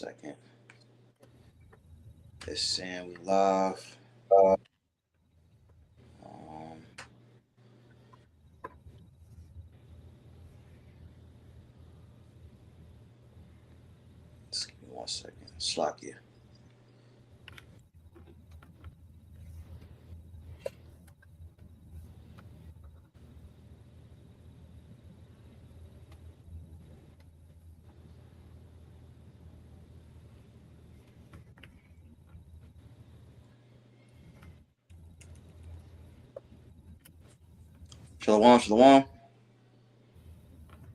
second. It's saying we live. Just give me 1 second. Slack you. Shalom, shalom.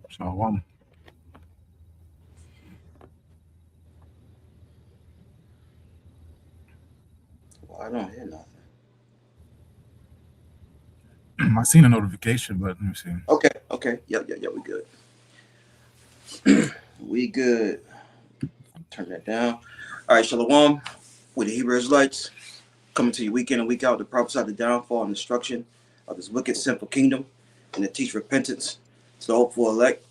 Shalom. Well, I don't hear nothing. I seen a notification, but let me see. Okay. Yep, we good. We good. Turn that down. All right, shalom. With the Hebrew Israelites coming to you week in and week out to prophesy the downfall and destruction of this wicked, sinful kingdom and to teach repentance to the hopeful elect.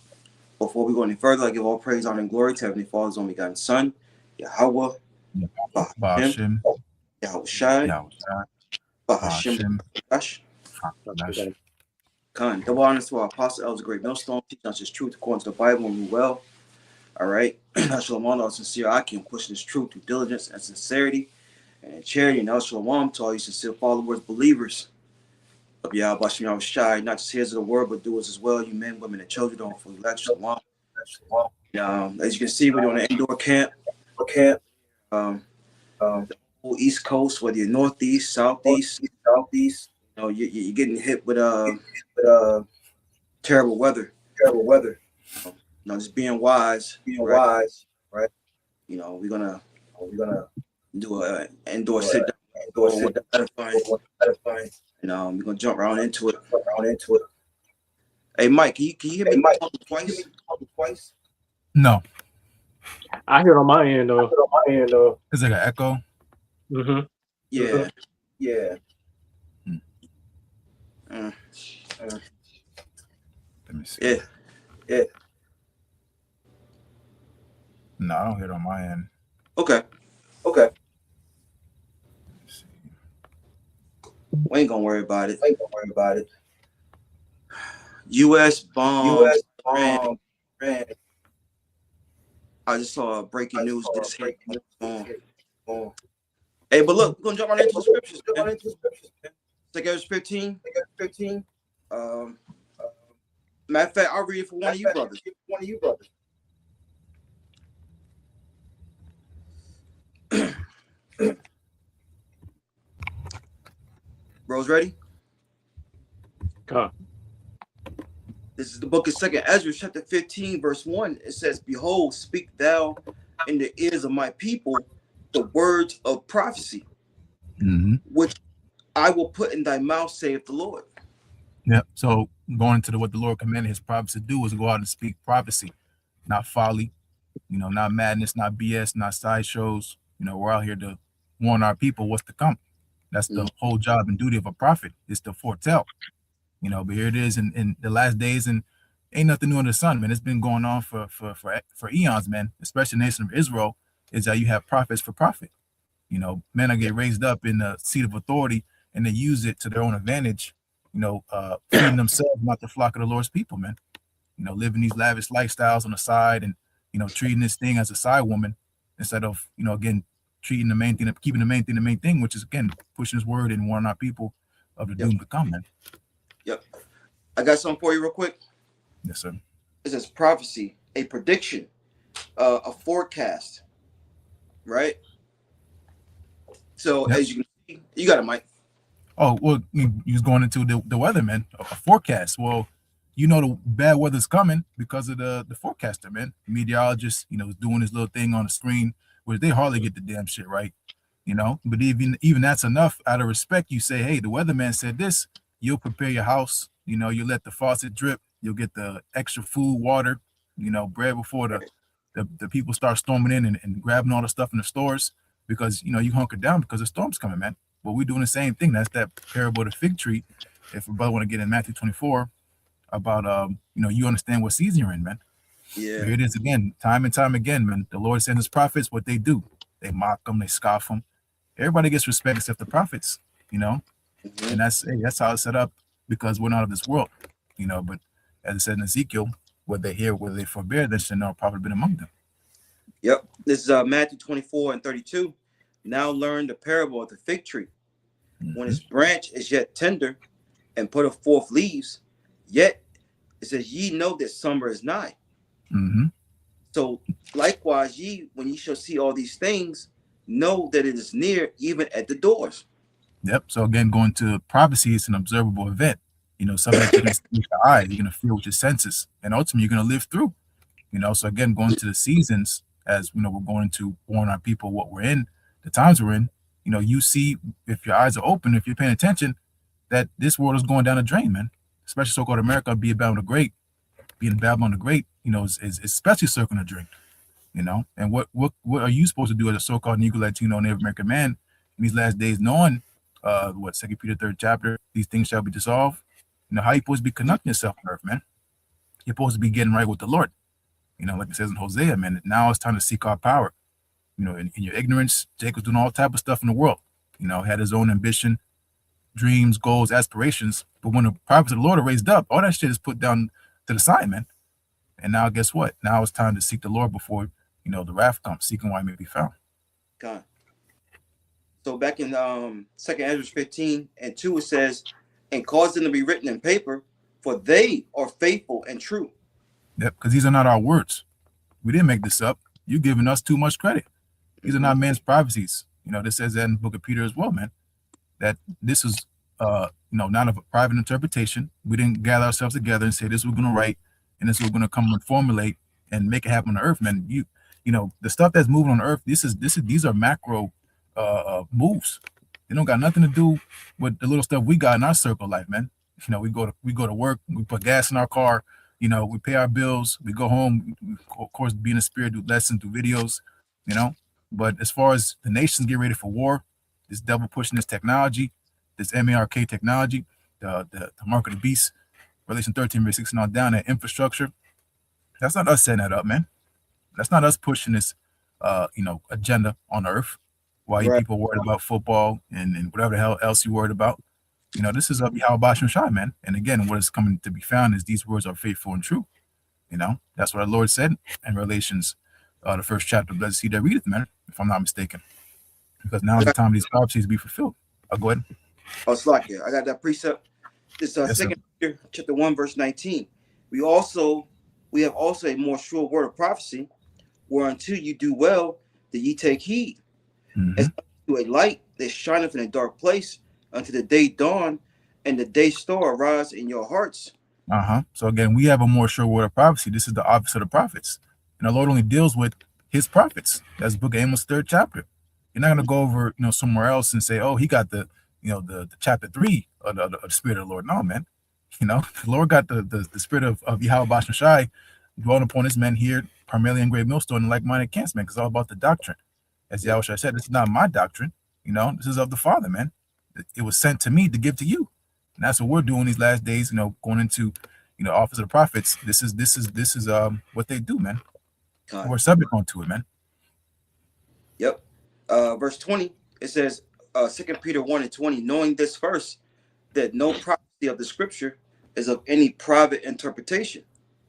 Before we go any further, I give all praise, honor, and glory to Heavenly Father's only begotten Son, YAHAWAH, BAHASHAM, YAHAWASHI, BAHASHAM, Khan. Double honors to our apostle, Elder Great Millstone, teaching us his truth according to the Bible and we well. All right. Shalom, all sincere. I can push this truth through diligence and sincerity and charity. And shalom to all you sincere followers, believers of YAHAWASHI, not just hearers of the word, but doers as well. You men, women, and children don't fully let shalom. As you can see, we're doing an indoor camp. The whole East Coast, whether you're northeast, southeast, you know, you're getting hit with terrible weather. You know, just being wise, right? You know, we're gonna do an indoor sit down, edifying. And we're gonna jump right into it. Hey, Mike, can you hear me twice? No. I hear it on my end though. It's like an echo. Mm-hmm. Yeah. Let me see. Yeah. No, I don't hear it on my end. Okay. Let me see. We ain't gonna worry about it. U.S. bomb. I just saw breaking news this hit. Hey, but look, we're gonna jump right into the scriptures. Take Exodus 15. Matter of fact, I'll read it for one of you brothers. Bros, ready? Come. This is the book of 2nd Ezra, chapter 15, verse 1. It says, "Behold, speak thou in the ears of my people the words of prophecy, which I will put in thy mouth, saith the Lord." Yeah. So going into what the Lord commanded his prophets to do is go out and speak prophecy, not folly, you know, not madness, not BS, not sideshows. You know, we're out here to warn our people what's to come. That's the whole job and duty of a prophet, is to foretell. You know, but here it is in the last days, and ain't nothing new under the sun, man. It's been going on for eons, man. Especially the nation of Israel, is that you have prophets for profit. You know, men are get raised up in the seat of authority, and they use it to their own advantage. You know, feeding themselves, not the flock of the Lord's people, man. You know, living these lavish lifestyles on the side, and you know, treating this thing as a side woman instead of, you know, again, treating the main thing, keeping the main thing, which is again pushing His word and warning our people of the doom to come, man. Yep. I got something for you real quick. Yes, sir. It says prophecy, a prediction, a forecast, right? So as you can see, you got it, Mike. Oh, well, you was going into the weather, man, a forecast. Well, you know the bad weather's coming because of the forecaster, man. The meteorologist, you know, is doing his little thing on the screen, where they hardly get the damn shit right, you know. But even that's enough. Out of respect, you say, hey, the weatherman said this. You'll prepare your house, you know, you let the faucet drip, you'll get the extra food, water, you know, bread before the people start storming in and grabbing all the stuff in the stores, because, you know, you hunker down because the storm's coming, man. But we're doing the same thing. That's that parable of the fig tree. If a brother want to get in Matthew 24 about, you know, you understand what season you're in, man. Yeah. Here it is again, time and time again, man. The Lord sends his prophets. What they do, they mock them, they scoff them. Everybody gets respect except the prophets, you know. Hmm. And that's how it's set up because we're not of this world, you know. But as it said in Ezekiel, what they hear, whether they forbear, there should no prophet been among them. Yep. This is Matthew 24 and 32. Now learn the parable of the fig tree. When its branch is yet tender and putteth forth leaves, yet it says, ye know that summer is nigh. Mm-hmm. So likewise, ye, when ye shall see all these things, know that it is near, even at the doors. Yep. So again, going to prophecy, it's an observable event. You know, something that you're going to see with your eyes, you're going to feel with your senses, and ultimately you're going to live through. You know, so again, going to the seasons, as you know, we're going to warn our people what we're in, the times we're in. You know, you see if your eyes are open, if you're paying attention, that this world is going down a drain, man. Especially so-called America, being Babylon the Great, you know, is especially circling a drain. You know, and what are you supposed to do as a so-called Negro, Latino, Native American man in these last days, knowing what 2 Peter 3rd chapter, these things shall be dissolved. You know, how you supposed to be conducting yourself on earth, man? You're supposed to be getting right with the Lord. You know, like it says in Hosea, man, now it's time to seek our power. You know, in your ignorance, Jacob's doing all type of stuff in the world. You know, had his own ambition, dreams, goals, aspirations. But when the prophets of the Lord are raised up, all that shit is put down to the side, man. And now guess what? Now it's time to seek the Lord before, you know, the wrath comes, seeking why he may be found. God. So back in 2nd Ezra 15 and 2, it says, and cause them to be written in paper, for they are faithful and true. Yep, because these are not our words. We didn't make this up. You're giving us too much credit. These are not man's prophecies. You know, this says that in the book of Peter as well, man, that this is, you know, not of a private interpretation. We didn't gather ourselves together and say this we're going to write and this we're going to come and formulate and make it happen on the earth, man. You know, the stuff that's moving on the earth, these are macro moves. They don't got nothing to do with the little stuff we got in our circle life, man. You know, we go to work, we put gas in our car, you know, we pay our bills, we go home, we, of course, be in the spirit, do lessons, do videos, you know. But as far as the nations get ready for war, this devil pushing this technology, this MARK technology, the mark of the beast, Revelation 13, verse 16 on down, that infrastructure, that's not us setting that up, man. That's not us pushing this, you know, agenda on earth. Why you people worried about football and whatever the hell else you worried about. You know, this is of YAHAWASHI, man. And again, what is coming to be found is these words are faithful and true. You know, that's what our Lord said in Revelations, the 1st chapter. Blessed he that readeth, man, if I'm not mistaken. Because now is the time of these prophecies to be fulfilled. I'll go ahead. Oh, Slakia, I got that precept. This Yes, 2nd Peter chapter 1, verse 19. We have also a more sure word of prophecy, whereunto you do well that ye take heed, as to a light that shineth in a dark place, unto the day dawn, and the day star arise in your hearts. So again, we have a more sure word of prophecy. This is the office of the prophets. And the Lord only deals with his prophets. That's the book of Amos 3rd chapter. You're not going to go over, you know, somewhere else and say, oh, he got the, you know, the chapter 3 of the spirit of the Lord. No, man. You know, the Lord got the spirit of YAHAWASHI dwelling upon his men here, primarily in Great Millstone and like-minded camps, man, because it's all about the doctrine. As Yahushua said, this is not my doctrine. You know, this is of the Father, man. It was sent to me to give to you. And that's what we're doing these last days, you know, going into, you know, office of the prophets. This is what they do, man. We're subject onto it, man. Yep. Verse 20, it says, 2 Peter 1 and 20, knowing this first, that no prophecy of the scripture is of any private interpretation.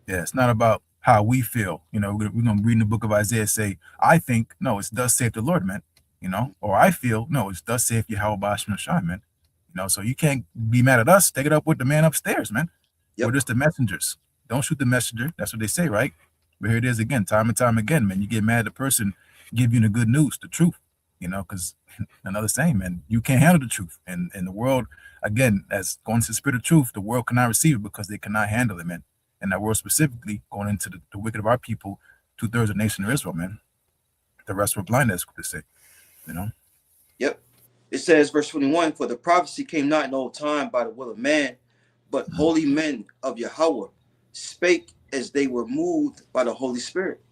Yeah, it's not about how we feel. You know, we're going to read in the book of Isaiah, say, I think, no, it's thus saith the Lord, man. You know, or I feel, no, it's thus saith YAHAWASHI, man. You know, so you can't be mad at us. Take it up with the man upstairs, man. We're just the messengers. Don't shoot the messenger. That's what they say, right? But here it is again, time and time again, man. You get mad at the person, give you the good news, the truth, you know, because another saying, man, you can't handle the truth. And the world, again, as going to the spirit of truth, the world cannot receive it because they cannot handle it, man. And that world specifically going into the wicked of our people, 2/3 of the nation of Israel, man. The rest were blind, as they say, you know. Yep. It says, verse 21, for the prophecy came not in old time by the will of man, but holy men of Yahawah spake as they were moved by the Holy Spirit.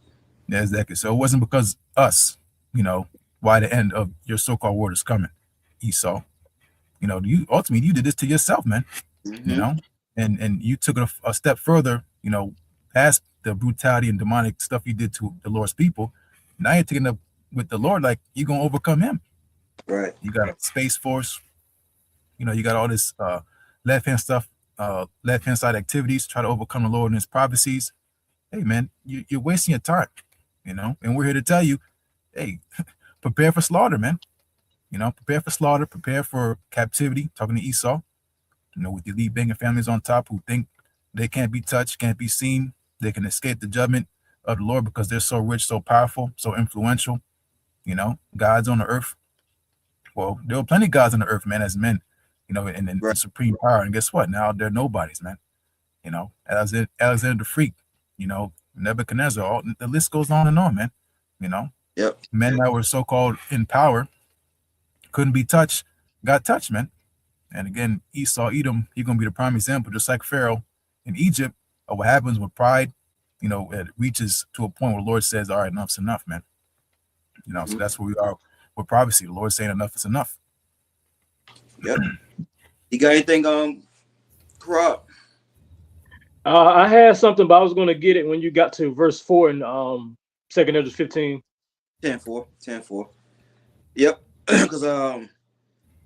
Yeah, exactly. So it wasn't because us, you know, why the end of your so-called word is coming, Esau. You know, you ultimately you did this to yourself, man. You know, and you took it a step further, you know, past the brutality and demonic stuff you did to the Lord's people. Now you're taking up with the Lord, like you're gonna overcome him. Right. You got a space force, you know, you got all this left-hand stuff, left-hand side activities, try to overcome the Lord and his prophecies. Hey man, you're wasting your time, you know, and we're here to tell you, hey, prepare for slaughter, man. You know, prepare for slaughter, prepare for captivity, talking to Esau, you know, with the elite banging families on top who think they can't be touched, can't be seen, they can escape the judgment of the Lord because they're so rich, so powerful, so influential, you know, gods on the earth. Well, there were plenty of gods on the earth, man, as men, you know, and Right. supreme power. And guess what? Now they're nobodies, man. You know, Alexander the Freak, you know, Nebuchadnezzar, all the list goes on, man. You know, Yep. men that were so-called in power, couldn't be touched, got touched, man. And again, Esau, Edom, he's gonna be the prime example, just like Pharaoh in Egypt, of what happens with pride. You know, it reaches to a point where the Lord says, all right, enough's enough, man. You know, so that's where we are with prophecy. The Lord saying enough is enough. Yep. You got anything, corrupt? I had something, but I was going to get it when you got to verse 4 in 2 Ezra 15. 10-4. Yep. Because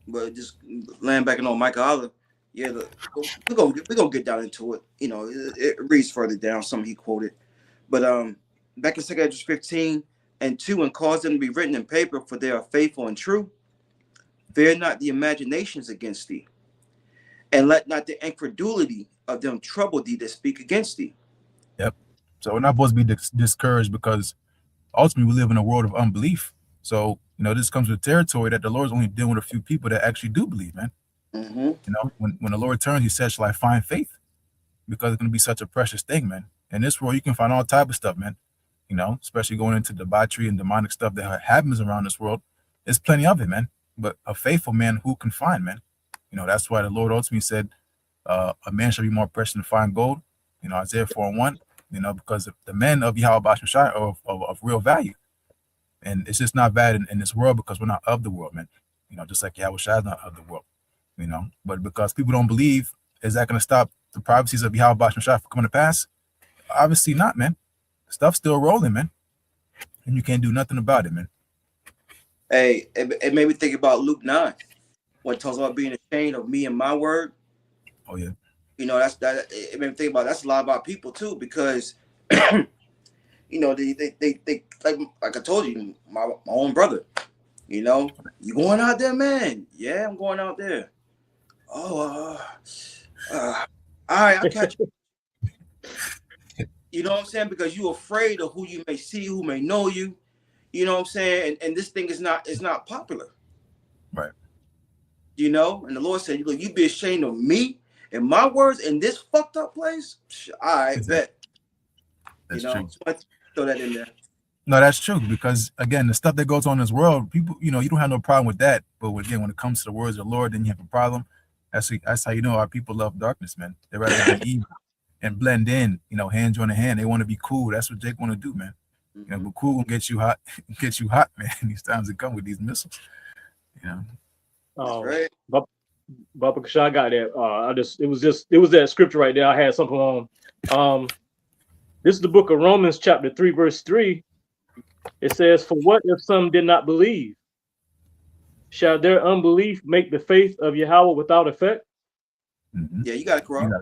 but just laying back on Michael Oliver, yeah, we're gonna get down into it. You know, it reads further down, something he quoted. But back in 2 Ezra 15 and 2, and cause them to be written in paper, for they are faithful and true. Fear not the imaginations against thee, and let not the incredulity of them trouble thee that speak against thee. Yep. So we're not supposed to be discouraged, because ultimately we live in a world of unbelief. So, you know, this comes with territory that the Lord's only dealing with a few people that actually do believe, man. Mm-hmm. You know, when the Lord returns, he says, shall I find faith? Because it's going to be such a precious thing, man. In this world, you can find all type of stuff, man. You know, especially going into debauchery and demonic stuff that happens around this world. There's plenty of it, man. But a faithful man, who can find, man? You know, that's why the Lord ultimately said, a man shall be more precious than fine gold. You know, Isaiah 4:1, you know, because the men of YAHAWASHI are of real value. And it's just not bad in this world, because we're not of the world, man. You know, just like YAHAWASHI is not of the world, you know. But because people don't believe, is that going to stop the prophecies of YAHAWASHI from coming to pass? Obviously not, man. Stuff's still rolling, man. And you can't do nothing about it, man. Hey, it made me think about Luke 9, when it talks about being ashamed of me and my word. Oh, yeah. You know, it made me think about, that's a lot about people too, because you know, they like I told you, my own brother. You know, you going out there, man? Yeah, I'm going out there. Oh, all right, I'll catch you. You know what I'm saying? Because you're afraid of who you may see, who may know you. You know what I'm saying? And this thing is not popular. Right. You know, and the Lord said, look, you be ashamed of me and my words in this fucked up place. All right, exactly. Bet. That's you know, true. So I throw that in there. No, that's true, because again, the stuff that goes on in this world, people, you know, you don't have no problem with that. But again, when it comes to the words of the Lord, then you have a problem. That's how you know our people love darkness, man. They rather be evil and blend in, you know, hand join a hand. They want to be cool. That's what Jake want to do, man. You know, but cool will get you hot, man. These times that come with these missiles, you know. Right. Baba Kasha got that. It was that scripture right there. I had something on. This is the book of Romans, chapter 3, verse 3. It says, "For what if some did not believe? Shall their unbelief make the faith of Yahawah without effect?" Mm-hmm. Yeah, you got to corrupt.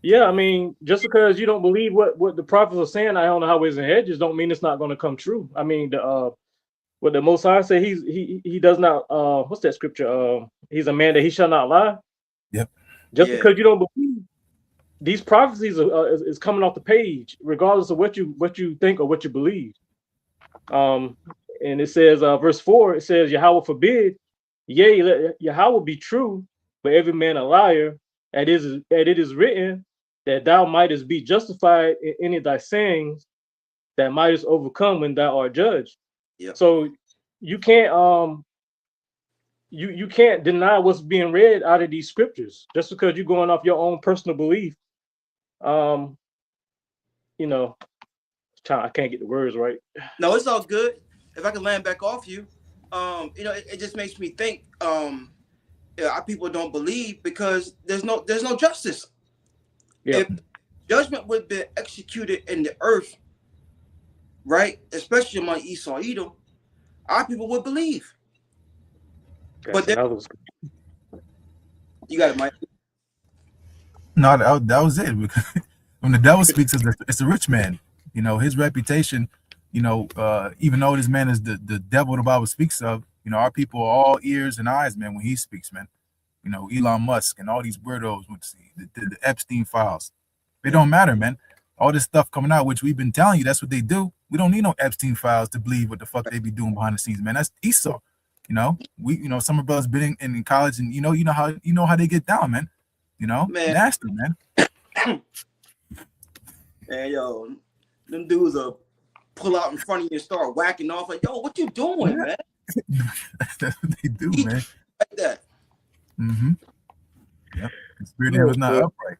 Yeah, I mean, just because you don't believe what the prophets are saying, I don't know highways and hedges, don't mean it's not going to come true. I mean, what the Most High say, he does not. What's that scripture? He's a man that he shall not lie. Yep. Just because you don't believe, these prophecies is coming off the page, regardless of what you think or what you believe. And it says, verse 4, it says, Yahawah forbid, yea, let Yahawah be true, but every man a liar. And it is written that thou mightest be justified in any of thy sayings, that mightest overcome when thou art judged. Yep. So you can't you can't deny what's being read out of these scriptures just because you're going off your own personal belief. You know, I can't get the words right. No, it's all good. If I can land back off you, you know, it just makes me think. Our people don't believe because there's no justice. Yeah. judgment would have been executed in the earth, right? Especially among Esau and Edom, our people would believe. But then you got it, Mike. No, that was it. Because when the devil speaks, it's a rich man. You know, his reputation, you know, even though this man is the devil the Bible speaks of, you know, our people are all ears and eyes, man, when he speaks, man. You know, Elon Musk and all these weirdos with the Epstein files. It don't matter, man. All this stuff coming out, which we've been telling you, that's what they do. We don't need no Epstein files to believe what the fuck they be doing behind the scenes, man. That's Esau. You know, some of brothers been in college, and you know how they get down, man. You know, man. Nasty, man. Man, yo, them dudes will pull out in front of you and start whacking off like, yo, what you doing, man? That's what they do, man. Like that. Mm-hmm. Yep. The spirit was not upright.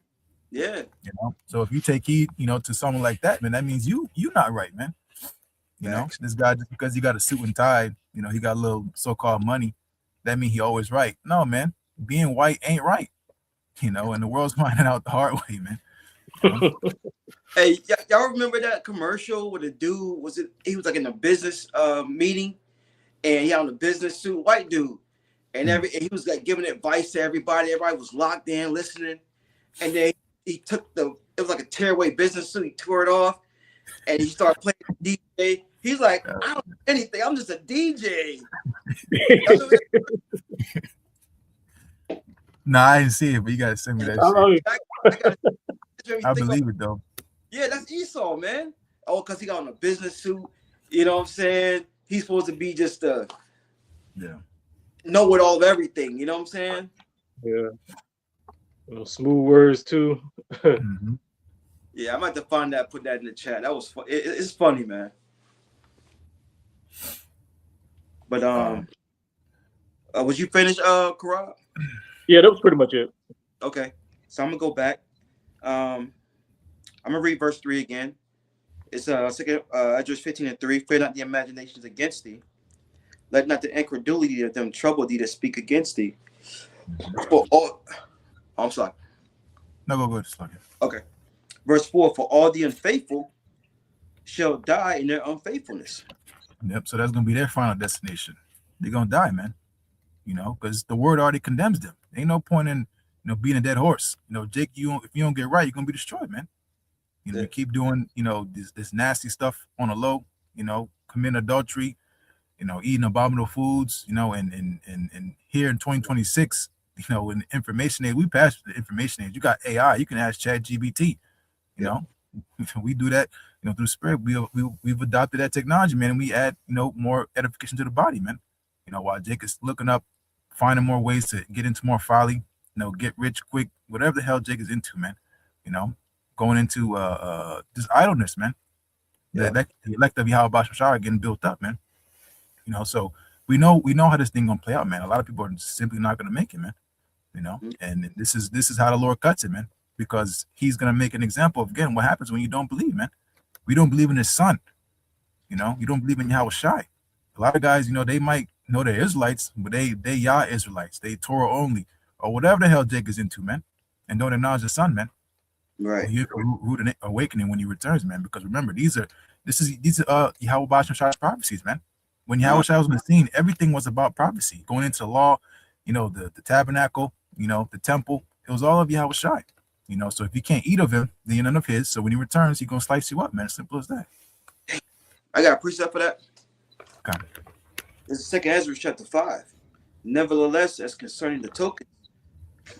Yeah. You know, so if you take heed, you know, to someone like that, man, that means you not right, man. You know, this guy, just because he got a suit and tie, you know, he got a little so-called money, that means he always right. No, man, being white ain't right. You know, and the world's finding out the hard way, man. You know? Hey, y'all remember that commercial with a dude? He was like in a business meeting, and he had on a business suit, white dude, and and he was like giving advice to everybody. Everybody was locked in, listening, and then he took it was like a tearaway business suit. He tore it off, and he started playing DJ. He's like, I don't do anything. I'm just a DJ. Nah, I didn't see it, but you gotta send me that shit. I believe it though. Yeah, that's Esau, man. Oh, because he got on a business suit. You know what I'm saying? He's supposed to be just know it all of everything. You know what I'm saying? Yeah. Smooth words too. Mm-hmm. Yeah, I might have to find that, put that in the chat. That was fun. It's funny, man. But was you finished, Karab? Yeah, that was pretty much it. Okay, so I'm gonna go back. I'm gonna read verse 3 again. It's second Esdras 15:3. Fear not the imaginations against thee. Let not the incredulity of them trouble thee that speak against thee. I'm sorry. No, go good. Okay. Verse 4, for all the unfaithful shall die in their unfaithfulness. Yep, so that's going to be their final destination. They're going to die, man. You know, because the word already condemns them. Ain't no point in, being a dead horse. You know, Jake, if you don't get right, you're going to be destroyed, man. You know, you keep doing, this nasty stuff on the low, committing adultery, eating abominable foods, and here in 2026, in the information age, we passed the information age. You got AI, you can ask ChatGPT, we do that, through spirit. We've adopted that technology, man, and we add, more edification to the body, man. While Jake is looking up, finding more ways to get into more folly, get rich quick, whatever the hell Jake is into, man, going into this idleness, man. Yeah. The elect of YAHAWASHI are getting built up, man. So we know how this thing gonna play out, man. A lot of people are simply not gonna make it, man. And this is how the Lord cuts it, man, because He's gonna make an example of, again, what happens when you don't believe, man. We don't believe in His Son. You don't believe in YAHAWASHI. A lot of guys, they might know they're Israelites, but they Yah Israelites, they Torah only, or whatever the hell Jake is into, man, and don't acknowledge the Son, man. Right. Rude awakening when He returns, man. Because remember, these are YAHAWASHI's prophecies, man. When YAHAWASHI was on the scene, everything was about prophecy. Going into law, the tabernacle, the temple, it was all of YAHAWASHI. So if you can't eat of Him, then you're none of His. So when He returns, He's gonna slice you up, man. Simple as that. I got a precept for that. Got it. This is 2 Esdras chapter 5. Nevertheless, as concerning the tokens,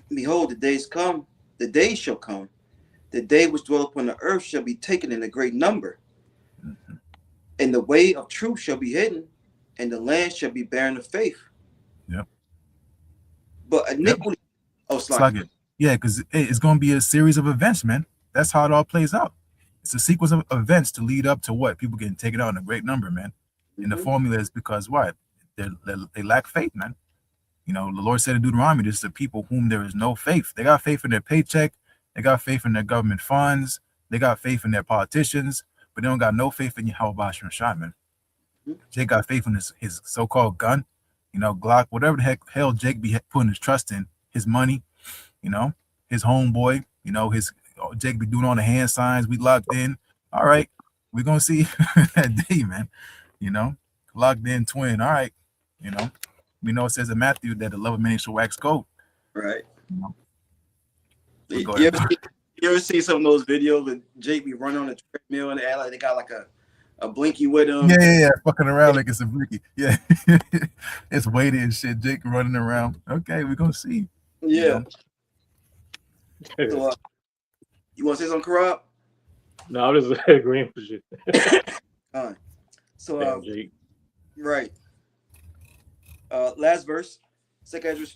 behold, the days shall come. The day which dwell upon the earth shall be taken in a great number. Mm-hmm. And the way of truth shall be hidden, and the land shall be barren of faith. Yep. But iniquity. Yep. Yeah, because it's going to be a series of events, man. That's how it all plays out. It's a sequence of events to lead up to what? People getting taken out in a great number, man. Mm-hmm. And the formula is because what? They lack faith, man. The Lord said in Deuteronomy, this is the people whom there is no faith. They got faith in their paycheck. They got faith in their government funds. They got faith in their politicians, but they don't got no faith in YAHAWASHI, man. Mm-hmm. Jake got faith in his so-called gun, Glock, whatever the hell Jake be putting his trust in, his money, his homeboy, his Jake be doing all the hand signs. We locked in. All right, we're gonna see that day, man. You know, locked in twin. All right, you know, we know it says in Matthew that the love of many shall wax cold. Right. You know? You Go you ahead, ever bro. see, you ever see some of those videos with Jake be running on the treadmill and they act like they got like a blinky with him? Yeah, fucking around like it's a bricky. Yeah, it's weighted and shit. Jake running around. Okay, we're gonna see. You Yeah. know, So you want to say something, Karab? No, I'm just agreeing with you. All right. So Damn, Jake. right. Last verse, 2 Ezra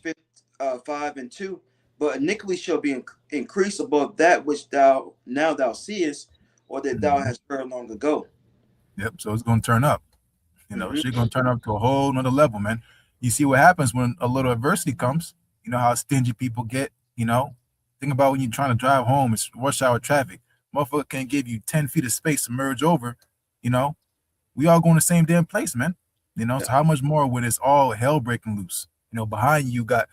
5 and 2. But iniquity shall be increased above that which thou seest, or that thou hast heard long ago. Yep. So it's gonna turn up. You know, Mm-hmm. she's gonna turn up to a whole nother level, man. You see what happens when a little adversity comes. You know how stingy people get. You know, think about when you're trying to drive home. It's rush hour traffic. Motherfucker can't give you 10 feet of space to merge over. You know, we all going the same damn place, man. You know, Yeah. so how much more when it's all hell breaking loose? You know, behind you got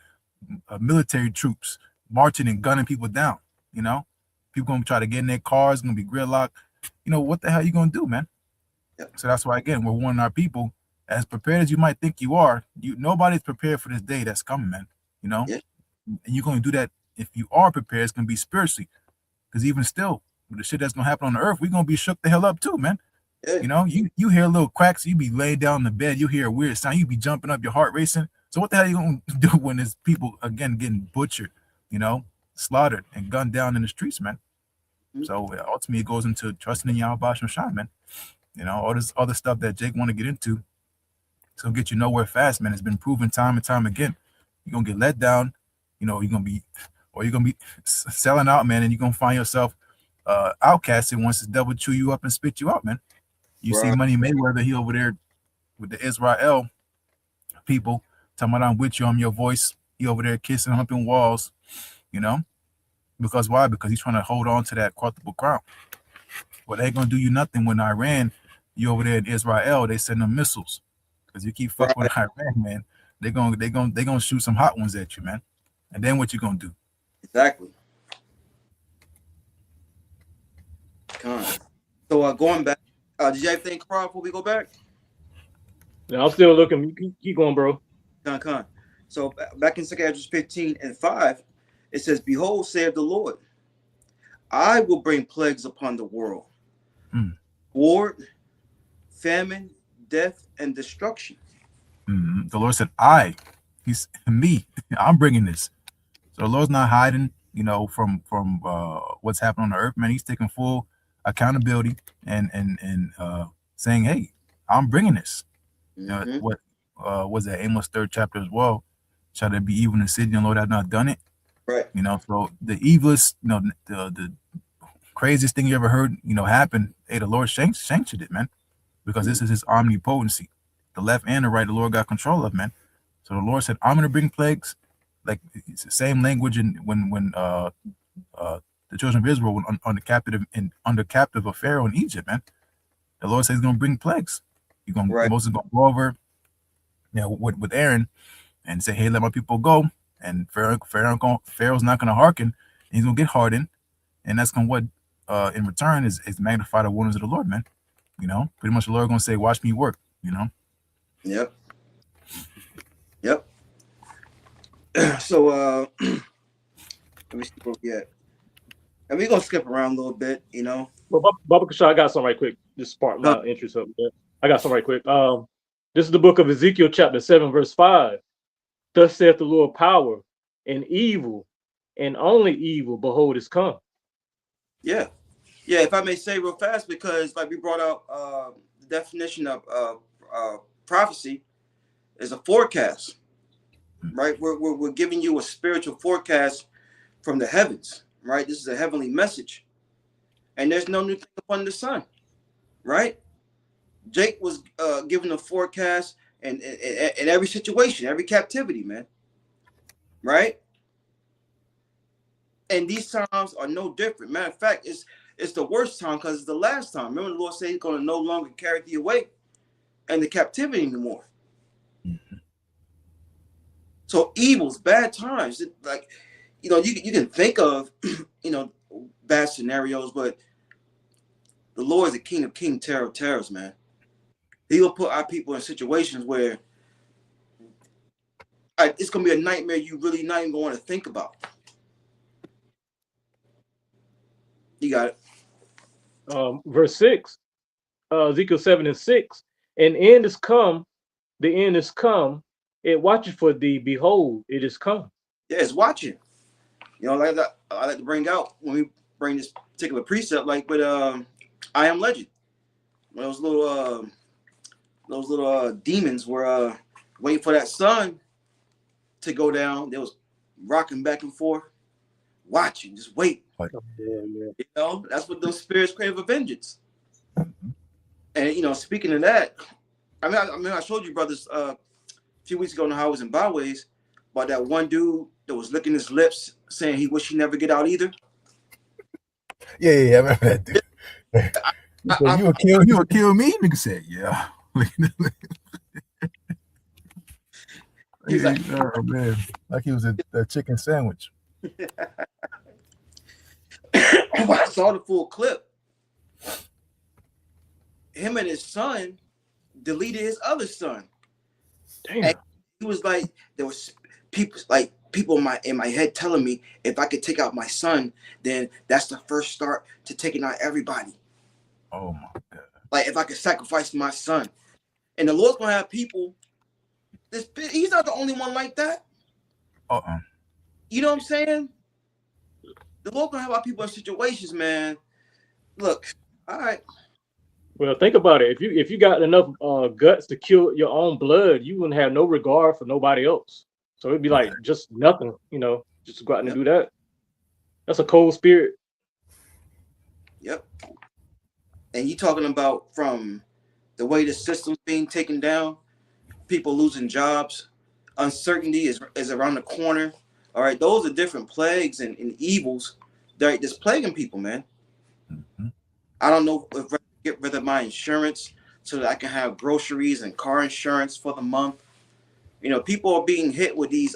military troops marching and gunning people down. You know, people gonna try to get in their cars, gonna be gridlocked. You know, what the hell you gonna do, man? Yeah. So that's why again we're warning our people, as prepared as you might think you are, nobody's prepared for this day that's coming, man. You know, Yeah. and you're gonna do that if you are prepared. It's gonna be spiritually, because even still, with the shit that's gonna happen on the earth, we're gonna be shook the hell up too, man. Yeah. You know, you hear little cracks, you be laying down in the bed, you hear a weird sound, you be jumping up, your heart racing. So what the hell are you gonna do when there's people again getting butchered, you know, slaughtered and gunned down in the streets, man? Mhm. So ultimately, it goes into trusting in YAHAWASHI, man. You know, all this other stuff that Jake want to get into, it's gonna get you nowhere fast, man. It's been proven time and time again. You're gonna get let down, you know, you're gonna be selling out, man, and you're gonna find yourself outcasted once the devil chew you up and spit you out, man. You see Right. Money Mayweather, he over there with the Israel people talking about I'm with you, I'm your voice. He over there kissing, humping walls, you know, because why? Because he's trying to hold on to that quadruple crown. Well, they ain't gonna do you nothing when Iran, you over there in Israel, they send them missiles. Because you keep fucking Right. with Iran, man, they gonna shoot some hot ones at you, man. And then what you gonna do? Exactly. So going back, did you have anything, Karab, before we go back? Now I'm still looking. You keep going, bro. Con. So back in 2 Ezra 15 and 5, it says, Behold, saith the Lord, I will bring plagues upon the world, war, famine, death, and destruction. The Lord said, he's me, I'm bringing this. So the Lord's not hiding, you know, from what's happening on the earth, man. He's taking full accountability and saying, hey, I'm bringing this. You know, what was that Amos 3rd chapter as well? Shall there be evil in the city and the Lord have not done it? Right. You know, so the evilest, you know, the craziest thing you ever heard, you know, happen, hey, the Lord sanctioned it, man, because this is his omnipotency. The left and the right, the Lord got control of, man. So the Lord said, I'm going to bring plagues. Like it's the same language in when the children of Israel were under captive of Pharaoh in Egypt, man. The Lord says he's going to bring plagues. Moses going to go over, you know, with Aaron and say, hey, let my people go. And Pharaoh's not going to hearken. He's going to get hardened. And that's going to in return is magnify the wonders of the Lord, man. You know, pretty much the Lord going to say, watch me work, you know? Yep. So let me see where we at. And we're gonna skip around a little bit, you know. Well, Baba Kasha, I got some right quick. Just spark my interest up there. I got some right quick. This is the book of Ezekiel, chapter 7, verse 5. Thus saith the Lord, power and evil, and only evil, behold, is come. Yeah. If I may say real fast, because like we brought out the definition of prophecy is a forecast, right? We're giving you a spiritual forecast from the heavens, right? This is a heavenly message, and there's no new thing upon the sun, right? Jake was given a forecast in every situation, every captivity, man, right? And these times are no different. Matter of fact, it's the worst time because it's the last time. Remember, the Lord said He's going to no longer carry thee away and the captivity anymore. So evils, bad times, like, you know, you can think of, you know, bad scenarios, but the Lord is the King of Kings, terror of terrors, man. He will put our people in situations where it's gonna be a nightmare you really not even want to think about. You got it. Verse 6, Ezekiel 7:6, and end is come, the end is come, it watcheth for thee, behold, it is come. Yeah, it's watching. You know, like that, I like to bring out when we bring this particular precept, like with I Am Legend. When those little demons were waiting for that sun to go down. They was rocking back and forth, watching, just wait. Yeah. You know, that's what those spirits crave for vengeance. And you know, speaking of that, I mean, I showed you brothers a few weeks ago on how I was in Byways about that one dude that was licking his lips, saying he wished he never get out either. Yeah, I remember that dude. You would kill me? Nigga said, yeah. He's like, oh man, like he was a chicken sandwich. I saw the full clip. Him and his son deleted his other son. Damn. And he was like, there was people in my head telling me if I could take out my son, then that's the first start to taking out everybody. Oh my God. Like if I could sacrifice my son. And the Lord's gonna have people. He's not the only one like that. You know what I'm saying? The Lord gonna have our people in situations, man. Look, all right. Well, think about it. If you got enough guts to kill your own blood, you wouldn't have no regard for nobody else. So it'd be like just nothing, you know, just go out and do that. That's a cold spirit. Yep. And you talking about from the way the system's being taken down, people losing jobs, uncertainty is around the corner. All right, those are different plagues and evils that's plaguing people, man. Mm-hmm. I don't know if I get rid of my insurance so that I can have groceries and car insurance for the month. You know, people are being hit with these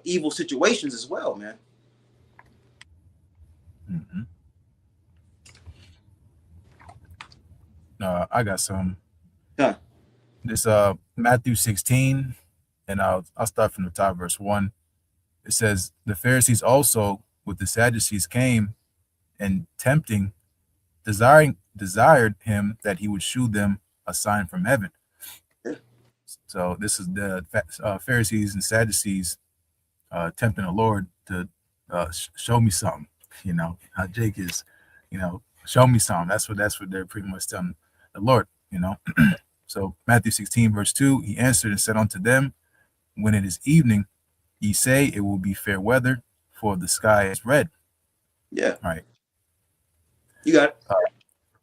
evil situations as well, man. Mm-hmm. I got some. Huh. This Matthew 16, and I'll start from the top, verse 1. It says, the Pharisees also with the Sadducees came, and tempting, desired him that he would shew them a sign from heaven. Yeah. So this is the Pharisees and Sadducees tempting the Lord to show me something. You know how Jake is, you know, show me something. That's what they're pretty much telling the Lord, you know. So Matthew 16, verse 2, he answered and said unto them, when it is evening, ye say it will be fair weather, for the sky is red. Yeah. All right. You got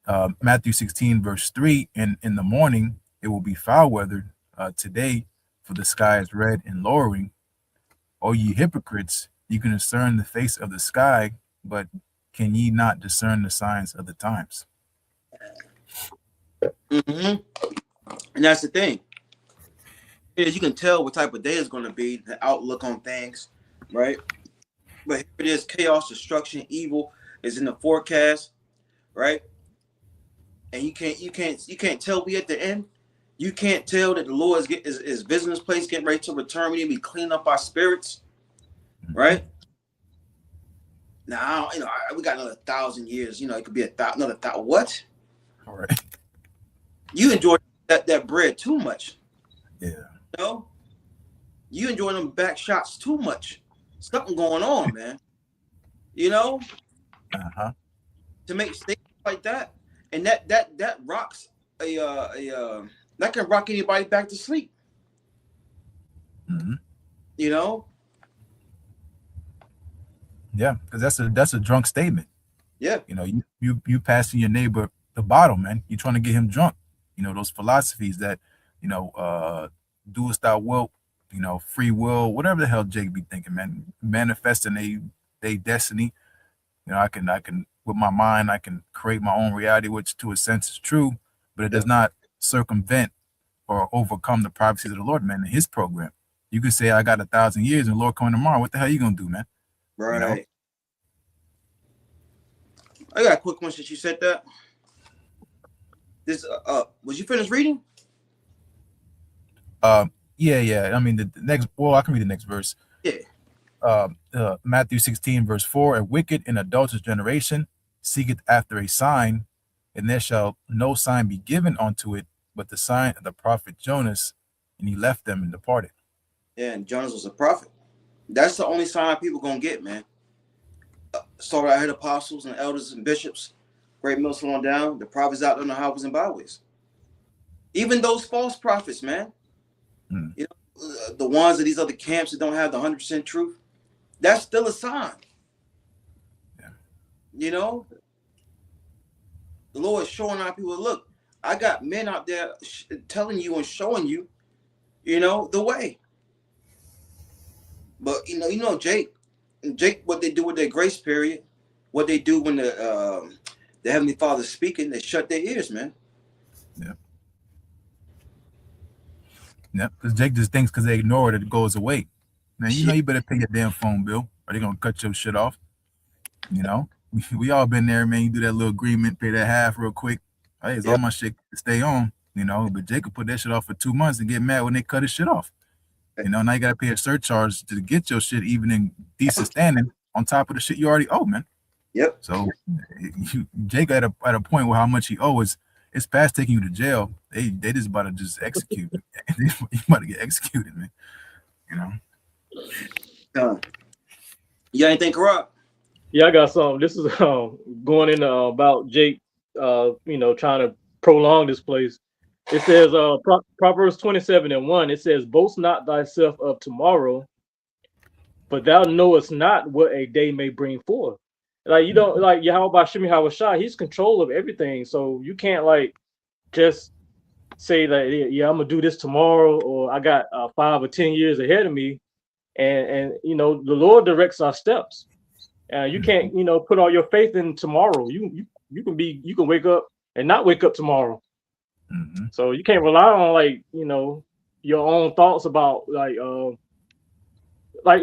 it. Matthew 16, verse 3, and in the morning it will be foul weather today, for the sky is red and lowering. O ye hypocrites, you can discern the face of the sky, but can ye not discern the signs of the times? Mm-hmm. And that's the thing. Is you can tell what type of day it's going to be, the outlook on things, right? But here it is: chaos, destruction, evil is in the forecast, right? And you can't tell we at the end. You can't tell that the Lord is visiting this place, getting ready to return. We need to be cleaning up our spirits, right? Now, you know, we got another 1,000 years. You know, it could be another 1,000. What? All right. You enjoy that bread too much. Yeah. You know? You enjoy them back shots too much. Something going on, man. You know? Uh-huh. To make statements like that. And that rocks that can rock anybody back to sleep. Mm-hmm. You know? Yeah, because that's a drunk statement. Yeah. You know, you passing your neighbor the bottle, man. You're trying to get him drunk. You know, those philosophies that, you know, do as thou wilt, you know, free will, whatever the hell Jake be thinking, man. Manifesting they destiny. You know, I can with my mind, I can create my own reality, which to a sense is true, but it does not circumvent or overcome the prophecies of the Lord, man, in his program. You could say I got 1,000 years and the Lord coming tomorrow. What the hell are you gonna do, man? Right. You know? I got a quick one since you said that. This was you finished reading? Yeah. I mean the next. Well, I can read the next verse. Yeah. Matthew 16 verse 4. A wicked and adulterous generation seeketh after a sign, and there shall no sign be given unto it, but the sign of the prophet Jonas. And he left them and departed. Yeah, and Jonas was a prophet. That's the only sign people gonna get, man. Started out here, apostles and elders and bishops, great mills on down. The prophets out on the highways and byways. Even those false prophets, man. You know, the ones of these other camps that don't have the 100% truth. That's still a sign. Yeah. You know, the Lord is showing our people, look, I got men out there telling you and showing you, you know, the way. But you know, Jake, what they do with their grace period, what they do when the Heavenly Father's speaking, they shut their ears, man. Yeah. Yeah, because Jake just thinks because they ignore it, it goes away. Man, you know you better pay your damn phone bill, or they're gonna cut your shit off. You know, we all been there, man. You do that little agreement, pay that half real quick. Hey, it's all my shit to stay on. You know, but Jake could put that shit off for 2 months and get mad when they cut his shit off. You know, now you gotta pay a surcharge to get your shit even in decent standing on top of the shit you already owe, man. Yep. So Jake at a point where how much he owes, it's past taking you to jail. They just about to just execute. You about to get executed, man. You know. You got anything, corrupt? Yeah, I got some. This is going in about Jake, you know, trying to prolong this place. It says Proverbs 27:1. It says, "Boast not thyself of tomorrow, but thou knowest not what a day may bring forth." Like you don't like YAHAWASHI, he's control of everything. So you can't like just say that, yeah, I'm gonna do this tomorrow, or I got 5 or 10 years ahead of me. And you know, the Lord directs our steps. You can't, you know, put all your faith in tomorrow. You can wake up and not wake up tomorrow. So you can't rely on like, you know, your own thoughts about like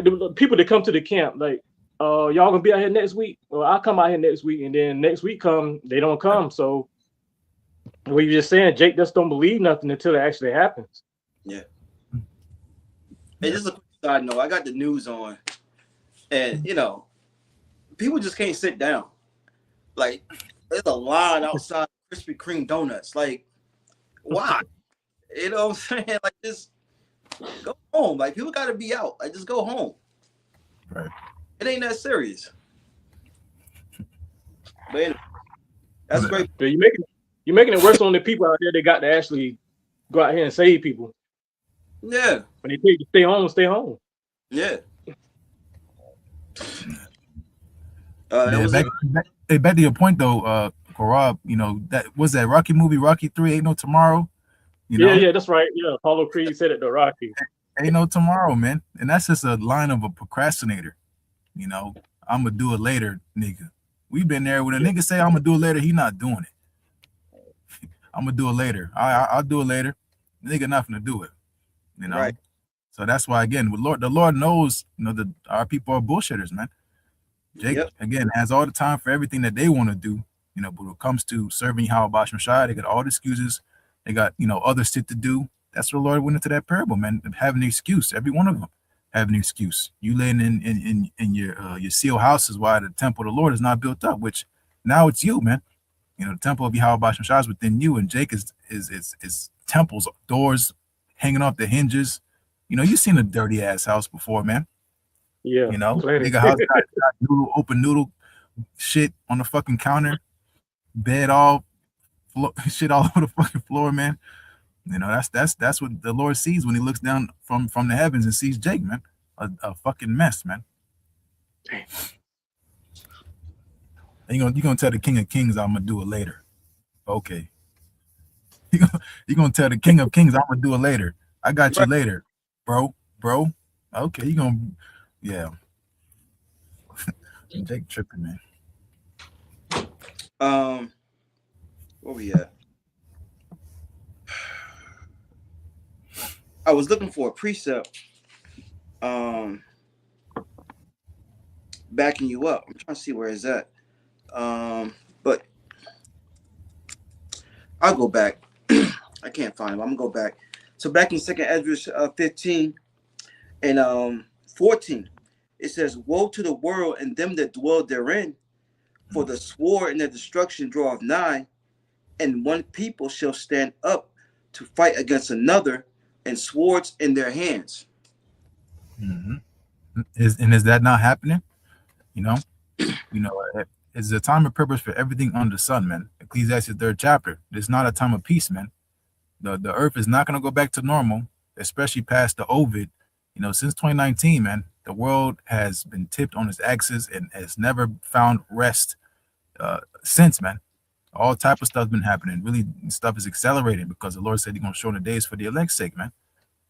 the people that come to the camp, like y'all gonna be out here next week, or I'll come out here next week, and then next week come, they don't come. So we just saying Jake just don't believe nothing until it actually happens. Yeah. Hey, just a quick side note, I got the news on, and you know, people just can't sit down. Like, there's a line outside Krispy Kreme donuts. Like, why? You know what I'm saying? Like, just go home. Like, people got to be out. Like, just go home. Right. It ain't that serious. But anyway, that's great. You're making it worse on the people out there that got to actually go out here and save people. Yeah. When they tell you to stay home, stay home. Yeah. Back to your point though, Rob, you know, that was that Rocky movie, Rocky 3, Ain't No Tomorrow. You know? Yeah, that's right. Yeah, Apollo Creed said it to Rocky. Ain't no tomorrow, man. And that's just a line of a procrastinator. You know, I'm gonna do it later, nigga. We've been there when a nigga say I'm gonna do it later, he not doing it. I'm gonna do it later. I'll do it later. Nigga not gonna do it. You know, right. So that's why again, the Lord knows, you know, that our people are bullshitters, man. Jake again has all the time for everything that they want to do, you know, but when it comes to serving YAHAWASHI, they got all the excuses. They got, you know, other shit to do. That's what the Lord went into that parable, man. Having an excuse, every one of them having an excuse. You laying in your seal houses while the temple of the Lord is not built up, which now it's you, man. You know, the temple of YAHAWASHI is within you, and Jake is temples, doors hanging off the hinges. You know, you've seen a dirty ass house before, man. Yeah, you know, nigga house got open noodle shit on the fucking counter, bed all shit all over the fucking floor, man. You know, that's what the Lord sees when he looks down from the heavens and sees Jake, man. A fucking mess, man. You gonna tell the King of Kings I'm gonna do it later. Okay. You gonna tell the King of Kings I'm gonna do it later. I got you later, bro. Okay, you gonna yeah. Jake tripping, man. Where we at? I was looking for a precept backing you up. I'm trying to see where it's at. I'll go back. I can't find him. I'm gonna go back. So back in Second Ezra 15 and 14, it says, "Woe to the world and them that dwell therein, for the sword and the destruction draweth nigh, and one people shall stand up to fight against another, and swords in their hands." Mm-hmm. Is that not happening? You know, it's a time of purpose for everything under the sun, man. Ecclesiastes 3rd chapter. It's not a time of peace, man. The earth is not going to go back to normal, especially past the Ovid. Since 2019, man, the world has been tipped on its axis and has never found rest since, man. All type of stuff's been happening. Really, stuff is accelerating because the Lord said He's going to show the days for the elect's sake, man.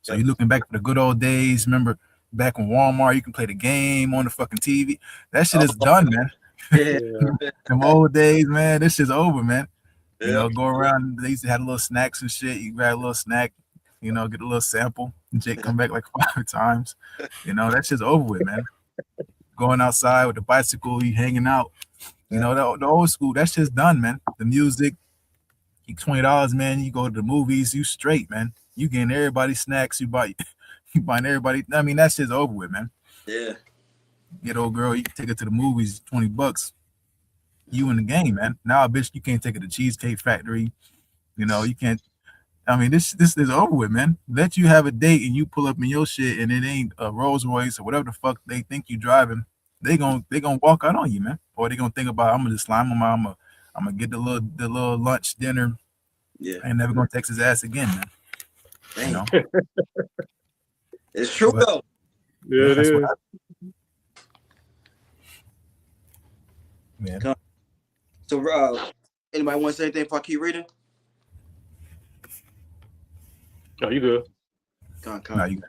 So you're looking back for the good old days. Remember back when Walmart, you can play the game on the fucking TV. That shit is done, man. Yeah. Them old days, man. This shit's over, man. Yeah. Go around. They used to have little snacks and shit. You grab a little snack, get a little sample. Jake come back like 5 times. That shit's over with, man. Going outside with the bicycle, you hanging out. The old school, that shit's done, man. The music, you $20, man. You go to the movies, you straight, man. You getting everybody snacks. You buying everybody. I mean, that shit's over with, man. Yeah. Get old girl, you can take her to the movies, $20. You in the game, man. Now, bitch, you can't take her to Cheesecake Factory. You can't. I mean, this is over with, man. Let you have a date and you pull up in your shit and it ain't a Rolls Royce or whatever the fuck they think you driving. They gonna walk out on you, man. Or they gonna think about, I'm gonna just slime him. I'm gonna get the little lunch dinner. Yeah. And never gonna text his ass again, man. Dang. It's true though. Yeah, it is. Man. So, anybody want to say anything before I keep reading? No, you good. No, you good.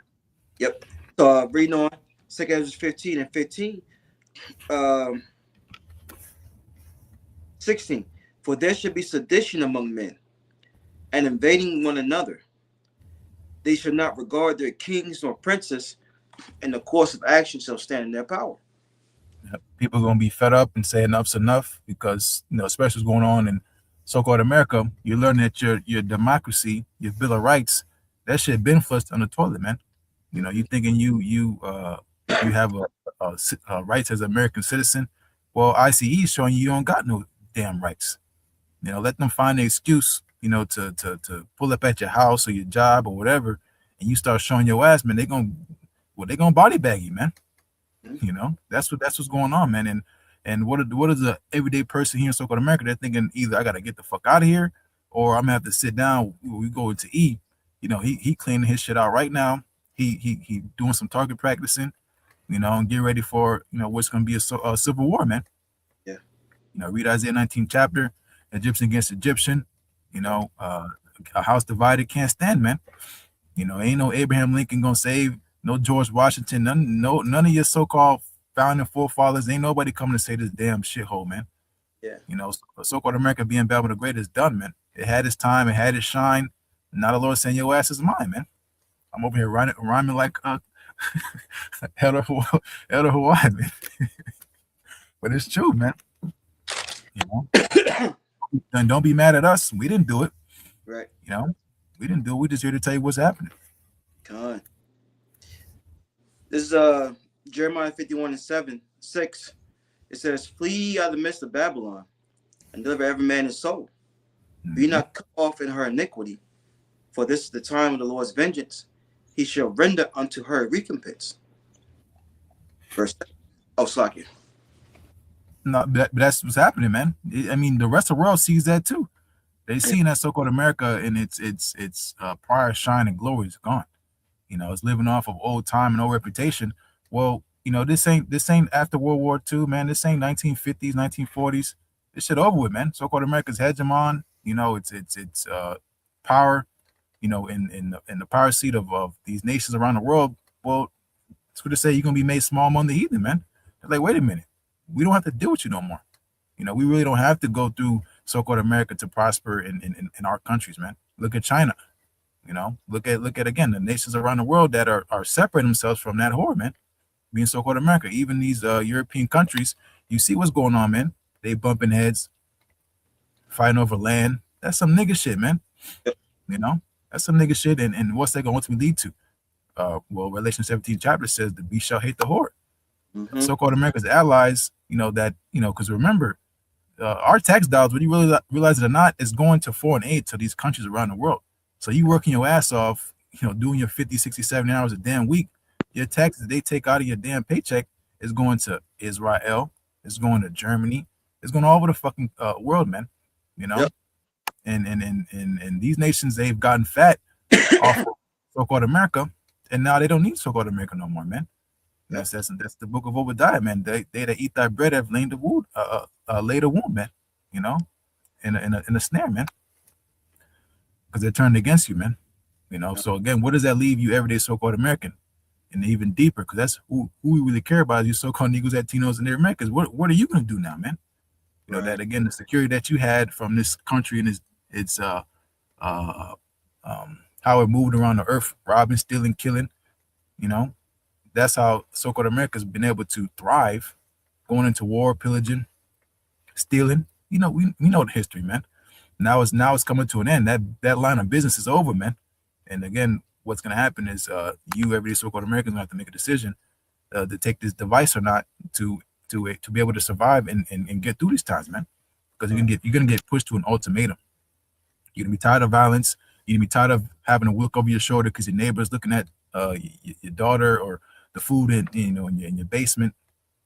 Yep. So, reading on 2 Ezra 15 and 15. 16. For there should be sedition among men, and invading one another. They shall not regard their kings nor princes, and the course of action shall stand in their power. People are gonna be fed up and say enough's enough because especially what's going on in so-called America. You're learning that your democracy, your Bill of Rights, that shit been flushed on the toilet, man. You thinking you have a rights as an American citizen. Well, ICE is showing you don't got no damn rights. Let them find an excuse, to pull up at your house or your job or whatever, and you start showing your ass, man. They gonna body bag you, man. That's what's going on, man. And what is the everyday person here in so-called America? They're thinking either I gotta get the fuck out of here, or I'm gonna have to sit down. We go into E. He cleaning his shit out right now. He doing some target practicing, and get ready for what's gonna be a civil war, man. Yeah. Read Isaiah 19 chapter, Egyptian against Egyptian. A house divided can't stand, man. Ain't no Abraham Lincoln gonna save. No George Washington, none of your so-called founding forefathers. Ain't nobody coming to say this damn shithole, man. Yeah. So-called America being Babylon the Great is done, man. It had its time, it had its shine. Now the Lord saying your ass is mine, man. I'm over here rhyming like Elder Hawaii, man. But it's true, man. And don't be mad at us. We didn't do it. Right. We didn't do it. We just here to tell you what's happening. God. This is Jeremiah 51:6. It says, "Flee out of the midst of Babylon, and deliver every man his soul. Be not cut off in her iniquity, for this is the time of the Lord's vengeance. He shall render unto her recompense." Verse 7. Oh, Slakia. No, but that's what's happening, man. I mean, the rest of the world sees that too. They seen that so-called America and its prior shine and glory is gone. It's living off of old time and old reputation. Well, this ain't after World War II, man. This ain't 1950s, 1940s. This shit over with, man. So-called America's hegemon. It's power. In the power seat of these nations around the world. Well, it's what they say. You're gonna be made small among the heathen, man. They're like, wait a minute. We don't have to deal with you no more. We really don't have to go through so-called America to prosper in our countries, man. Look at China. Look at again the nations around the world that are separating themselves from that whore, man. Being so-called America, even these European countries, you see what's going on, man. They bumping heads, fighting over land. That's some nigga shit, man. Yep. You know, that's some nigga shit. And what's that going to ultimately lead to? Well, Revelation 17 chapter says the beast shall hate the whore. So-called America's allies, because remember, our tax dollars, whether you realize it or not, is going to foreign aid to these countries around the world. So you working your ass off, doing your 50, 60, 70 hours a damn week. Your taxes they take out of your damn paycheck is going to Israel, it's going to Germany, it's going all over the fucking world, man. Yep. And these nations, they've gotten fat off of so-called America, and now they don't need so-called America no more, man. That's the book of Obadiah, man. They that eat thy bread have laid the wound, laid a wound, man. In a snare, man, because they're turned against you, man. So again, what does that leave you, everyday so-called American? And even deeper, because that's who we really care about, is you so-called Negros, Latinos, and their Americans. What are you gonna do now, man? That again, the security that you had from this country and its how it moved around the earth, robbing, stealing, killing, that's how so-called America's been able to thrive, going into war, pillaging, stealing. We know the history, man. Now it's coming to an end. That line of business is over, man. And again, what's gonna happen is you, everyday so-called Americans, gonna have to make a decision to take this device or not to be able to survive and get through these times, man. Because you're gonna get pushed to an ultimatum. You're gonna be tired of violence. You're gonna be tired of having to look over your shoulder because your neighbor's looking at your daughter or the food in your basement.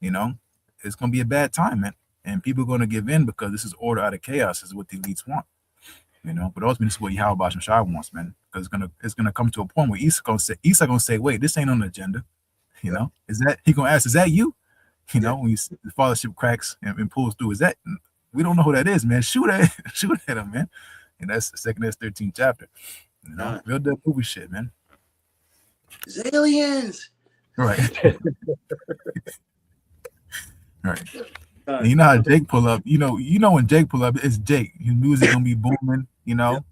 It's gonna be a bad time, man. And people are gonna give in because this is order out of chaos, is what the elites want. But ultimately, this is what YAHAWASHI wants, man. Because it's gonna come to a point where Isa gonna say, wait, this ain't on the agenda. Is that he gonna ask? Is that you? When the fathership cracks and pulls through, is that we don't know who that is, man. Shoot at him, man. And that's the 2 13th chapter. Real dead movie shit, man. It's aliens. Right. Right. And you know how Jake pull up. When Jake pull up, it's Jake. His music gonna be booming. Yep.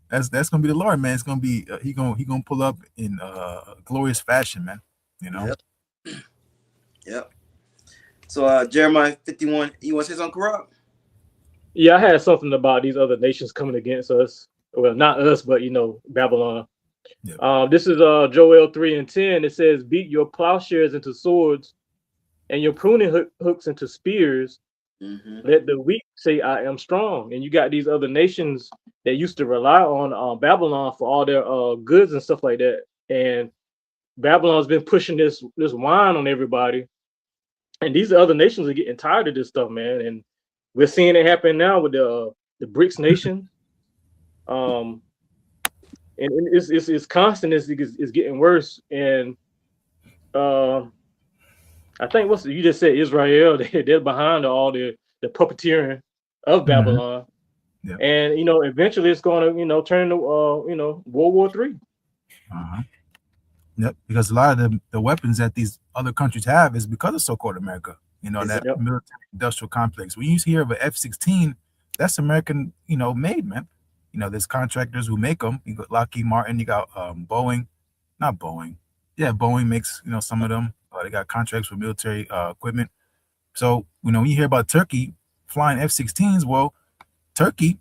That's gonna be the Lord, man. It's gonna be he gonna pull up in glorious fashion, man. Yep. So Jeremiah 51, you want to say something, Corrupt? Yeah, I had something about these other nations coming against us. Well, not us, but Babylon. Yeah. This is Joel 3:10. It says, "Beat your plowshares into swords, and your pruning hooks into spears. Let the weak say, I am strong." And you got these other nations that used to rely on Babylon for all their goods and stuff like that. And Babylon's been pushing this wine on everybody. And these other nations are getting tired of this stuff, man. And we're seeing it happen now with the BRICS nation. And it's constant. It's getting worse. And I think you just said Israel, they're behind all the puppeteering of Babylon. Yeah. And eventually it's going to turn to World War III. Yep, because a lot of the weapons that these other countries have is because of so-called America. That military industrial complex. When you hear of an F-16, that's American, made, man. There's contractors who make them. You got Lockheed Martin, you got Boeing, not Boeing. Yeah, Boeing makes, some of them. They got contracts for military equipment. So, when you hear about Turkey flying F-16s, well, Turkey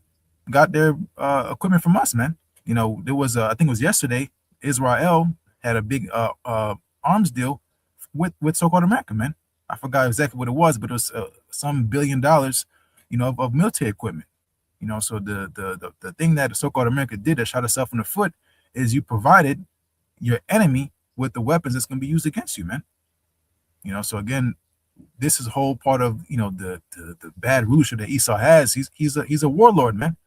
got their equipment from us, man. There was, I think it was yesterday, Israel had a big arms deal with so-called America, man. I forgot exactly what it was, but it was some $1 billion, of military equipment. So the thing that the so-called America did that shot itself in the foot is you provided your enemy with the weapons that's going to be used against you, man. So again, this is a whole part of the bad rulership that Esau has. He's a warlord, man.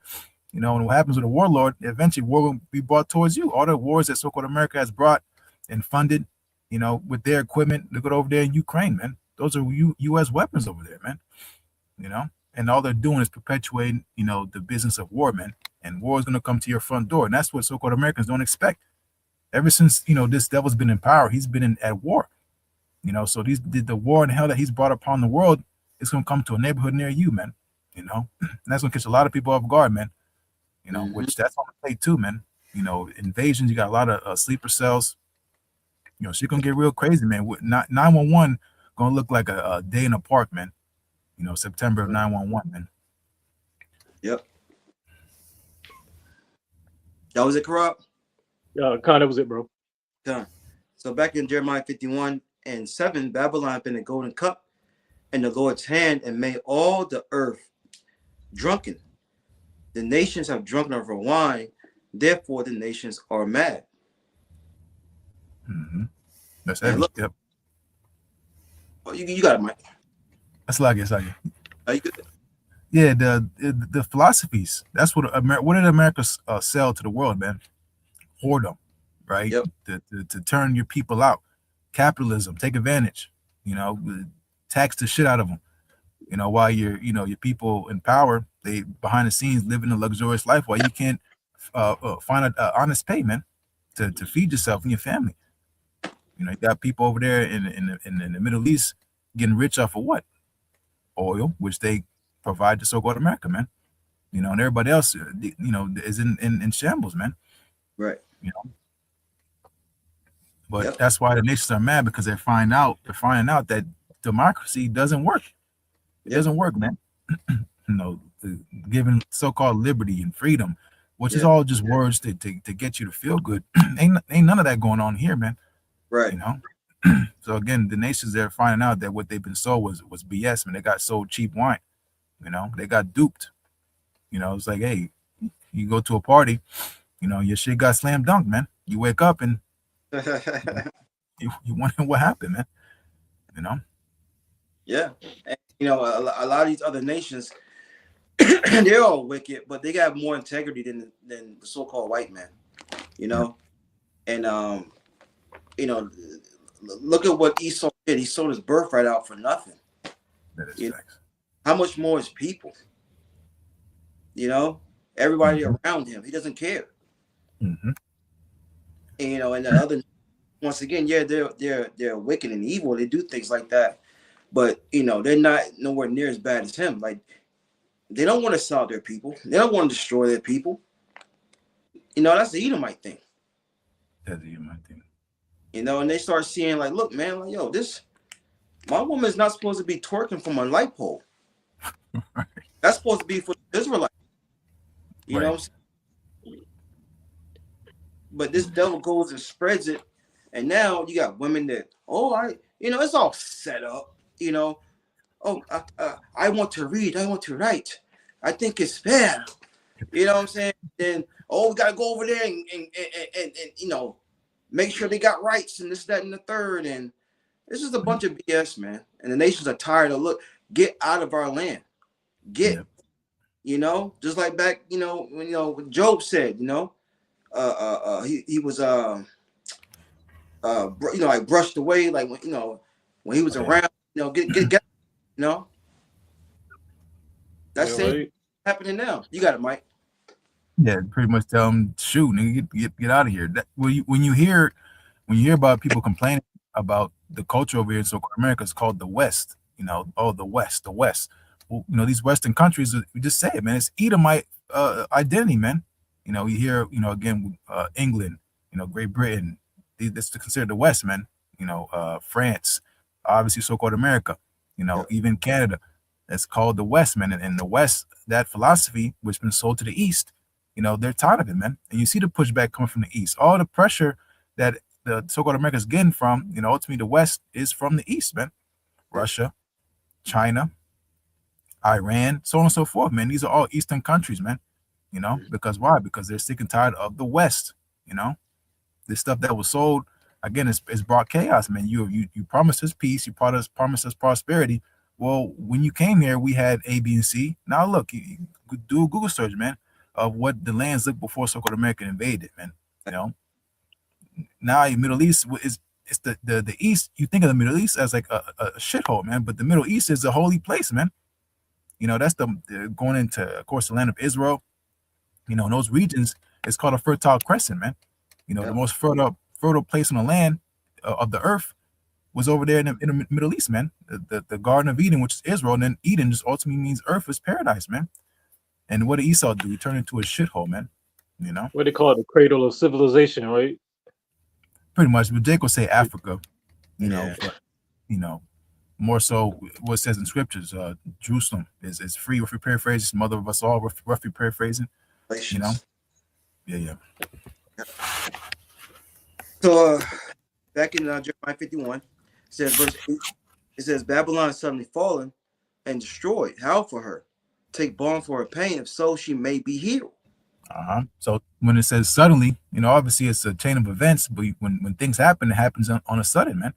And what happens with a warlord, eventually war will be brought towards you. All the wars that so-called America has brought and funded, with their equipment, look at over there in Ukraine, man. Those are U.S. weapons over there, man. And all they're doing is perpetuating, the business of war, man. And war is going to come to your front door. And that's what so-called Americans don't expect. Ever since, this devil's been in power, he's been at war. So the war and hell that he's brought upon the world is going to come to a neighborhood near you, man. And that's going to catch a lot of people off guard, man. Which that's on the plate too, man. Invasions, you got a lot of sleeper cells. Shit gonna get real crazy, man. 911 gonna look like a day in a park, man. September of 911, man. Yep. That was it, corrupt? Kind of was it, bro. Done. So back in Jeremiah 51:7, Babylon had been a golden cup in the Lord's hand and made all the earth drunken. The nations have drunken of her wine, therefore the nations are mad. Mm-hmm. That's And heavy. look, Yep. oh, you got it, Mike. That's like it's like Are you good? yeah. The philosophies. That's what what did America sell to the world, man? Whoredom, right? Yep. To turn your people out. Capitalism, take advantage. You know, tax the shit out of them. You know, while your people in power, they behind the scenes living a luxurious life while you can't find an honest payment to feed yourself and your family. You know, you got people over there in the Middle East getting rich off of what? Oil, which they provide to so-called America, man. You know, and everybody else, is in shambles, man. Right. You know, but Yep. that's why the nations are mad, because they're finding out that democracy doesn't work. It doesn't work, man. Giving so-called liberty and freedom, which is all just words to get you to feel good. ain't none of that going on here, man. Right. You know. So again, the nations, they're finding out that what they've been sold was BS, man. They got sold cheap wine. You know, they got duped. You know, it's like, hey, you go to a party, your shit got slam dunked, man. You wake up and you wonder what happened, man. You know. Yeah, and, a lot of these other nations, they're all wicked, but they got more integrity than the so-called white man. And look at what Esau did. He sold his birthright out for nothing. That is facts. How much more is people? Everybody around him, he doesn't care. Mm-hmm. And and the other, once again, yeah, they're wicked and evil. They do things like that, but they're not nowhere near as bad as him. Like, they don't want to sell their people. They don't want to destroy their people. That's the Edomite thing. That's the Edomite thing. And they start seeing, like, look, man, like, yo, my woman's not supposed to be twerking from a light pole. Right. That's supposed to be for the Israelites. You know what I'm saying? But this devil goes and spreads it. And now you got women that, it's all set up, I want to read, I want to write. I think it's fair. You know what I'm saying? Then, we got to go over there and make sure they got rights and this, that, and the third. And this is a bunch of BS, man. And the nations are tired of, get out of our land. Just like back, when Job said, he was, like brushed away, like, when he was around, get. That's it happening now. You got it, Mike. Yeah, pretty much tell them, shoot, nigga, get out of here. That, when you hear about people complaining about the culture over here in so-called America, it's called the West. The West. Well, these Western countries, we just say it, man. It's Edomite identity, man. You hear, again, England, Great Britain. That's considered the West, man. France, obviously so-called America. Even Canada. It's called the West, man. And the West, that philosophy, which has been sold to the East, they're tired of it, man. And you see the pushback coming from the East. All the pressure that the so-called America is getting from, ultimately the West is from the East, man. Russia, China, Iran, so on and so forth, man. These are all Eastern countries, man. Because why? Because they're sick and tired of the West. This stuff that was sold, again, it's brought chaos, man. You promised us peace, you promised us prosperity. Well, when you came here, we had A, B, and C. Now look, you do a Google search, man, of what the lands looked before so-called America invaded, man. Now the Middle East it's the East. You think of the Middle East as like a shithole, man, but the Middle East is a holy place, man. That's going into, of course, the land of Israel. In those regions, it's called a fertile crescent, man. The most fertile place on the land of the earth was over there in the Middle East, man. The Garden of Eden, which is Israel, and then Eden just ultimately means earth is paradise, man. And what did Esau do? He turned into a shithole, man. What they call it, the cradle of civilization, right? Pretty much. But Jake will say Africa, but, more so what it says in scriptures, Jerusalem is free, roughly paraphrasing, mother of us all, roughly paraphrasing, Yeah. So back in Jeremiah 51, it says verse 8, it says, Babylon is suddenly fallen and destroyed. How for her? Take balm for her pain, if so she may be healed. So when it says suddenly, obviously it's a chain of events, but when things happen, it happens on a sudden, man.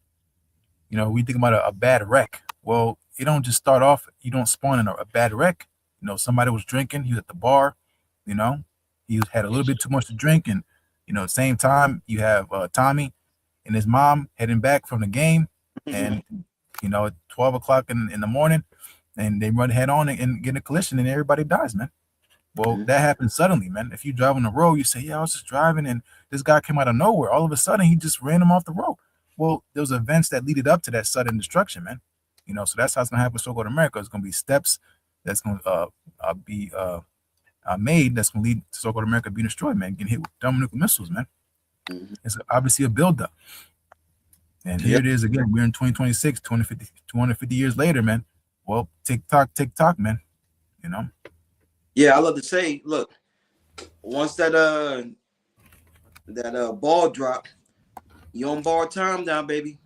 We think about a bad wreck. Well, you don't just start off, you don't spawn in a bad wreck. Somebody was drinking, he was at the bar, he had a little bit too much to drink, and same time you have Tommy and his mom heading back from the game, and at 12 o'clock in the morning, and they run head on and get in a collision, and everybody dies, man. Well, that happens suddenly, man. If you drive on the road, you say, yeah, I was just driving and this guy came out of nowhere. All of a sudden, he just ran him off the road. Well, there's events that leaded up to that sudden destruction, man. So that's how it's going to happen with so-called America. It's going to be steps that's going to be made that's going to lead to so-called America being destroyed, man, getting hit with thermonuclear missiles, man. It's obviously a buildup. And here it is again. We're in 2026, 250 years later, man. Well, tick tock, man. Yeah, I love to say, look, once that ball drop, you on borrowed time now, baby.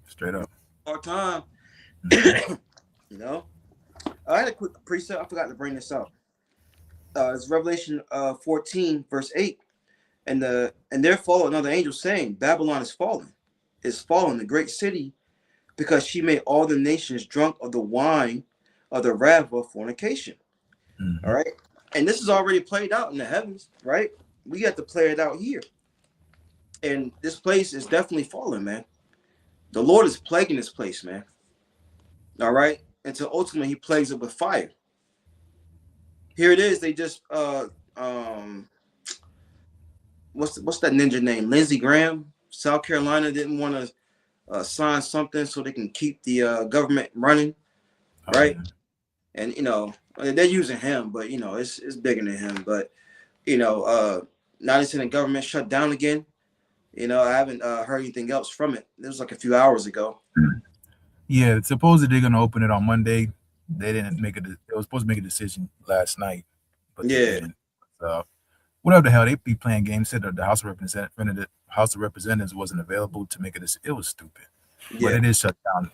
Straight up. Borrowed time. I had a quick precept. I forgot to bring this up. It's Revelation 14, verse 8. And there followed another angel saying, Babylon is fallen, the great city, because she made all the nations drunk of the wine of the wrath of fornication. All right. And this is already played out in the heavens, right? We got to play it out here. And this place is definitely falling, man. The Lord is plaguing this place, man. All right. Until ultimately he plagues it with fire. Here it is. They just what's that ninja name? Lindsey Graham, South Carolina didn't want to sign something so they can keep the government running, right? And they're using him, but it's bigger than him. But now they're saying the government shut down again. I haven't heard anything else from it. It was like a few hours ago. Yeah, supposedly they're gonna open it on Monday. They didn't make it. They were supposed to make a decision last night, but they didn't. So whatever the hell, they be playing games. Said that the House of Representatives wasn't available to make it. It was stupid. Yeah. But it is shut down.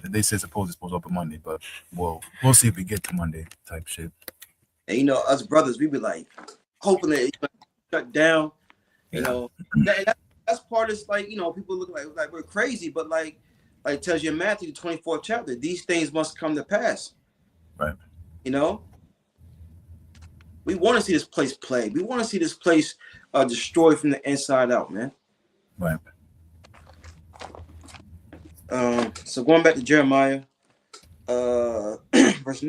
They said supposedly it's supposed to open Monday, but we'll see if we get to Monday type shit. And us brothers, we be like hoping that it shut down. That's part of like people look like we're crazy, but like it tells you in Matthew the 24th chapter, these things must come to pass. Right. We want to see this place plagued. We want to see this place destroyed from the inside out, man. Right. So going back to Jeremiah, verse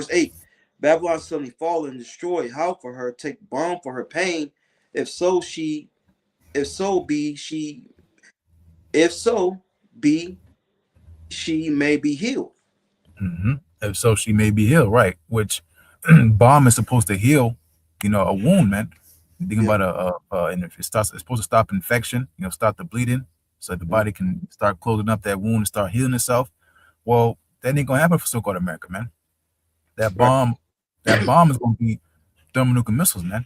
8, Babylon suddenly fallen and destroyed. How for her? Take balm for her pain. If so be she may be healed. If so, she may be healed, right? Which balm is supposed to heal, a wound, man. You think about and if it's supposed to stop infection, stop the bleeding, so the body can start closing up that wound and start healing itself. Well, that ain't gonna happen for so-called America, man. That bomb is gonna be thermonuclear missiles, man.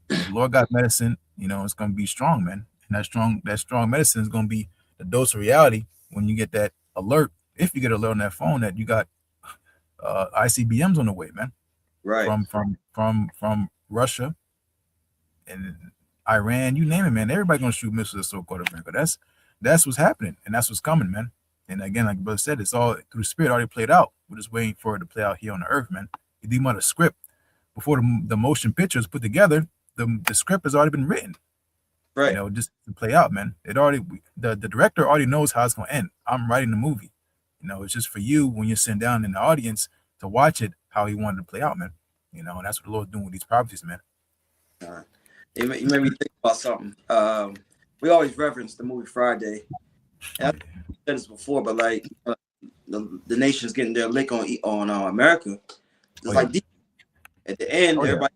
The Lord got medicine, it's gonna be strong, man. And that strong medicine is gonna be the dose of reality when you get that alert. If you get an alert on that phone that you got ICBMs on the way, man. Right. From Russia and Iran, you name it, man. Everybody gonna shoot missiles at so-called America. That's what's happening, and that's what's coming, man. And again, like brother said, it's all through the spirit already played out. We're just waiting for it to play out here on the earth, man. You think about a script before the motion picture is put together. The script has already been written, right? Just to play out, man. The director already knows how it's gonna end. I'm writing the movie, it's just for you when you're sitting down in the audience to watch it how he wanted to play out, man. And that's what the Lord's doing with these prophecies, man. You made me think about something. We always reference the movie Friday. And I've said this before, but like the nation's getting their lick on America. It's like at the end, everybody,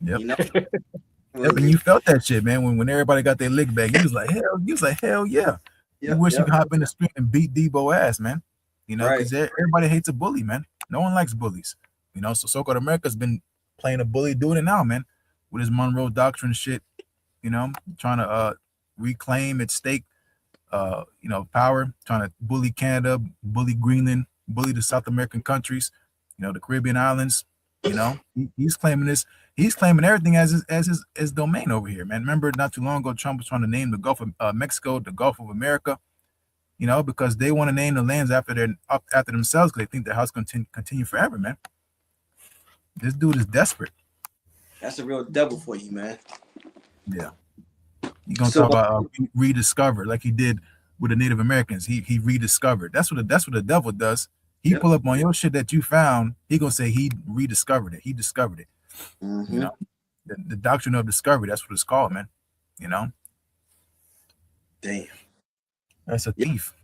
Yep. And you felt that shit, man. When everybody got their lick back, you was like, hell yeah. You wish you could hop in the street and beat Debo ass, man. Because everybody hates a bully, man. No one likes bullies. So so-called America's been playing a bully, doing it now, man, with his Monroe Doctrine shit. You know, trying to reclaim its stake, power, trying to bully Canada, bully Greenland, bully the South American countries, the Caribbean islands. He's claiming this. He's claiming everything as his domain over here, man. Remember, not too long ago, Trump was trying to name the Gulf of Mexico the Gulf of America, because they want to name the lands after themselves because they think their house continue forever, man. This dude is desperate. That's a real devil for you, man. Yeah. You're gonna talk about rediscover like he did with the Native Americans. He rediscovered. That's what the devil does. He pull up on your shit that you found. He gonna say he rediscovered it. He discovered it. Mm-hmm. The doctrine of discovery. That's what it's called, man. Damn. That's a thief.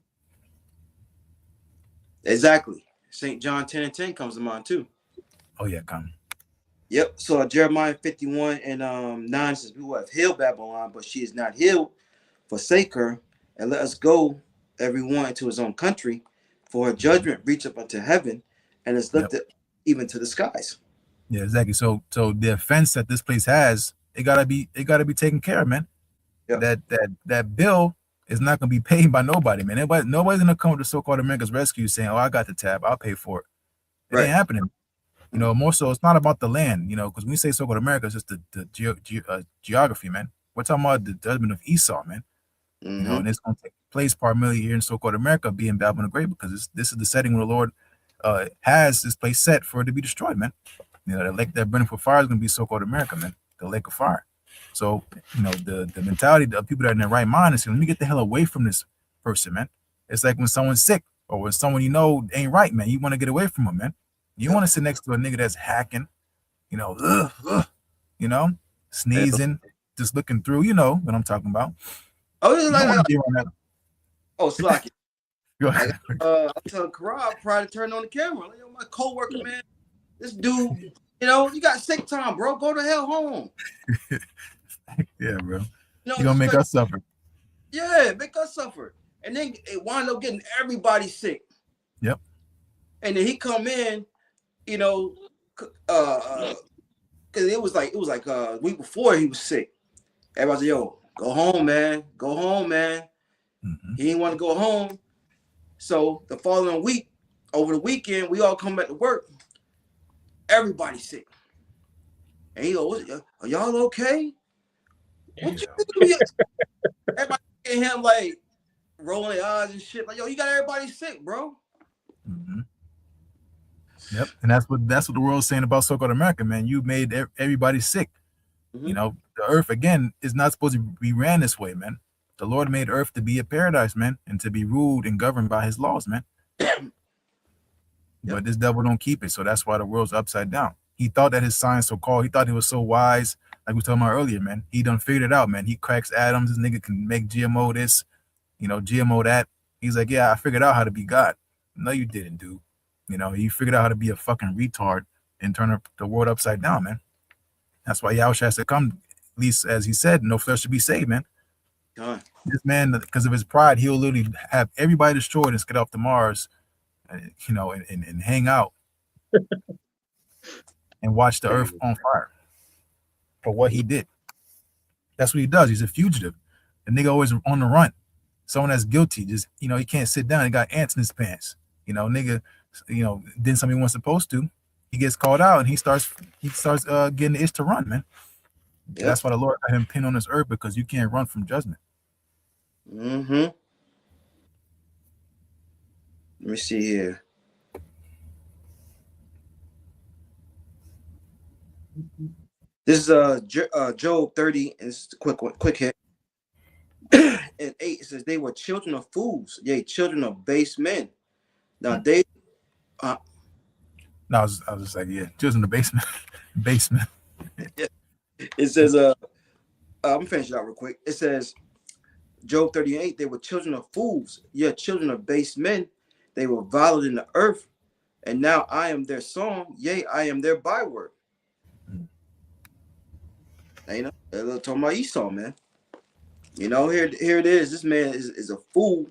Exactly. St. John 10:10 comes to mind too. Oh yeah, come. Yep. So Jeremiah 51 and 9 says, "We will have healed Babylon, but she is not healed. Forsake her, and let us go, everyone into his own country. For her judgment reach up unto heaven, and is lifted even to the skies." Yeah, exactly. So the offense that this place has, it gotta be taken care of, man. Yep. That bill is not gonna be paid by nobody, man. Nobody's gonna come to so-called America's Rescue saying, "Oh, I got the tab, I'll pay for it." It ain't happening. More so, it's not about the land, because when we say so-called America, it's just the geography, man. We're talking about the judgment of Esau, man. Mm-hmm. And it's going to take place primarily here in so-called America, being Babylon the Great, because this is the setting where the Lord has this place set for it to be destroyed, man. The lake that burning for fire is going to be so-called America, man. The lake of fire. So, the mentality of people that are in their right mind is, let me get the hell away from this person, man. It's like when someone's sick or when someone ain't right, man. You want to get away from them, man. You want to sit next to a nigga that's hacking, sneezing, just looking through, what I'm talking about. Oh, Slocky. Go ahead. I tell Karab prior to turn on the camera. Like, my coworker, man, this dude, you got sick time, bro. Go to hell home. Yeah, bro. You're gonna make us suffer. Yeah, make us suffer. And then it wound up getting everybody sick. Yep. And then he come in, because it was like a week before he was sick. Everybody said, "Yo, go home, man. Go home, man." Mm-hmm. He didn't want to go home. So the following week, over the weekend, we all come back to work. Everybody sick. And he goes, "Are y'all okay? What you do?" Everybody at him like rolling their eyes and shit. Like, yo, you got everybody sick, bro. Mm-hmm. Yep, and that's what the world's saying about so-called America, man. You made everybody sick. Mm-hmm. The earth again is not supposed to be ran this way, man. The Lord made earth to be a paradise, man, and to be ruled and governed by his laws, man. But this devil don't keep it, so that's why the world's upside down. He thought that his science so-called, he thought he was so wise, like we were talking about earlier, man. He done figured it out, man. He cracks atoms. This nigga can make GMO this, GMO that. He's like, yeah, I figured out how to be God. No, you didn't, dude. You figured out how to be a fucking retard and turn the world upside down, man. That's why YAHAWASHI has to come, at least as he said, no flesh should be saved, man. This man, because of his pride, he'll literally have everybody destroyed and get off to Mars, and hang out and watch the earth on fire for what he did. That's what he does. He's a fugitive. The nigga always on the run. Someone that's guilty, just, he can't sit down. He got ants in his pants. Nigga, did something he wasn't supposed to. He gets called out and he starts getting the itch to run, man. Yep. That's why the Lord got him pinned on this earth, because you can't run from judgment. Mm-hmm. Let me see here. This is Job 30, and it's a quick hit. And 8, it says, "They were children of fools, yea, children of base men." Now they No, I was just like, yeah, children of basement. Yeah. It says, I'm finishing out real quick. It says, Job 38, "They were children of fools, yea, children of base men. They were violent in the earth, and now I am their song, yea, I am their byword." Now, they're talking about Esau, man. Here it is. This man is a fool,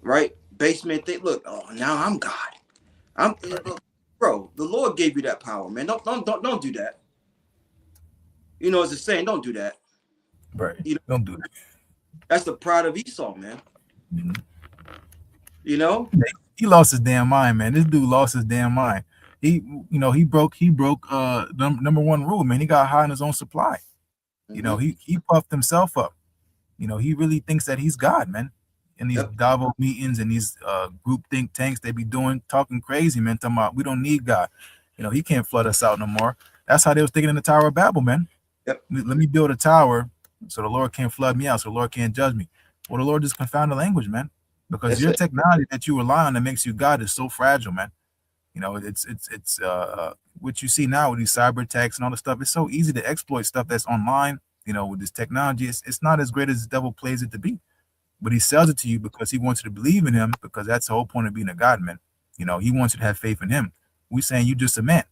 right? Basement thing. Look, oh, now I'm God. bro, the Lord gave you that power, man. Don't do that. You know, as it's saying, don't do that. Right. You know, Don't do that. that's the pride of Esau, man. Mhm. You know? He lost his damn mind, man. This dude lost his damn mind. He broke number one rule, man. He got high on his own supply. You know, he puffed himself up. You know, he really thinks that he's God, man. In these Davos meetings and these group think tanks they be doing, talking crazy, man, talking about we don't need God. You know, he can't flood us out no more. That's how they was thinking in the Tower of Babel, man. Yep. Let me build a tower so the Lord can't flood me out, so the Lord can't judge me. Well, the Lord just confound the language, man. Because That's your it. technology that you rely on that makes you God is so fragile, man. You know, it's what you see now with these cyber attacks and all this stuff. It's so easy to exploit stuff that's online. You know, with this technology, it's not as great as the devil plays it to be. But he sells it to you because he wants you to believe in him, because that's the whole point of being a God, man. You know, he wants you to have faith in him. We saying you just a man.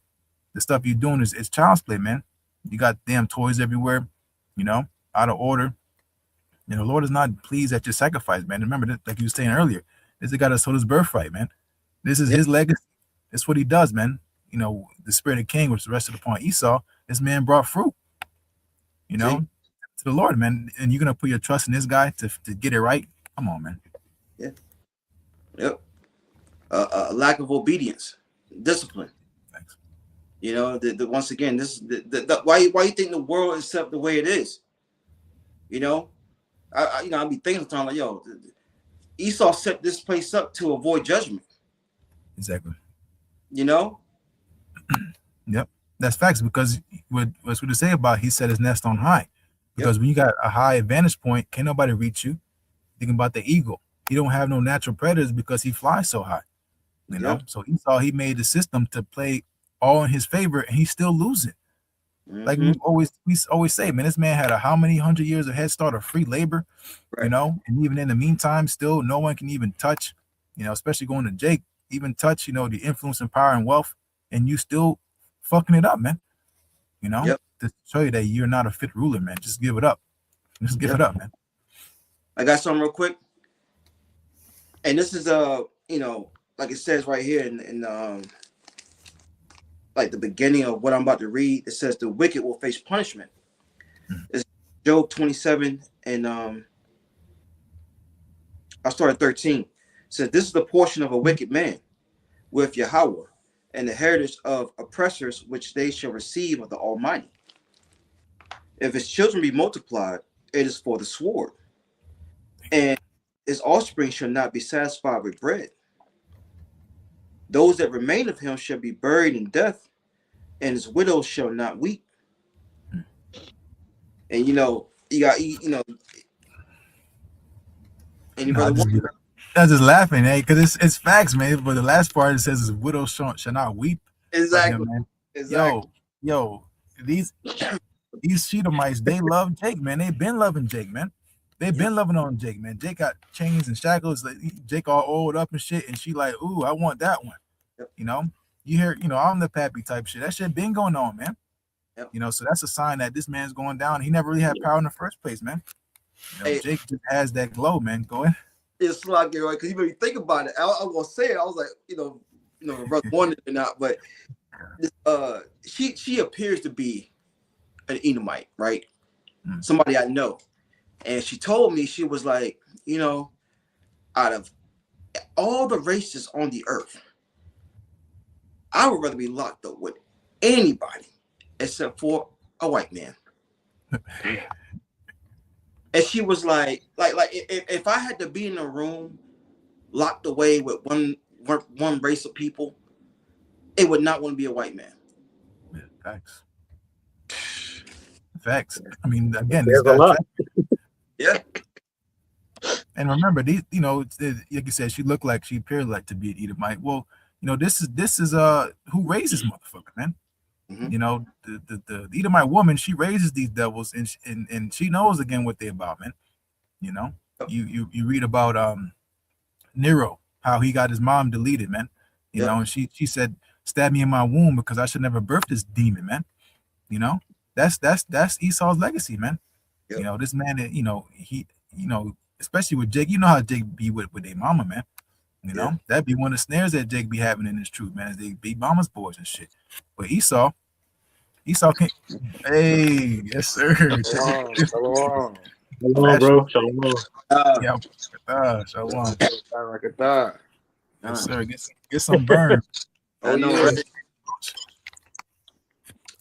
The stuff you're doing is child's play, man. You got damn toys everywhere, you know, out of order. You know, the Lord is not pleased at your sacrifice, man. Remember that, like you were saying earlier, this has got to sow his birthright, man. This is his legacy. It's what he does, man. You know, the spirit of Cain, which rested upon Esau, this man brought fruit, you know, to the Lord, man. And you're going to put your trust in this guy to get it right? Come on, man. Yeah. Yep. Lack of obedience, discipline. Thanks. You know, once again, this why you think the world is set the way it is? You know, I be thinking sometimes like, yo, Esau set this place up to avoid judgment. Exactly. You know. Yep, that's facts. Because what's to say about he set his nest on high. Because when you got a high vantage point, can't nobody reach you. Thinking about the eagle, he don't have no natural predators because he flies so high. You know, so Esau, he made the system to play all in his favor, and he's still losing. Like we always say, man, this man had how many 100 years of head start of free labor, you know, and even in the meantime, still no one can even touch, you know, especially going to Jake, even touch, you know, the influence and power and wealth, and you still fucking it up, man. You know, to show you that you're not a fit ruler, man. Just give it up. Just give it up, man. I got something real quick, and this is you know, like it says right here in like the beginning of what I'm about to read. It says the wicked will face punishment. It's Job 27, and I started 13. It says this is the portion of a wicked man with YAHAWAH, and the heritage of oppressors which they shall receive of the Almighty. If his children be multiplied, it is for the sword, and his offspring shall not be satisfied with bread. Those that remain of him shall be buried in death, and his widows shall not weep. And you know, you got, you know, and I'm just laughing, hey, because it's facts, man. But the last part it says his widow shall not weep. Exactly. Him, man. Exactly. Yo, these Shedemites, they love Jake, man. They've been loving Jake, man. They've been loving on Jake, man. Jake got chains and shackles. Like, Jake all oiled up and shit, and she like, ooh, I want that one. You know, you hear, you know, I'm the pappy type shit. That shit been going on, man. You know, so that's a sign that this man's going down. He never really had power in the first place, man. You know, Jake just has that glow, man. Go ahead. It's like, you know, because you made me think about it. I was gonna say it. I was like, you know, brother wanted it or not, but she appears to be an Edomite, right? Somebody I know. And she told me, she was like, you know, out of all the races on the earth, I would rather be locked up with anybody except for a white man. And she was like if I had to be in a room locked away with one race of people, it would not want to be a white man. Yeah, facts. Facts. I mean, again, there's a lot. Yeah. And remember, these, you know, like you said, she looked like, she appeared like to be an Edomite. Well, you know, this is who raised this motherfucker, man. You know, the Edomite woman, she raises these devils, and she knows again what they're about, man. You know, you read about Nero, how he got his mom deleted, man. You know, and she said, stab me in my womb because I should never birth this demon, man. You know, that's Esau's legacy, man. You know, this man, you know, he, you know, especially with Jake, you know how Jake be with their mama, man. You know, that'd be one of the snares that Jake be having in his truth, man, as they be Mama's boys and shit. But Esau can't. Hey, yes, sir. Shalom, shalom. Shalom, bro. Shalom. Yeah, shalom. Like a dog. Yes, sir. Get some burn. Oh, know, yeah. right?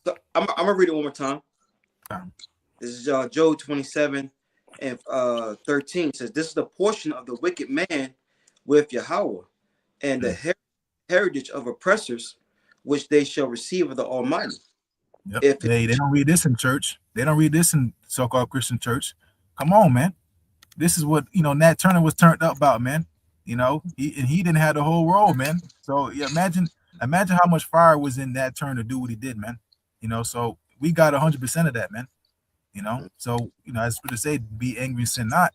So I'm gonna read it one more time. This is Job 27 and 13. It says, "This is the portion of the wicked man with Yahawah, and the heritage of oppressors, which they shall receive of the Almighty." Yep. If they don't read this in church, they don't read this in so-called Christian church. Come on, man. This is what Nat Turner was turned up about, man. He didn't have the whole world, man. So yeah, imagine how much fire was in Nat Turner to do what he did, man. So we got 100% of that, man. So as for to say, be angry and sin not.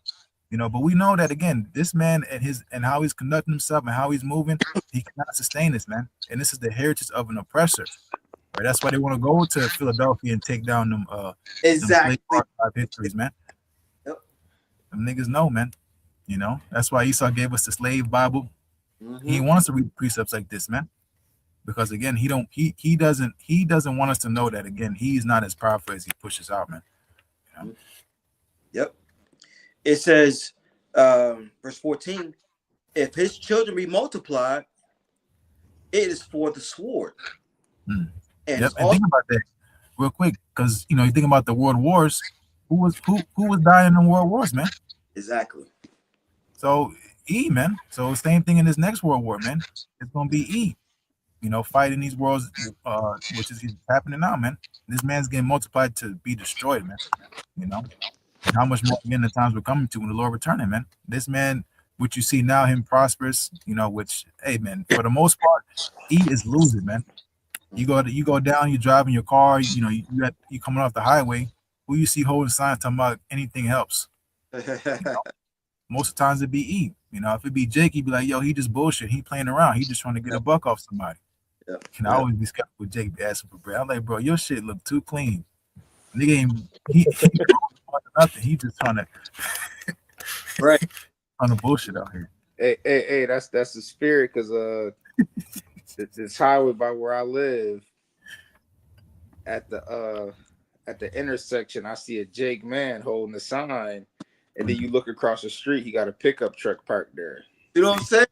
But we know that again, this man and how he's conducting himself and how he's moving, he cannot sustain this, man. And this is the heritage of an oppressor. Right? That's why they want to go to Philadelphia and take down them exactly them histories, man. Yep. Them niggas know, man. That's why Esau gave us the slave Bible. He wants us to read precepts like this, man. Because again, he doesn't want us to know that again, he's not as powerful as he pushes out, man. Yep. It says, verse 14, "If his children be multiplied, it is for the sword." And think about that real quick, because you think about the world wars. Who was dying in the world wars, man? Exactly. So man. So same thing in this next world war, man. It's gonna be fighting these worlds, which is happening now, man. This man's getting multiplied to be destroyed, man. And how much more again the times we're coming to when the Lord returning, man. This man, which you see now, him prosperous, which, hey, man, for the most part, he is losing, man. You go down, you driving your car, you coming off the highway. Who you see holding signs talking about anything helps? Most of the times it be E. If it be Jake, he'd be like, yo, he just bullshit. He playing around. He just trying to get a buck off somebody. I always be skeptical with Jake asking for bread. I'm like, bro, your shit look too clean. Nigga ain't he nothing. He just trying to right on the bullshit out here. Hey, that's the spirit, because this highway by where I live, at the intersection, I see a Jake man holding a sign, and then you look across the street, he got a pickup truck parked there. You know what I'm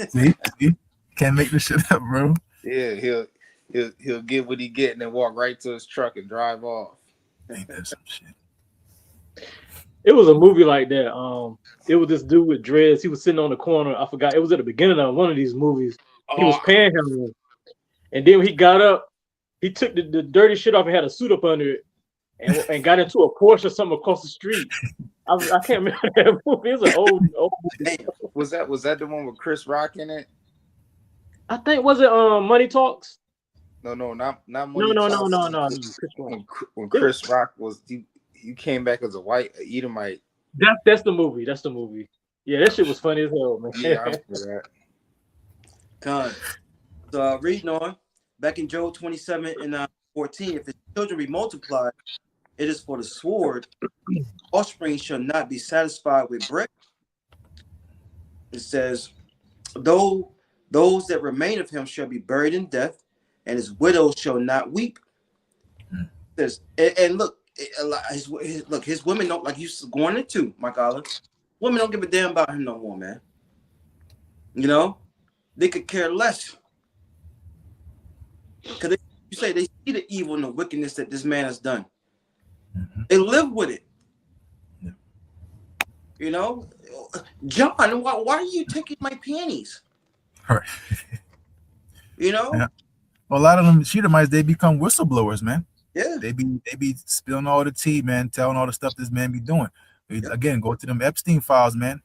See? saying? Can't make this shit up, bro. Yeah, he'll get what he get and then walk right to his truck and drive off. Ain't that some shit? It was a movie like that. It was this dude with dreads. He was sitting on the corner. I forgot. It was at the beginning of one of these movies. He was panhandling, and then when he got up, he took the dirty shit off and had a suit up under it, and got into a Porsche or something across the street. I can't remember that movie. It's an old movie. Was that the one with Chris Rock in it? I think, was it Money Talks? No, not Money No. Talks. When Chris Rock was he came back as a white Edomite. That's the movie. That's the movie. Yeah, that shit was funny as hell, man. Yeah, I remember that. God. So reading on, back in Job 27 and 14, "If his children be multiplied, it is for the sword. Offspring shall not be satisfied with bread." It says, "Though those that remain of him shall be buried in death, and his widows shall not weep." It says, and look, his women don't, like you going into, Mike Olive, women don't give a damn about him no more, man. They could care less. Because you say they see the evil and the wickedness that this man has done. They live with it. John, why are you taking my panties? Right. Yeah. Well, a lot of them Shedemites, they become whistleblowers, man. Yeah. They be spilling all the tea, man, telling all the stuff this man be doing. Again, go to them Epstein files, man.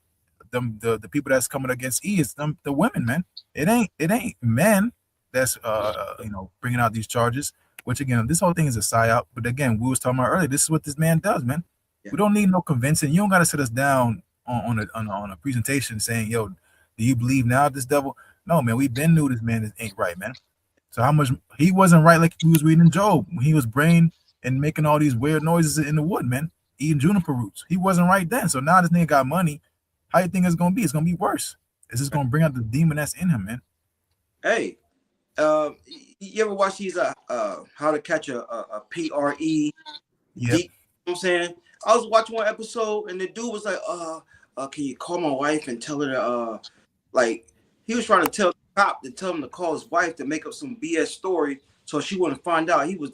The people that's coming against E is the women, man. It ain't men that's bringing out these charges. Which again, this whole thing is a psyop. But again, we was talking about earlier. This is what this man does, man. Yeah. We don't need no convincing. You don't got to sit us down on a presentation saying, "Yo, do you believe now this devil?" No, man. We been knew this man ain't right, man. So how much he wasn't right, like he was reading Job when he was braying and making all these weird noises in the wood, man, eating juniper roots. He wasn't right then. So now this nigga got money. How you think it's gonna be? It's gonna be worse. It's just gonna bring out the demon that's in him, man. Hey, you ever watch these How to Catch a PRE? Yep. Deep, you know what I'm saying? I was watching one episode and the dude was like, can you call my wife and tell her to like he was trying to tell the cop to tell him to call his wife to make up some BS story so she wouldn't find out he was,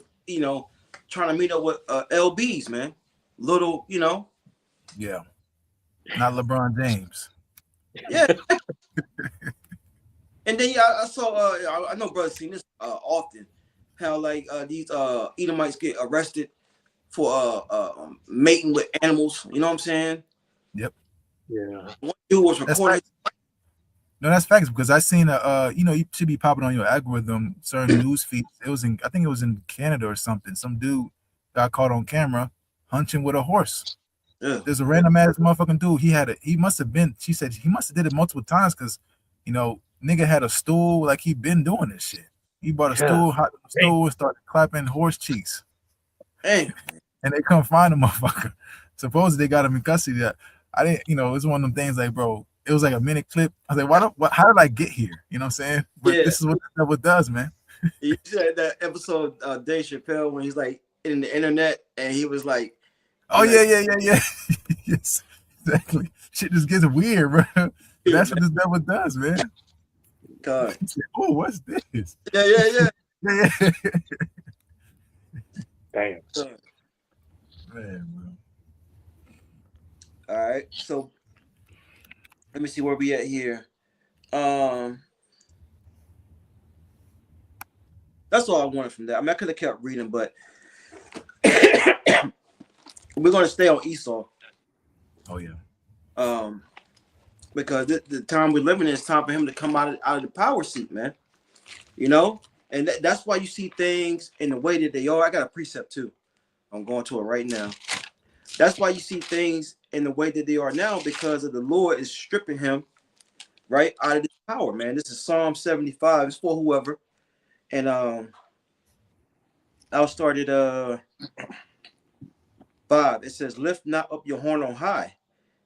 trying to meet up with LBs, man. Little, Yeah. Not LeBron James. Yeah. And then I saw I know brothers seen this often, how like these Edomites get arrested for mating with animals, you know what I'm saying? Yep. Yeah. One dude was recording. No, that's facts because I seen you should be popping on your algorithm certain news feeds. I think it was in Canada or something. Some dude got caught on camera hunching with a horse. Yeah. There's a random ass motherfucking dude. He must have been. She said he must have did it multiple times because, nigga had a stool like he been doing this shit. He bought a stool, hot stool, and started clapping horse cheeks. Hey. And they couldn't find the motherfucker. Supposedly they got him in custody. I didn't, it's one of them things like, bro, it was like a minute clip. I was like, how did I get here? You know what I'm saying? But this is what the devil does, man. You said that episode Dave Chappelle when he's like in the internet and he was like, oh yeah. Yes, exactly. Shit just gets weird, bro. That's what this devil does, man. God. Oh, what's this? Yeah. Damn. Man, bro. All right, so let me see where we at here. That's all I wanted from that. I mean, I could have kept reading, but we're gonna stay on Esau. Oh yeah. Because the time we're living in is time for him to come out of the power seat, man. And that's why you see things in the way that they are. I got a precept too. I'm going to it right now. That's why you see things in the way that they are now, because of the Lord is stripping him right out of this power, man. This is Psalm 75. It's for whoever. And I'll start at 5. It says, lift not up your horn on high,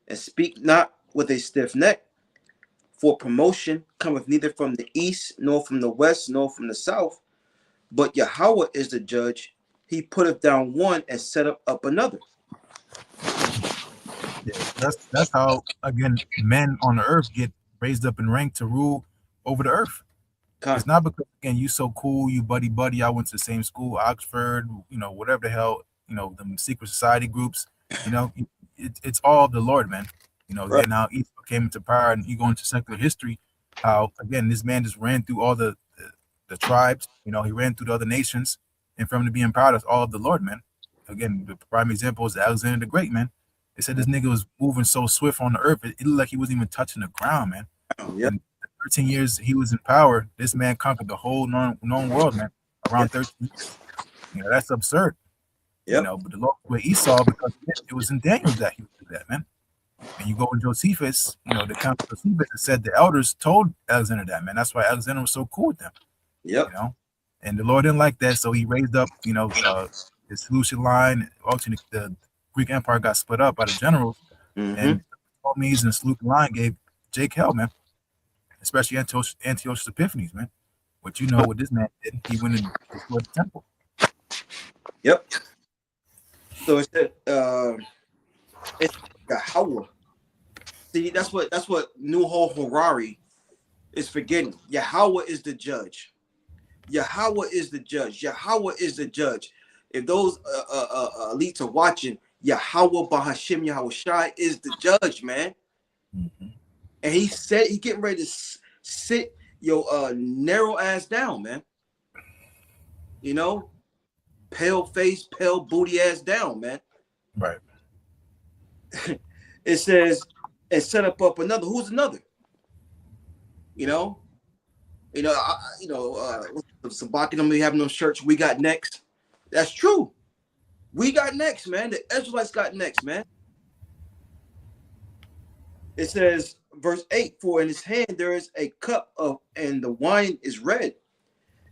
and speak not with a stiff neck, for promotion cometh neither from the east, nor from the west, nor from the south, but Yahawah is the judge. He putteth down one and set up another. Yeah, that's how, again, men on the earth get raised up in rank to rule over the earth. It's not because, again, you so cool, you buddy. I went to the same school, Oxford, whatever the hell, the secret society groups, it's all the Lord, man. Right. Then how Esau came into power, and you go into secular history, how, again, this man just ran through all the tribes, he ran through the other nations, and for him to be in power, that's all of the Lord, man. Again, the prime example is Alexander the Great, man. They said this nigga was moving so swift on the earth, it looked like he wasn't even touching the ground, man. Yep. And 13 years he was in power, this man conquered the whole known world, man, around 13 years. That's absurd. Yep. But the Lord with Esau, because it was in Daniel that he would do that, man. And you go in Josephus, the Count of Josephus said the elders told Alexander that, man. That's why Alexander was so cool with them. Yep. And the Lord didn't like that, so he raised up, his Seleucid line. Ultimately, the Greek Empire got split up by the generals, and Ptolemies and Seleucid line gave Jake hell, man. Especially Antiochus Epiphanes, man. What what this man did, he went and destroyed the temple. Yep. So it's Yahawah. See, that's what Nuho Harari is forgetting. Yahawah is the judge. Yahawah is the judge. Yahawah is the judge. If those elites are watching, Yahawah BAHASHAM YAHAWASHI is the judge, man. And he said he getting ready to sit your narrow ass down, man. Pale face, pale booty ass down, man. Right. It says, and set up another. Who's another? Sabaki them having them shirts. We got next. That's true. We got next, man. The Israelites got next, man. It says, verse 8, for in his hand there is a cup and the wine is red.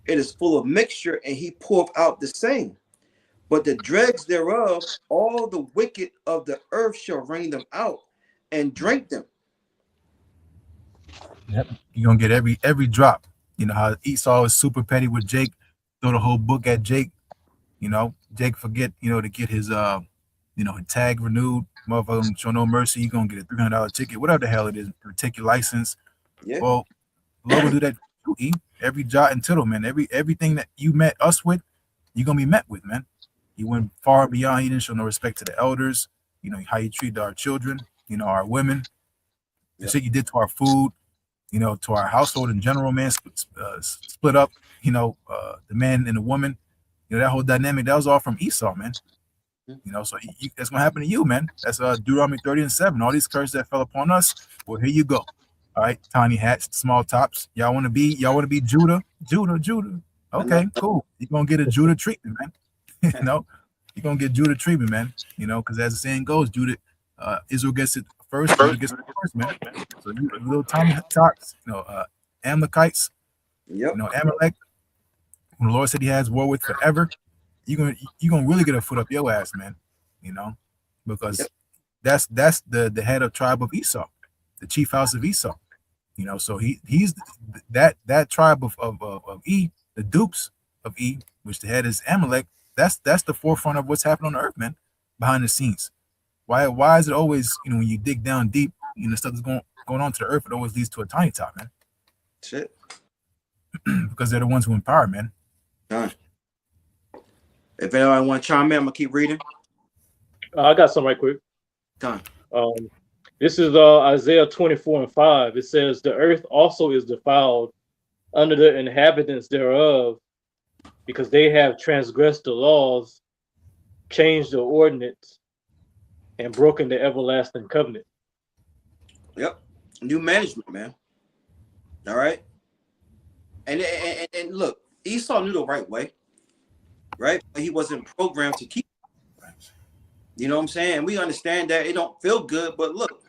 It is full of mixture, and he poureth out the same. But the dregs thereof, all the wicked of the earth shall wring them out and drink them. Yep. You're gonna get every drop. You know how Esau was super petty with Jake, throw the whole book at Jake. You know, Jake forget, to get his his tag renewed. Motherfucker don't show no mercy. You're gonna get a $300 ticket, whatever the hell it is, or take your license. Yeah. Well, Lord will do that too, E. Every jot and tittle, man. Everything that you met us with, you're gonna be met with, man. He went far beyond. He didn't show no respect to the elders. You know how you treated our children, our women, the shit you did to our food, to our household in general, man. Split up, the man and the woman. That whole dynamic, that was all from Esau, man. So that's gonna happen to you, man. That's Deuteronomy 30:7. All these curses that fell upon us. Well, here you go. All right, tiny hats, small tops. Y'all want to be Judah. Okay, cool. You're gonna get a Judah treatment, man. You're gonna get Judah treatment, man. Because as the saying goes, Israel gets it first, Judah gets it first, man. So you little tiny tots, Amalekites, Yep. Amalek. When the Lord said He has war with forever, you're gonna really get a foot up your ass, man. Because that's the head of tribe of Esau, the chief house of Esau. So he's that tribe of E, the dupes of E, which the head is Amalek. That's the forefront of what's happening on the earth, man, behind the scenes. Why is it always, when you dig down deep, stuff that's going on to the earth, it always leads to a tiny top, man. Shit. Because they're the ones who empower, man. Done. If anyone want to chime in, I'm gonna keep reading. I got some right quick. Done. This is Isaiah 24:5. It says, "The earth also is defiled under the inhabitants thereof, because they have transgressed the laws, changed the ordinance, and broken the everlasting covenant." Yep. New management, man. All right. And look, Esau knew the right way, right? But he wasn't programmed to keep. You know what I'm saying? We understand that it don't feel good, but look,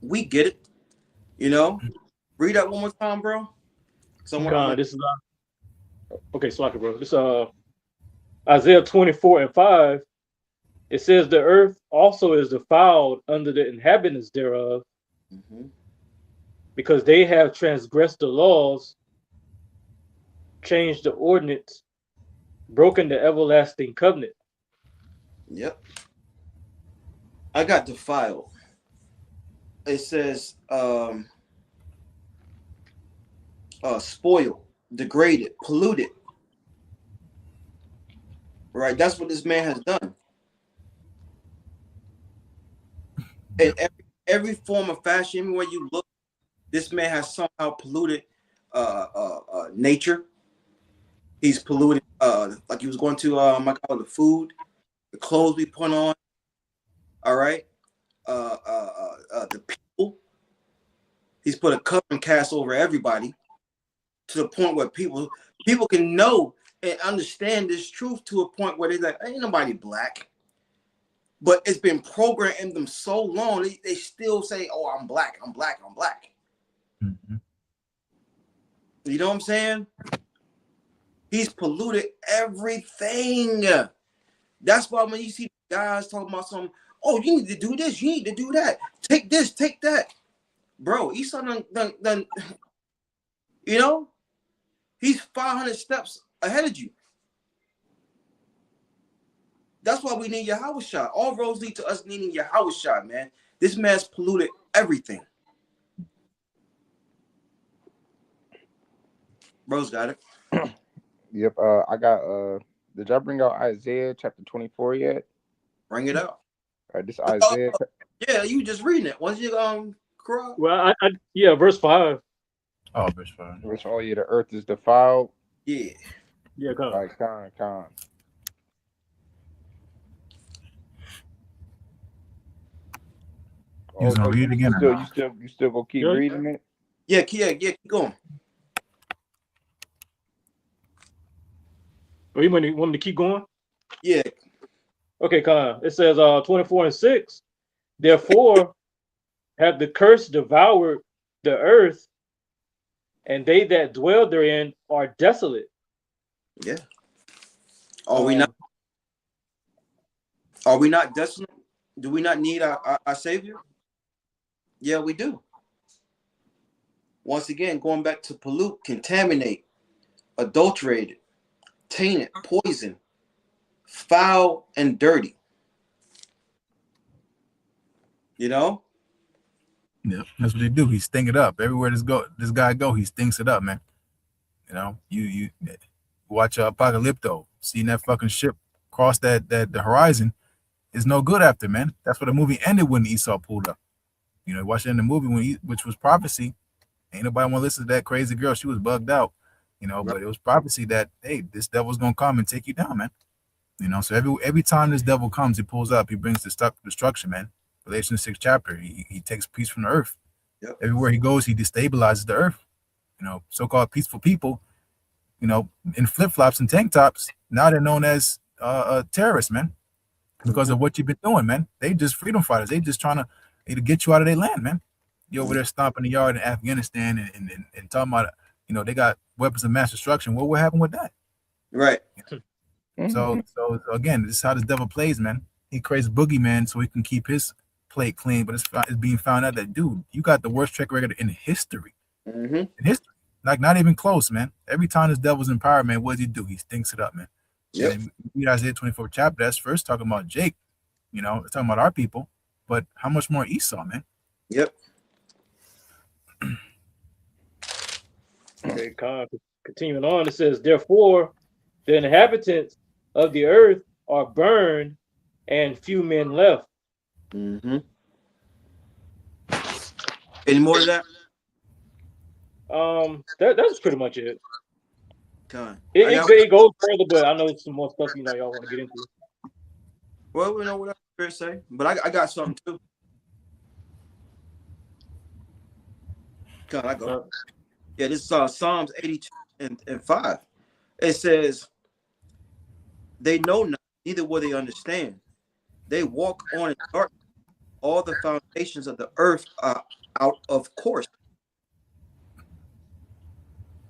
we get it. Read that one more time, bro. This is okay, Swaka, bro. This Isaiah 24:5. It says, "The earth also is defiled under the inhabitants thereof, because they have transgressed the laws, changed the ordinance, broken the everlasting covenant." Yep. I got defiled. It says spoiled, degraded, polluted. Right? That's what this man has done. In every form of fashion, everywhere you look, this man has somehow polluted nature. He's polluted, like he was going to the food, the clothes we put on. All right, the people. He's put a covering cast over everybody, to the point where people can know and understand this truth to a point where they're like, ain't nobody black. But it's been programmed in them so long, they still say, oh, I'm black, I'm black, I'm black. Mm-hmm. You know what I'm saying? He's polluted everything. That's why when you see guys talking about something, oh, you need to do this, you need to do that. Take this, take that. Bro, Esau done he's 500 steps ahead of you. That's why we need YAHAWASHI. All roads lead to us needing YAHAWASHI, man. This man's polluted everything. Bro's got it. Yep. I got. Did y'all bring out Isaiah chapter 24 yet? Bring it out. All right, this Isaiah. Yeah, you just reading it. Once you cry. Well, verse 5. Oh, verse 5. Oh yeah, the earth is defiled. Yeah. Yeah, come on. All right, con. You was gonna read it again? You still gonna keep reading it? Yeah, keep going. Oh, you want me to keep going? Yeah. Okay, Con. It says 24:6. Therefore have the curse devoured the earth, and they that dwell therein are desolate. Yeah. Are we not desolate? Do we not need our Savior? Yeah, we do. Once again, going back to pollute, contaminate, adulterated, tainted, poison, foul, and dirty. You know? Yeah, that's what they do. He stink it up everywhere. This guy go, he stinks it up, man. You know, you watch Apocalypto, seeing that fucking ship cross the horizon is no good after, man. That's what the movie ended when Esau pulled up. You know, watching the movie which was prophecy. Ain't nobody want to listen to that crazy girl. She was bugged out, you know. But it was prophecy that hey, this devil's gonna come and take you down, man. You know, so every time this devil comes, he pulls up, he brings destruction, man. Galatians 6th chapter, he takes peace from the earth. Yep. Everywhere he goes, he destabilizes the earth. You know, so-called peaceful people, you know, in flip-flops and tank tops, now they're known as terrorists, man, because of what you've been doing, man. They just freedom fighters. They just trying to get you out of their land, man. You over there stomping the yard in Afghanistan and talking about, you know, they got weapons of mass destruction. What happened with that? Right. So again, this is how this devil plays, man. He creates boogeyman so he can keep his plate clean, but it's being found out that, dude, you got the worst track record in history. In history. Like, not even close, man. Every time this devil's in power, man, what does he do? He stinks it up, man. Yep. And read Isaiah 24th chapter. That's first talking about Jake, you know, talking about our people, but how much more Esau, man? Yep. Okay, continuing on, it says, therefore, the inhabitants of the earth are burned, and few men left. Any more of that? That's pretty much it. God. It goes further, but I know some more stuff y'all want to get into. Well, we know what I say, but I got something too. God, I go. Yeah, this is Psalms 82 and 5. It says, they know not, neither will they understand. They walk on in darkness. All the foundations of the earth are out of course.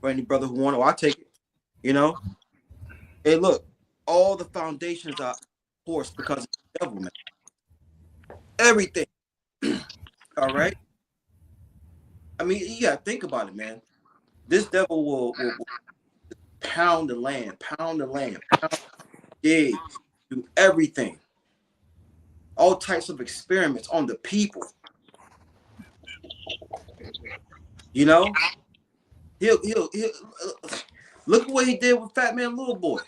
For any brother who want to, I'll take it. You know? Hey, look, all the foundations are of course because of the devil, man. Everything. All right? I mean, you gotta think about it, man. This devil will pound the land, dig, do everything. All types of experiments on the people. You know? He'll look at what he did with Fat Man Little Boy.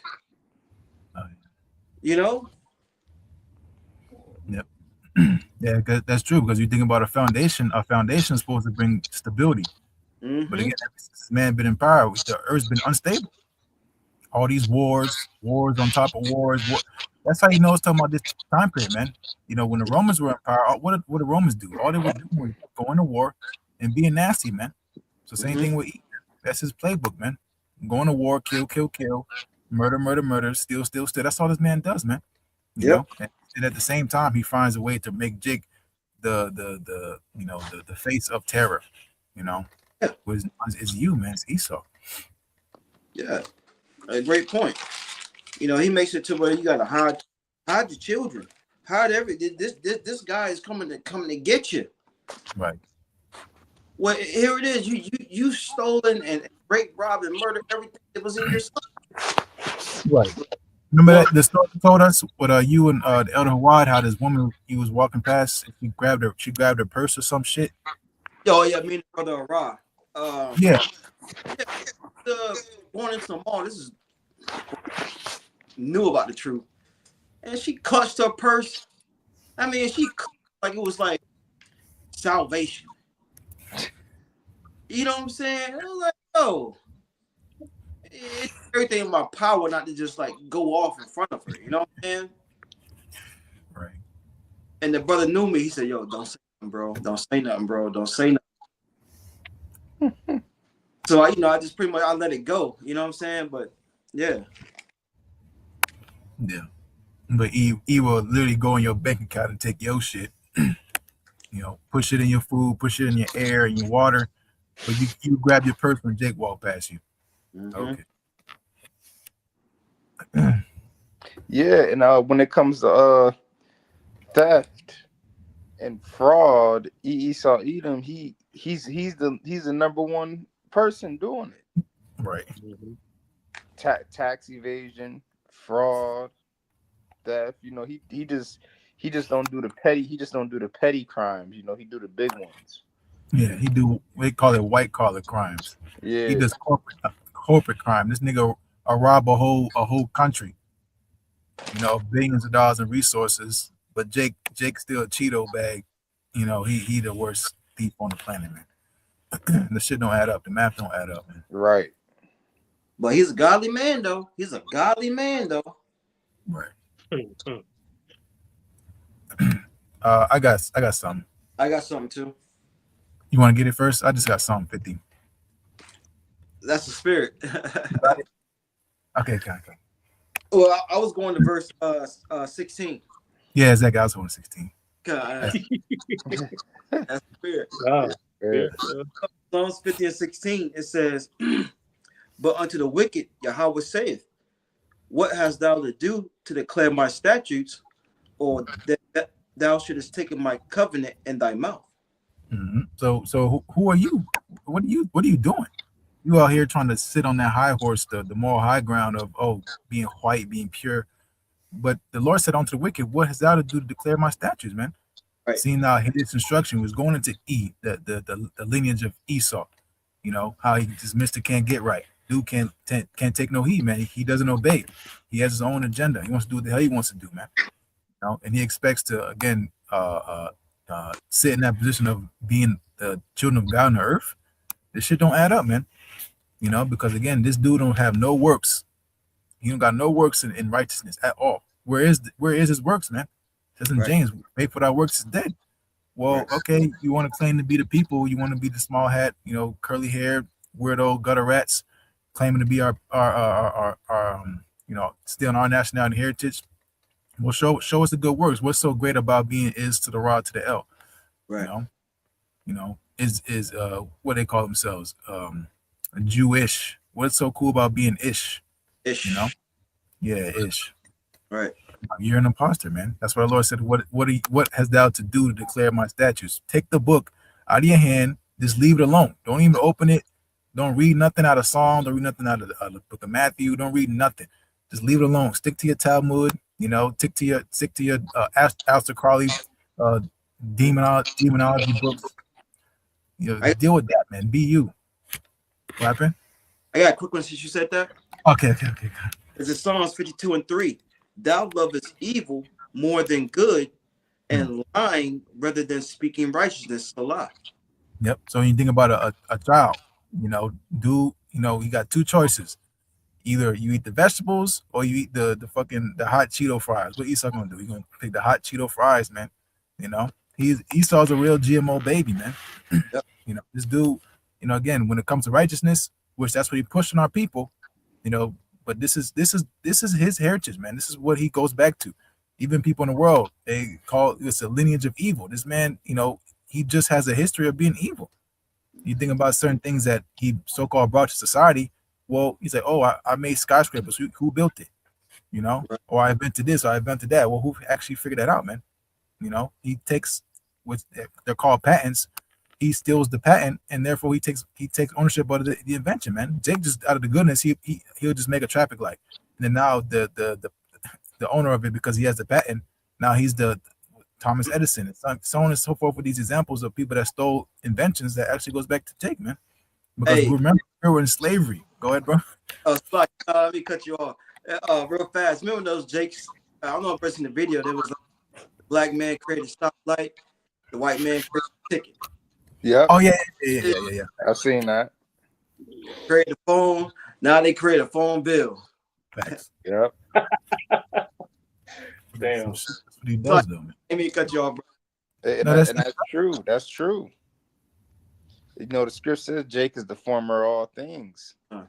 You know? Yep. Yeah, that's true, because you think about a foundation is supposed to bring stability. But again, this man been in power, the earth's been unstable. All these wars on top of wars. That's how you know it's talking about this time period, man. You know, when the Romans were in power, what did the Romans do? All they would do was go into war and being nasty, man. So same thing with Egypt. That's his playbook, man. Going to war, kill, murder, steal. That's all this man does, man. You know, and at the same time, he finds a way to make Jake the face of terror. You know, it's you, man. It's Esau. Yeah, a great point. You know, he makes it to where you gotta hide the children, hide everything. This guy is coming to get you. Right. Well, here it is. You stolen and raped, robbed, and murdered everything that was in your son. Right. Remember the story you told us with you and the Elder YAHAWAH, how this woman he was walking past, she grabbed her purse or some shit. Oh yeah, me and Brother Ra. Going into the mall. This is knew about the truth, and she clutched her purse. I mean, she like it was like salvation. You know what I'm saying? I was like, oh, it's everything in my power not to just like go off in front of her. You know what I'm saying? Right. And the brother knew me. He said, "Yo, don't say nothing, bro. Don't say nothing, bro. Don't say nothing." So I just pretty much I let it go. You know what I'm saying? But yeah. Yeah. But he will literally go in your bank account and take your shit. You know, push it in your food, push it in your air, in your water. But you grab your purse when Jake walked past you. Okay. Yeah, and when it comes to theft and fraud, Esau Edom, he he's the number one person doing it. Right. Tax evasion, fraud, theft. You know, he just don't do the petty. He just don't do the petty crimes. You know, he do the big ones. Yeah, he do. They call it white collar crimes. Yeah, He does corporate crime. This nigga rob a whole country. You know, billions of dollars in resources. But Jake's still a Cheeto bag. You know, he the worst thief on the planet, man. The shit don't add up. The math don't add up, man. right. But he's a godly man, though. He's a godly man, though. Right. I got something. I got something too. You want to get it first? I just got something 50. That's the spirit. Okay. Well, I was going to verse 16. Yeah, exactly. I was on 16. God, that's the spirit. Wow. Yeah. Psalms 50 and 16, it says, but unto the wicked, Yahawah saith, what hast thou to do to declare my statutes, or that thou shouldest take my covenant in thy mouth? Mm-hmm. So who are you? What are you doing? You out here trying to sit on that high horse, the moral high ground of being white, being pure. But the Lord said unto the wicked, what hast thou to do to declare my statutes, man? Right. Seeing now his instruction was going into the lineage of Esau. You know, how he just Mr. can't get right. Dude can't take no heed, man. He doesn't obey. He has his own agenda. He wants to do what the hell he wants to do, man. You know, and he expects to again sit in that position of being the children of God on the earth. This shit don't add up, man. You know, because again, this dude don't have no works. He don't got no works in righteousness at all. Where is his works, man? It says in James, faith without works is dead. Well, okay, you want to claim to be the people, you want to be the small hat, you know, curly hair, weirdo gutter rats, claiming to be our you know, stealing our nationality and heritage. Well, show us the good works. What's so great about being is to the rod to the L? Right. You know, is what they call themselves, Jewish. What's so cool about being ish? Ish. You know, yeah, ish. Right. You're an imposter, man. That's what the Lord said. What has thou to do to declare my statutes? Take the book out of your hand. Just leave it alone. Don't even open it. Don't read nothing out of Psalm. Don't read nothing out of the book of Matthew. Don't read nothing. Just leave it alone. Stick to your Talmud. You know, stick to your Aleister Crowley demonology books. You know, deal with that, man. Be you. What happened? I got a quick one since you said that. Okay. It's in Psalms 52 and 3. Thou lovest evil more than good, and lying rather than speaking righteousness. Salah. Yep. So when you think about a child, you know, you got two choices. Either you eat the vegetables or you eat the hot Cheeto fries. What Esau gonna do? He's gonna pick the hot Cheeto fries, man. You know, Esau's a real GMO baby, man. Yep. You know, this dude, you know, again, when it comes to righteousness, which that's what he pushed on our people, you know, but this is his heritage, man. This is what he goes back to. Even people in the world, they call it's a lineage of evil. This man, you know, he just has a history of being evil. You think about certain things that he so-called brought to society. Well, he's like, oh, I made skyscrapers. Who built it? You know, right. Or I invented this, or I invented that. Well, who actually figured that out, man? You know, he takes what they're called patents. He steals the patent, and therefore he takes ownership of the invention, man. Jake just out of the goodness, he'll just make a traffic light, and then now the owner of it, because he has the patent, now he's the Thomas Edison, and so on and so forth, with these examples of people that stole inventions that actually goes back to Jake, man. Because remember, we were in slavery. Go ahead, bro. Let me cut you off real fast. Remember those Jakes? I don't know if it's in the video. There was a black man created a stoplight, the white man created a ticket. Yeah. Oh yeah. I've seen that. Create a phone. Now they create a phone bill. Facts. Yep. Damn. That's what he does, though, man. Let me cut you off, bro. And, No, that's true. That's true. You know, the script says Jake is the former of all things. Yeah.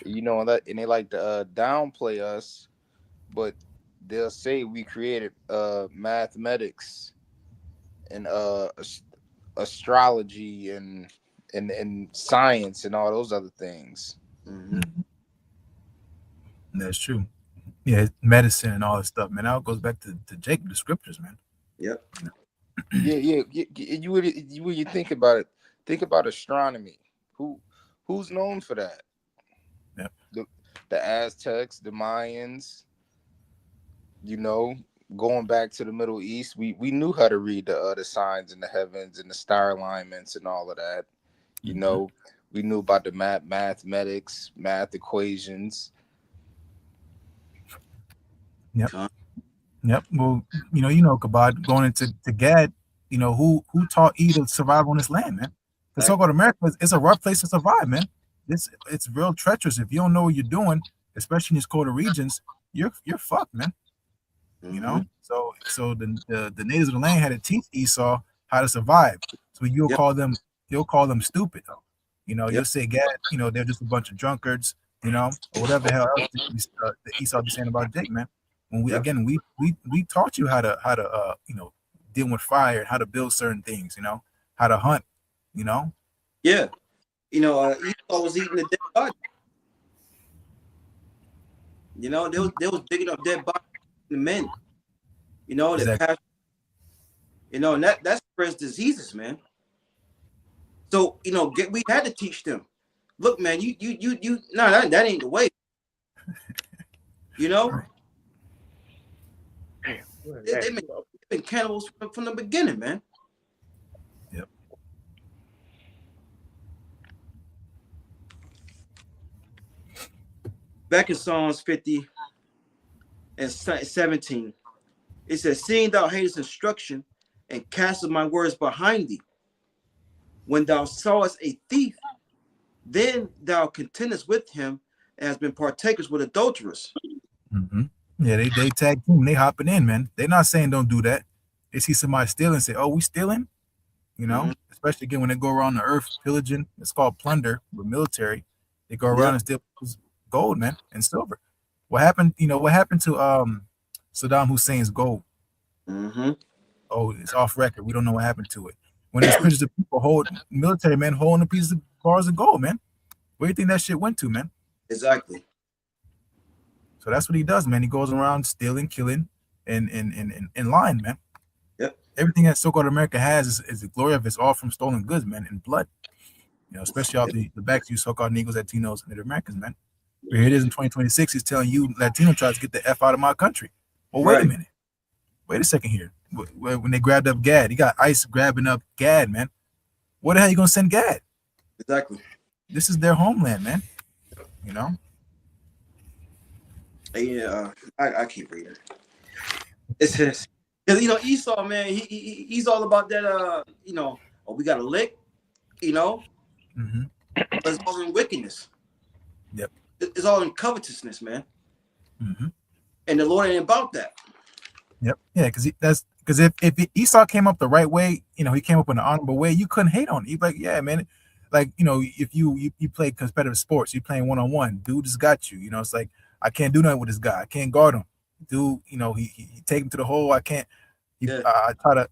You know that, and they like to downplay us, but they'll say we created mathematics and astrology and science and all those other things. Mm-hmm. That's true. Yeah, medicine and all that stuff, man. That goes back to Jake, the scriptures, man. Yep. Yeah. You when you think about it, Think about astronomy. Who's known for that? Yep. The Aztecs, the Mayans. You know, going back to the Middle East, we knew how to read the signs in the heavens and the star alignments and all of that. You know, we knew about the mathematics, math equations. Yep. Well, Kabad, going into Gad, who taught E to survive on this land, man? The so-called America is a rough place to survive, man. It's real treacherous. If you don't know what you're doing, especially in these colder regions, you're fucked, man. You know, so the natives of the land had to teach Esau how to survive. So you'll call them stupid, though. You'll say, Gad, they're just a bunch of drunkards, or whatever the hell else that Esau be saying about Jake, man. When we taught you how to deal with fire and how to build certain things, how to hunt, Yeah. Esau was eating the dead body. They was digging up dead bodies. The men, Exactly. that passion, and that spreads diseases, man. So we had to teach them. Look, man, that ain't the way. They've been cannibals from the beginning, man. Yep. Back in Psalms 50 and 17. It says, seeing thou hatest instruction and castest my words behind thee, when thou sawest a thief, then thou contendest with him and hast been partakers with adulterers. Yeah, they tag team, they hopping in, man. They're not saying don't do that. They see somebody stealing, say, oh, we stealing? Especially again when they go around the earth pillaging. It's called plunder with military. They go around and steal gold, man, and silver. What happened to Saddam Hussein's gold? Oh, it's off record. We don't know what happened to it. When there's pictures of people military men holding a piece of bars of gold, man. Where do you think that shit went to, man? Exactly. So that's what he does, man. He goes around stealing, killing, and lying, man. Yep. Everything that so-called America has is the glory of it's all from stolen goods, man, and blood. Especially all the back to you so-called Negros, Latinos, and Native Americans, man. But here it is in 2026. He's telling you Latino tribes to get the F out of my country. Well, wait a minute. Wait a second here. When they grabbed up Gad, he got ICE grabbing up Gad, man. Where the hell are you going to send Gad? Exactly. This is their homeland, man. Yeah, I keep reading. It says, Esau, man, he's all about that, we got a lick, but it's all in wickedness. Yep. It's all in covetousness, man. And the Lord ain't about that. Yep. Yeah, because if Esau came up the right way, he came up in an honorable way, you couldn't hate on him. You'd be like, yeah, man. Like, if you play competitive sports, you're playing one-on-one, dude just got you. It's like, I can't do nothing with this guy. I can't guard him. Dude, he take him to the hole. I can't. I try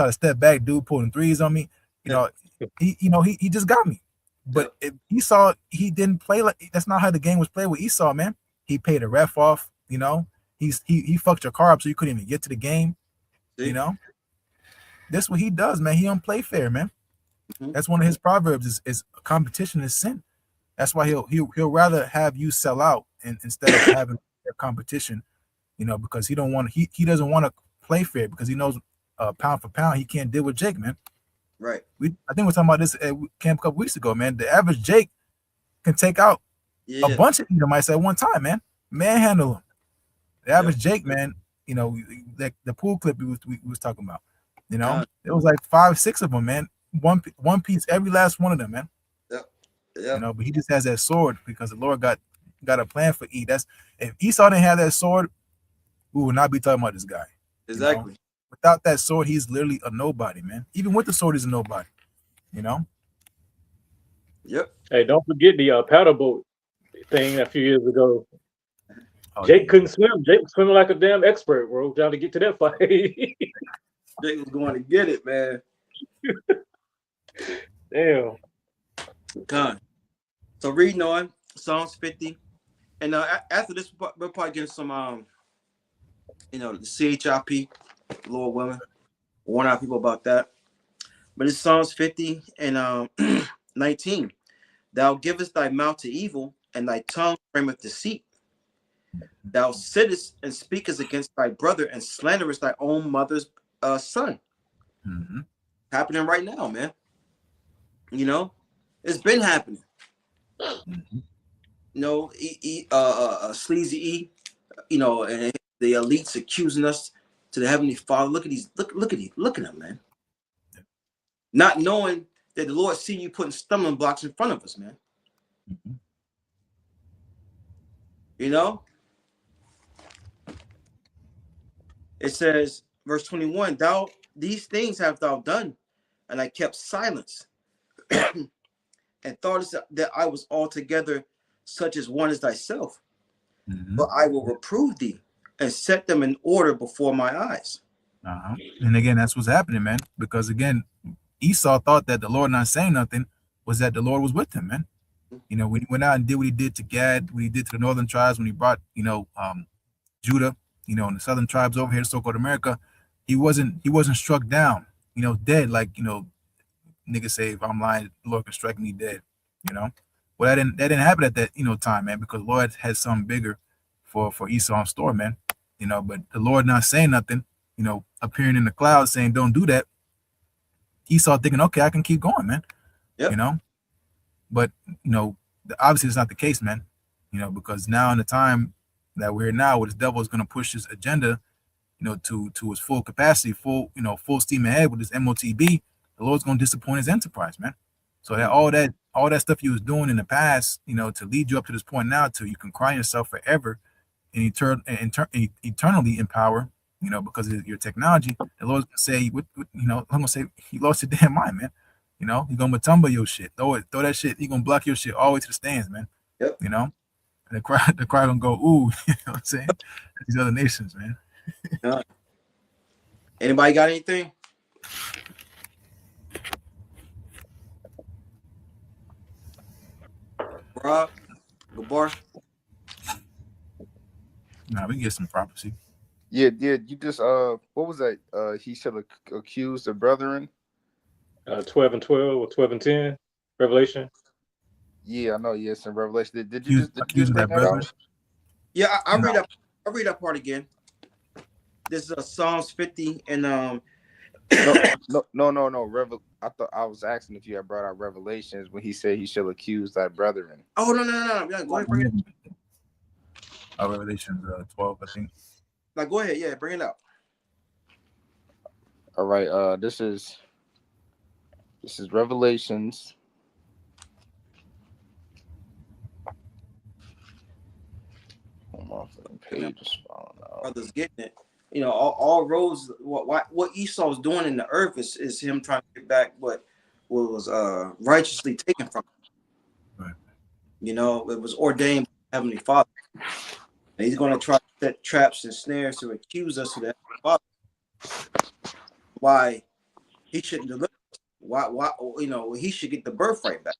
to step back. Dude pulling threes on me. He just got me. But if Esau, he didn't play like that's not how the game was played with Esau, man. He paid a ref off. He fucked your car up so you couldn't even get to the game. See? That's what he does, man. He don't play fair, man. That's one of his proverbs is competition is sin. That's why he'll rather have you sell out instead of having a competition, because he doesn't want to play fair because he knows pound for pound he can't deal with Jake, man. Right. I think we're talking about this at camp a couple weeks ago, man. The average Jake can take out a bunch of Edomites at one time, man. Manhandle them. The average Jake, man, like the pool clip we was talking about, it was like 5-6 of them, man. One piece, every last one of them, man. Yeah. But he just has that sword because the Lord got a plan for E. If Esau didn't have that sword, we would not be talking about this guy. Exactly. Without that sword, he's literally a nobody, man. Even with the sword, he's a nobody. Yep. Hey, don't forget the paddle boat thing a few years ago. Oh, Jake couldn't swim. Jake was swimming like a damn expert, bro, trying to get to that fight. Jake was going to get it, man. Damn. God. So reading on Psalms 50, and after this, we'll probably get some, the CHIP, Lord willing, warn our people about that. But it's Psalms 50 and 19. Thou givest thy mouth to evil, and thy tongue frameth deceit. Thou sittest and speakest against thy brother, and slanderest thy own mother's son. Mm-hmm. Happening right now, man. You know, it's been happening. Mm-hmm. You know, Sleazy E, you know, and the elites accusing us to the Heavenly Father. Look at these, look at them, man. Not knowing that the Lord see you putting stumbling blocks in front of us, man. Mm-hmm. You know, it says, verse 21, these things have thou done, and I kept silence, and thought that I was altogether such as one as thyself. Mm-hmm. But I will reprove thee and set them in order before my eyes. Uh-huh. And again, that's what's happening, man. Because again, Esau thought that the Lord not saying nothing was that the Lord was with him, man. You know, when he went out and did what he did to Gad, what he did to the northern tribes, when he brought, you know, Judah, you know, and the southern tribes over here to so-called America, he wasn't struck down, you know, dead, like, you know, niggas say, if I'm lying, the Lord can strike me dead, you know. Well, that didn't happen at that, you know, time, man, because the Lord has something bigger for Esau in store, man. You know, but the Lord not saying nothing, you know, appearing in the clouds saying, don't do that. Esau thinking, okay, I can keep going, man. Yep. You know, but, you know, obviously it's not the case, man, you know, because now in the time that we're now, where this devil is going to push his agenda, you know, to his full capacity, full steam ahead with this MOTB, the Lord's going to disappoint his enterprise, man. So that all that stuff you was doing in the past, you know, to lead you up to this point now, to you can cry yourself forever and eternally in power, you know, because of your technology. The Lord's gonna say, you know, I'm gonna say he lost his damn mind, man. You know, he's gonna matumba your shit, throw that shit. He gonna block your shit all the way to the stands, man. Yep. You know, and the crowd gonna go, ooh, you know what I'm saying? These other nations, man. Anybody got anything? Rob, Gabar. Nah, we can get some prophecy. Yeah, you just what was that? He shall accuse the brethren. 12 and 12 or 12 and 10, Revelation. Yeah, I know. Yes, in Revelation. Did you just accusing bring that that brethren? out? Yeah, I'll read up. I'll read that part again. This is Psalms 50 and No. I thought I was asking if you had brought out Revelations when he said he shall accuse thy brethren. oh no. Yeah, go ahead, bring it. Revelation 12, I think. Like, go ahead, yeah, bring it out. All right. This is Revelations. Page is falling out. Brothers getting it. You know, all roads. What Esau's doing in the earth is him trying to get back what was righteously taken from him. Right. You know, it was ordained by Heavenly Father. And he's going to try to set traps and snares to accuse us of that. Why he shouldn't deliver us. Why you know, he should get the birthright back.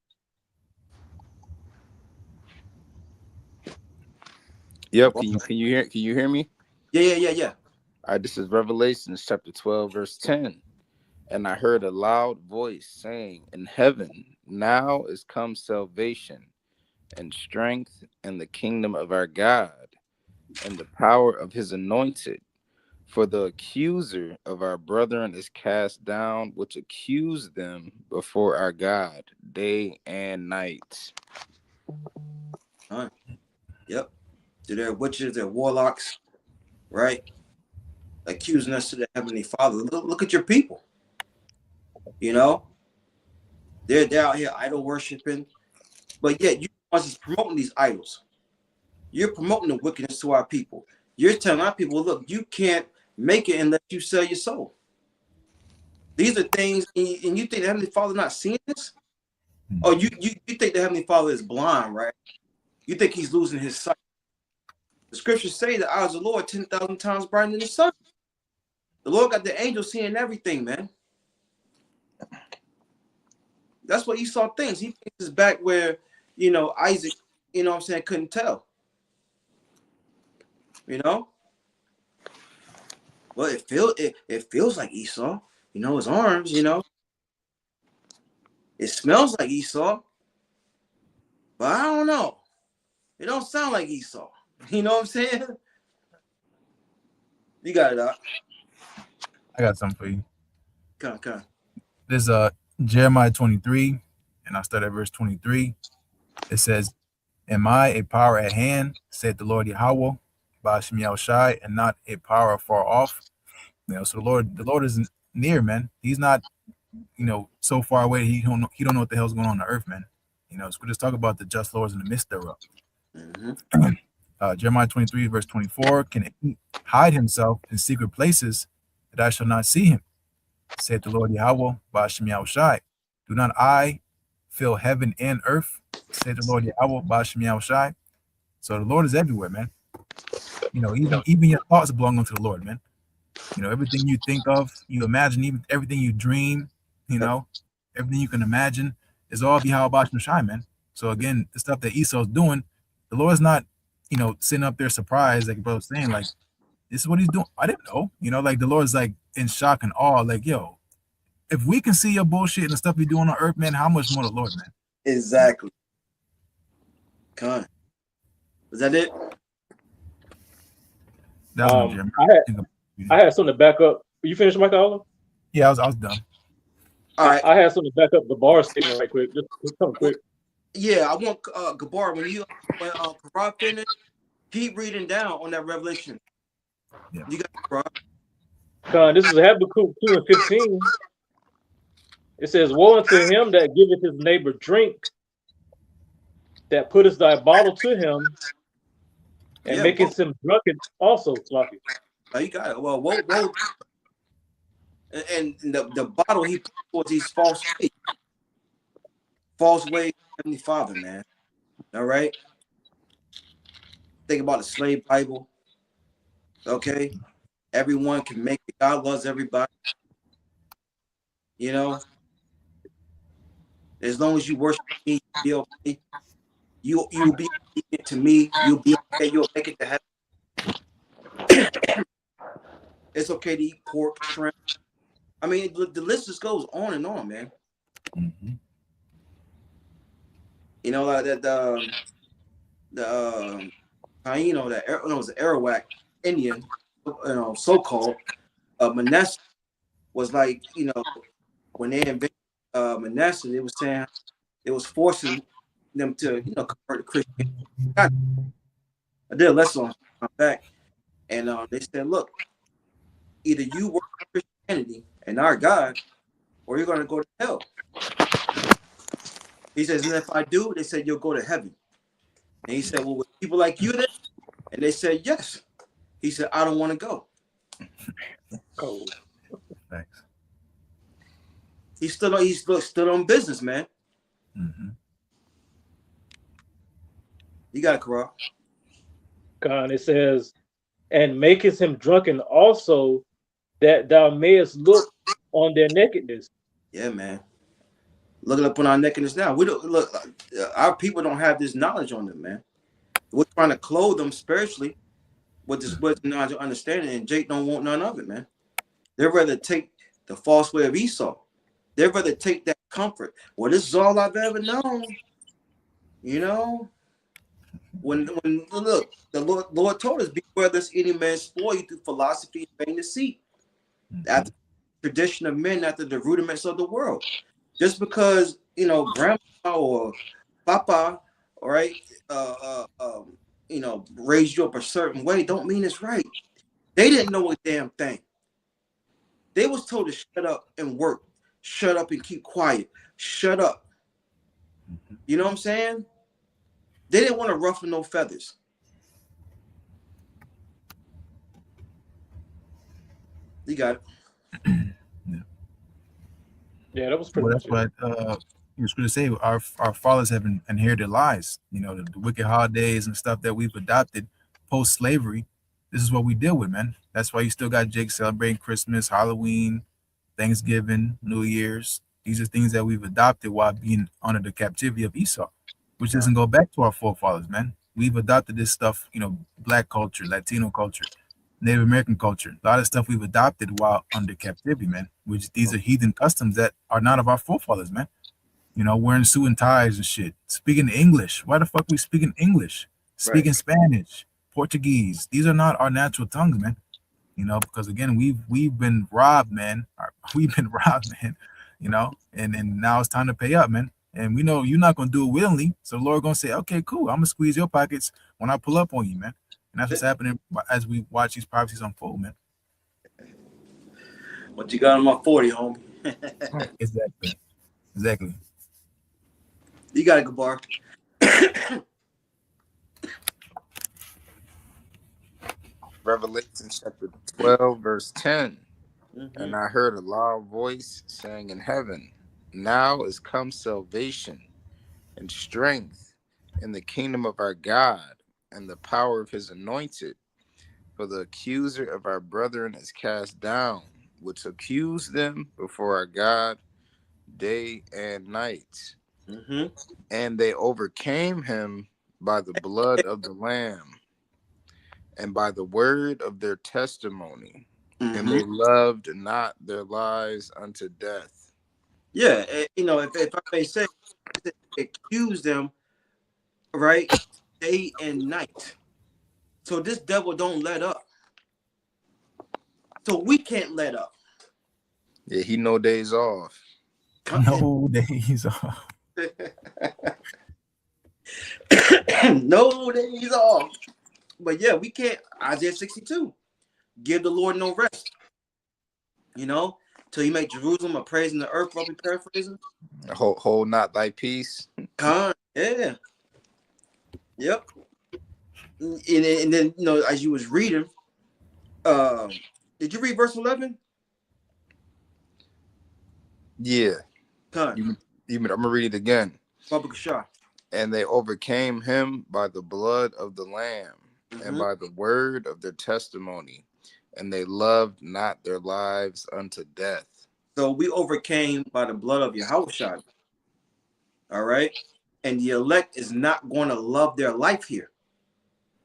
Yep. Can you hear me? Yeah. All right, this is Revelations chapter 12, verse 10. And I heard a loud voice saying, in heaven, now is come salvation and strength and the kingdom of our God and the power of his anointed. For the accuser of our brethren is cast down, which accused them before our God day and night. All right. Yep. They're witches, they're warlocks, right? Accusing us to the Heavenly Father. Look at your people. You know, they're out here idol worshiping, but yet you are promoting these idols. You're promoting the wickedness to our people. You're telling our people, look, you can't make it unless you sell your soul. These are things, and you think the Heavenly Father not seeing this? Or you think the Heavenly Father is blind, right? You think he's losing his sight. The scriptures say the eyes of the Lord 10,000 times brighter than the sun. The Lord got the angels seeing everything, man. That's what Esau thinks. He thinks it's back where, you know, Isaac, you know what I'm saying, couldn't tell. You know? Well, it feels like Esau, you know, his arms, you know. It smells like Esau, but I don't know. It don't sound like Esau. You know what I'm saying? You got it, Doc. I got something for you. Come. There's Jeremiah 23, and I'll start at verse 23. It says, "Am I a power at hand, said the Lord YAHAWAH, BAHASHAM YAHAWASHI, and not a power afar off?" You know, so the Lord is near, man. He's not, so far away. He don't know what the hell's going on the earth, man. So we just talk about the just Lord's in the midst thereof. Mm-hmm. Jeremiah 23, verse 24, "Can he hide himself in secret places that I shall not see him? Said the Lord YAHAWAH, BAHASHAM YAHAWASHI. Do not I fill heaven and earth? Said the Lord YAHAWAH, BAHASHAM YAHAWASHI." So the Lord is everywhere, man. Even your thoughts belong unto the Lord, man. Everything you think of, you imagine, even everything you dream, everything you can imagine is all YAHWAH BAHASHAM YAHAWASHI, man. So again, the stuff that Esau's doing, the Lord's not, sitting up there surprised, like bro was saying, like, this is what he's doing. I didn't know, like the Lord's like in shock and awe, like, yo, if we can see your bullshit and the stuff you're doing on earth, man, how much more the Lord, man? Exactly. Con. Was that it? That was Jeremiah. I had something to back up. You finished, Michael? Yeah, I was done. All right. I had something to back up the bar statement right quick. Just something quick. Yeah, I want Gabar, when Karar finished, keep reading down on that Revelation. Yeah. You got Karar. This is Habakkuk 2:15. It says, "Woe unto him that giveth his neighbor drink, that putteth thy bottle to him, and maketh him drunken also." Sloppy. Oh, you got it. Well, whoa. And the bottle he put towards these false ways, Heavenly Father, man. All right. Think about the slave Bible. Okay. Everyone can make it. God loves everybody. As long as you worship me, you'll be okay. You'll be obedient to me. You'll be okay. You'll make it to heaven. It's okay to eat pork, shrimp. I mean, the list just goes on and on, man. Mm-hmm. Like that the Taino, it was the Arawak Indian, so-called Manasseh was like, when they invented Manasseh, it was saying it was forcing them to, convert to Christianity. I did a lesson on back, and they said, look, either you work for Christianity and our God, or you're going to go to hell. He says, and if I do, they said, you'll go to heaven. And he said, well, with people like you then? And they said, yes. He said, I don't want to go. Oh. Thanks. He's still on business, man. Mm-hmm. You got it, Karar. God, it says, "And maketh him drunken also, that thou mayest look on their nakedness." Yeah, man. Looking up on our nakedness now. We don't look. Our people don't have this knowledge on them, man. We're trying to clothe them spiritually with this knowledge and understanding, and Jake don't want none of it, man. They'd rather take the false way of Esau. They'd rather take that comfort. Well, this is all I've ever known. When look, the Lord told us, beware lest any man spoil you through philosophy and vain deceit, after the tradition of men, after the rudiments of the world. Just because grandma or papa, all right, raised you up a certain way, don't mean it's right. They didn't know a damn thing. They was told to shut up and work, shut up and keep quiet, shut up. You know what I'm saying? They didn't want to ruffle no feathers. You got it. Yeah, that was pretty Well, much that's what he was going to say. Our fathers have inherited lies. The wicked holidays and stuff that we've adopted post-slavery. This is what we deal with, man. That's why you still got Jake celebrating Christmas, Halloween, Thanksgiving, New Year's. These are things that we've adopted while being under the captivity of Esau, which doesn't go back to our forefathers, man. We've adopted this stuff, Black culture, Latino culture, Native American culture, a lot of stuff we've adopted while under captivity, man. Which these are heathen customs that are not of our forefathers, man. You know, wearing suit and ties and shit. Speaking English. Why the fuck we speaking English? Speaking Spanish, Portuguese. These are not our natural tongues, man. You know, because again, we've been robbed, man. We've been robbed, man. You know, and now it's time to pay up, man. And we know you're not gonna do it willingly. So the Lord gonna say, okay, cool. I'm gonna squeeze your pockets when I pull up on you, man. And that's what's happening as we watch these prophecies unfold, man. What you got on my 40, homie? Exactly. You got a good bar. Revelation chapter 12, verse 10. And I heard a loud voice saying in heaven, now is come salvation and strength in the kingdom of our God and the power of his anointed. For the accuser of our brethren is cast down, which accused them before our God day and night. And they overcame him by the blood of the Lamb and by the word of their testimony. And they loved not their lives unto death. Yeah, you know, if I may say, accuse them, right, day and night. So this devil don't let up. So we can't let up. Yeah, he no days off. No days off. No days off. But yeah, we can't. Isaiah 62. Give the Lord no rest. You know, till you make Jerusalem a praise in the earth. I'll be paraphrasing. Hold not thy peace. Yeah. Yep. And then, you know, as you was reading, did you read verse 11? Yeah. I'm gonna read it again. BAHASHAM. And they overcame him by the blood of the Lamb and by the word of their testimony, and they loved not their lives unto death. So we overcame by the blood of YAHAWASHI. All right. And the elect is not going to love their life here,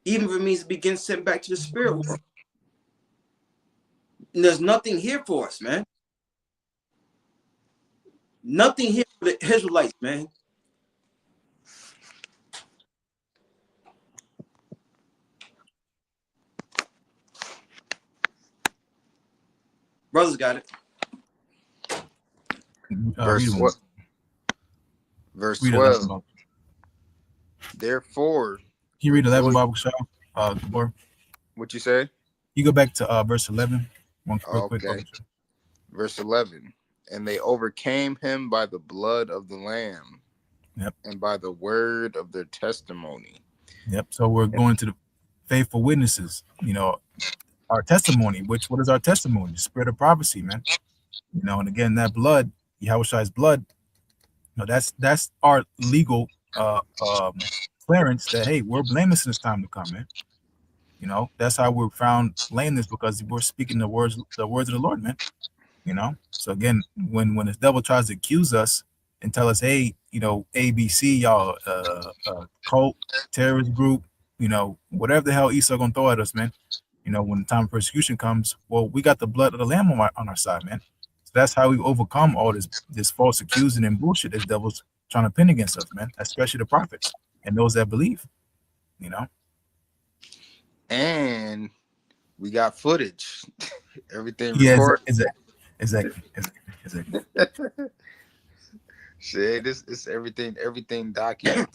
even if it means to begin sent back to the spirit world. And there's nothing here for us, man. Nothing here for the Israelites, man. Brothers got it. Verse 12. Therefore, can you read 11, BAHASHAM? What you say? You go back to verse 11. Quick. Verse 11. And they overcame him by the blood of the Lamb and by the word of their testimony. So we're going to the faithful witnesses, you know, our testimony, what is our testimony? The spirit of prophecy, man. You know, and again, that blood, Yahawashi's blood, you know, that's our legal clearance that, hey, we're blameless in this time to come, man. You know, that's how we're found blameless, because we're speaking the words of the Lord, man. You know, so again, when the devil tries to accuse us and tell us, hey, you know, ABC, y'all, cult, terrorist group, you know, whatever the hell Esau gonna throw at us, man. You know, when the time of persecution comes, well, we got the blood of the Lamb on our side, man. So that's how we overcome all this false accusing and bullshit this devil's trying to pin against us, man. Especially the prophets and those that believe. You know. And we got footage. Everything recorded. Exactly. Shit, it's everything documented.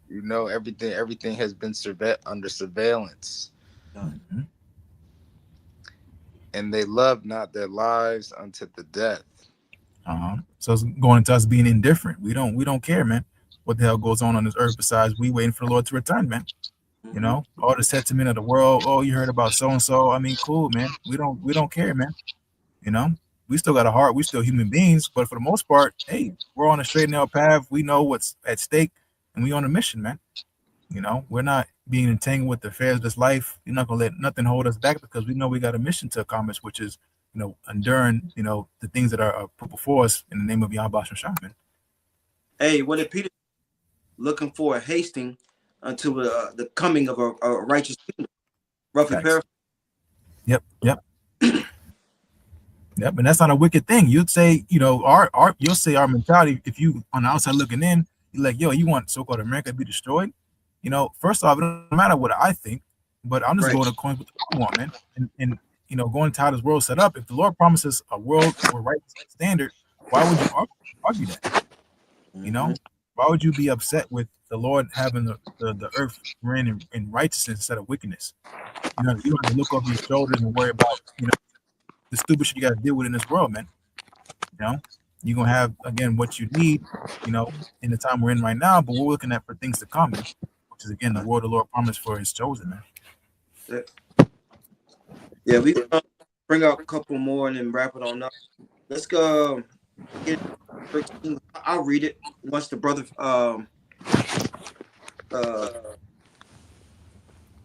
You know, everything has been under surveillance. And they love not their lives unto the death. So it's going into us being indifferent. We don't care, man, what the hell goes on this earth, besides we waiting for the Lord to return, man. You know, all the sentiment of the world. Oh, you heard about so and so. I mean, cool, man. We don't care, man. You know, we still got a heart. We still human beings, but for the most part, hey, we're on a straight and narrow path. We know what's at stake, and we on a mission, man. You know, we're not being entangled with the affairs of this life. You're not gonna let nothing hold us back, because we know we got a mission to accomplish, which is, you know, enduring, you know, the things that are put before us in the name of YAHAWASHI, man. Hey, what did Peter looking for a hasting until the coming of a righteous kingdom? Roughly paraphrased. Yep. Yep, and that's not a wicked thing. You'd say, you know, you'll say our mentality, if you on the outside looking in, you're like, yo, you want so-called America to be destroyed? You know, first off, it doesn't matter what I think, but I'm just Right. going according to what I want, man. And you know, going to how this world set up, if the Lord promises a world or right standard, why would you argue that? You know, why would you be upset with the Lord having the earth reign in righteousness instead of wickedness? You know, you don't have to look over your shoulders and worry about, you know, the stupid shit you got to deal with in this world, man. You know, you're gonna have again what you need, you know, in the time we're in right now, but we're looking at for things to come, man, which is again the word the Lord promised for his chosen, man. Yeah, we gonna bring out a couple more and then wrap it on up. Let's go. Get 13. I'll read it once the brother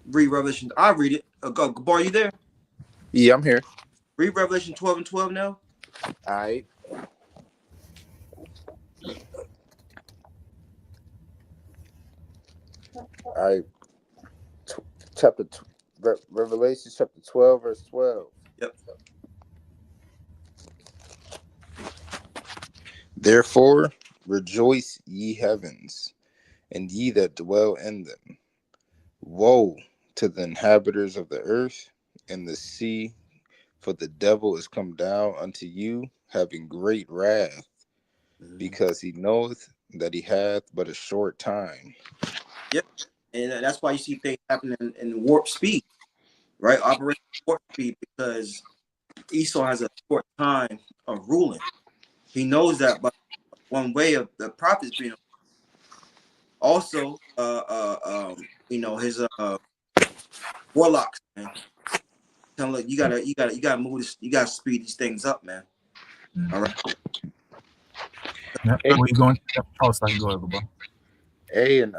read Revelation. I'll read it. Gabar, you there? Yeah, I'm here. Read Revelation 12 and 12 now. All right. All right. Revelation chapter 12, verse 12. Yep. Therefore, rejoice, ye heavens, and ye that dwell in them. Woe to the inhabitants of the earth and the sea, for the devil is come down unto you, having great wrath, because he knoweth that he hath but a short time. Yep. And that's why you see things happening in warp speed, right? Operation warp speed, because Esau has a short time of ruling. He knows that, but one way of the prophets being also, you know, his warlocks, man. Tell him, look, you gotta move this, you gotta speed these things up, man. All right. Yep. Where you going? Oh, so I can go over, bro. Hey, and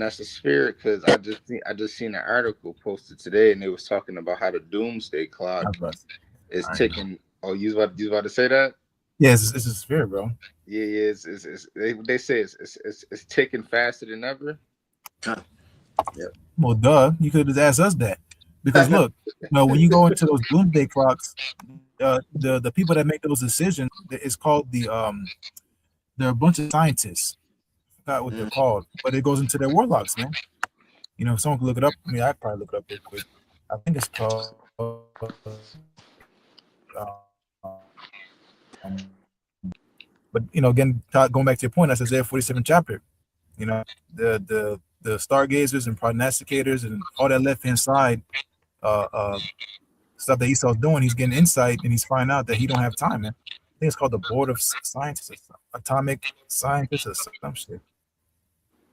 that's the spirit, because I just seen an article posted today, and they was talking about how the doomsday clock is ticking. Oh, you was about to say that? Yeah, it's a spirit, bro. Yeah, they say it's ticking faster than ever. Yeah. Well, duh, you could have asked us that, because look, you know, when you go into those doomsday clocks, the people that make those decisions, it's called they're a bunch of scientists. I forgot what they're called, but it goes into their warlocks, man. You know, if someone can look it up. I mean, I'd probably look it up real quick. I think it's called. But you know, again, going back to your point, that's Isaiah 47 chapter. You know, the stargazers and prognosticators and all that left hand side stuff that Esau's doing, he's getting insight and he's finding out that he don't have time, man. I think it's called the Board of Scientists, Atomic Scientists, or some shit.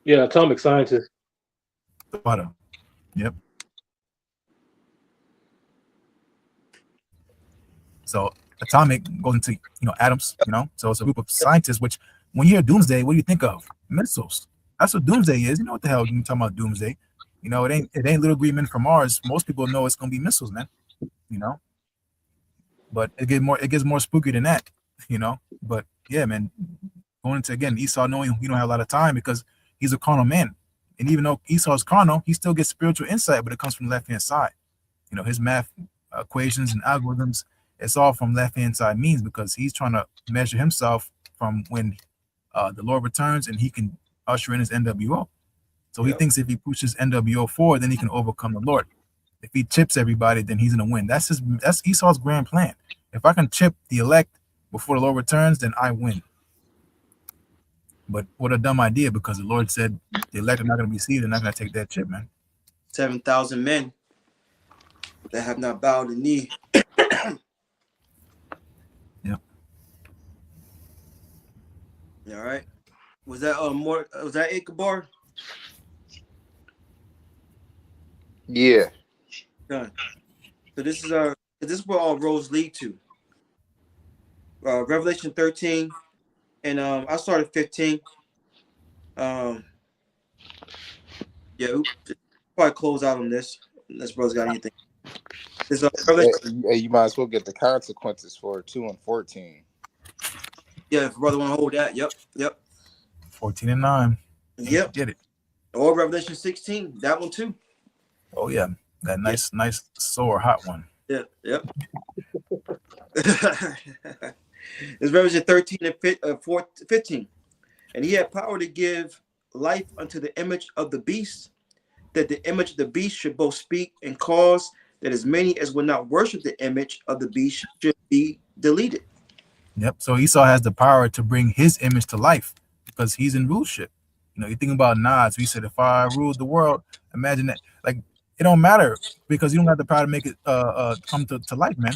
Yeah, atomic scientist. Yep. So atomic goes into, you know, atoms, you know. So it's a group of scientists, which when you hear doomsday, what do you think of? Missiles. That's what doomsday is. You know what the hell you talking about doomsday. You know, it ain't little green men from Mars. Most people know it's gonna be missiles, man. You know. But it gets more spooky than that, you know. But yeah, man, going into again Esau knowing he don't have a lot of time because he's a carnal man. And even though Esau's carnal, he still gets spiritual insight, but it comes from the left-hand side. You know, his math equations and algorithms, it's all from left-hand side means, because he's trying to measure himself from when the Lord returns and he can usher in his NWO. So he thinks if he pushes NWO forward, then he can overcome the Lord. If he chips everybody, then he's gonna win. That's Esau's grand plan. If I can chip the elect before the Lord returns, then I win. But what a dumb idea, because the Lord said the elect are not gonna be seized, they're not gonna take that chip, man. 7,000 men that have not bowed the knee. Yep. All right. Was that more? Was that Ichabod? Yeah. Done. So this is where all roads lead to. Revelation 13, and I started 15. Yeah, we'll probably close out on this unless bro's got anything. This Revelation. Hey, you might as well get the consequences for 2 and 14. Yeah, if brother want to hold that, yep. 14 and 9. Yep. Get it. Or Revelation 16, that one too. Oh yeah, that nice sore hot one. Yeah, yep. It's Revelation 13 and 15. And he had power to give life unto the image of the beast, that the image of the beast should both speak and cause that as many as would not worship the image of the beast should be deleted. Yep. So Esau has the power to bring his image to life because he's in rulership. You know, you think about Nas. We said, if I ruled the world, imagine that. Like, it don't matter because you don't have the power to make it come to life, man.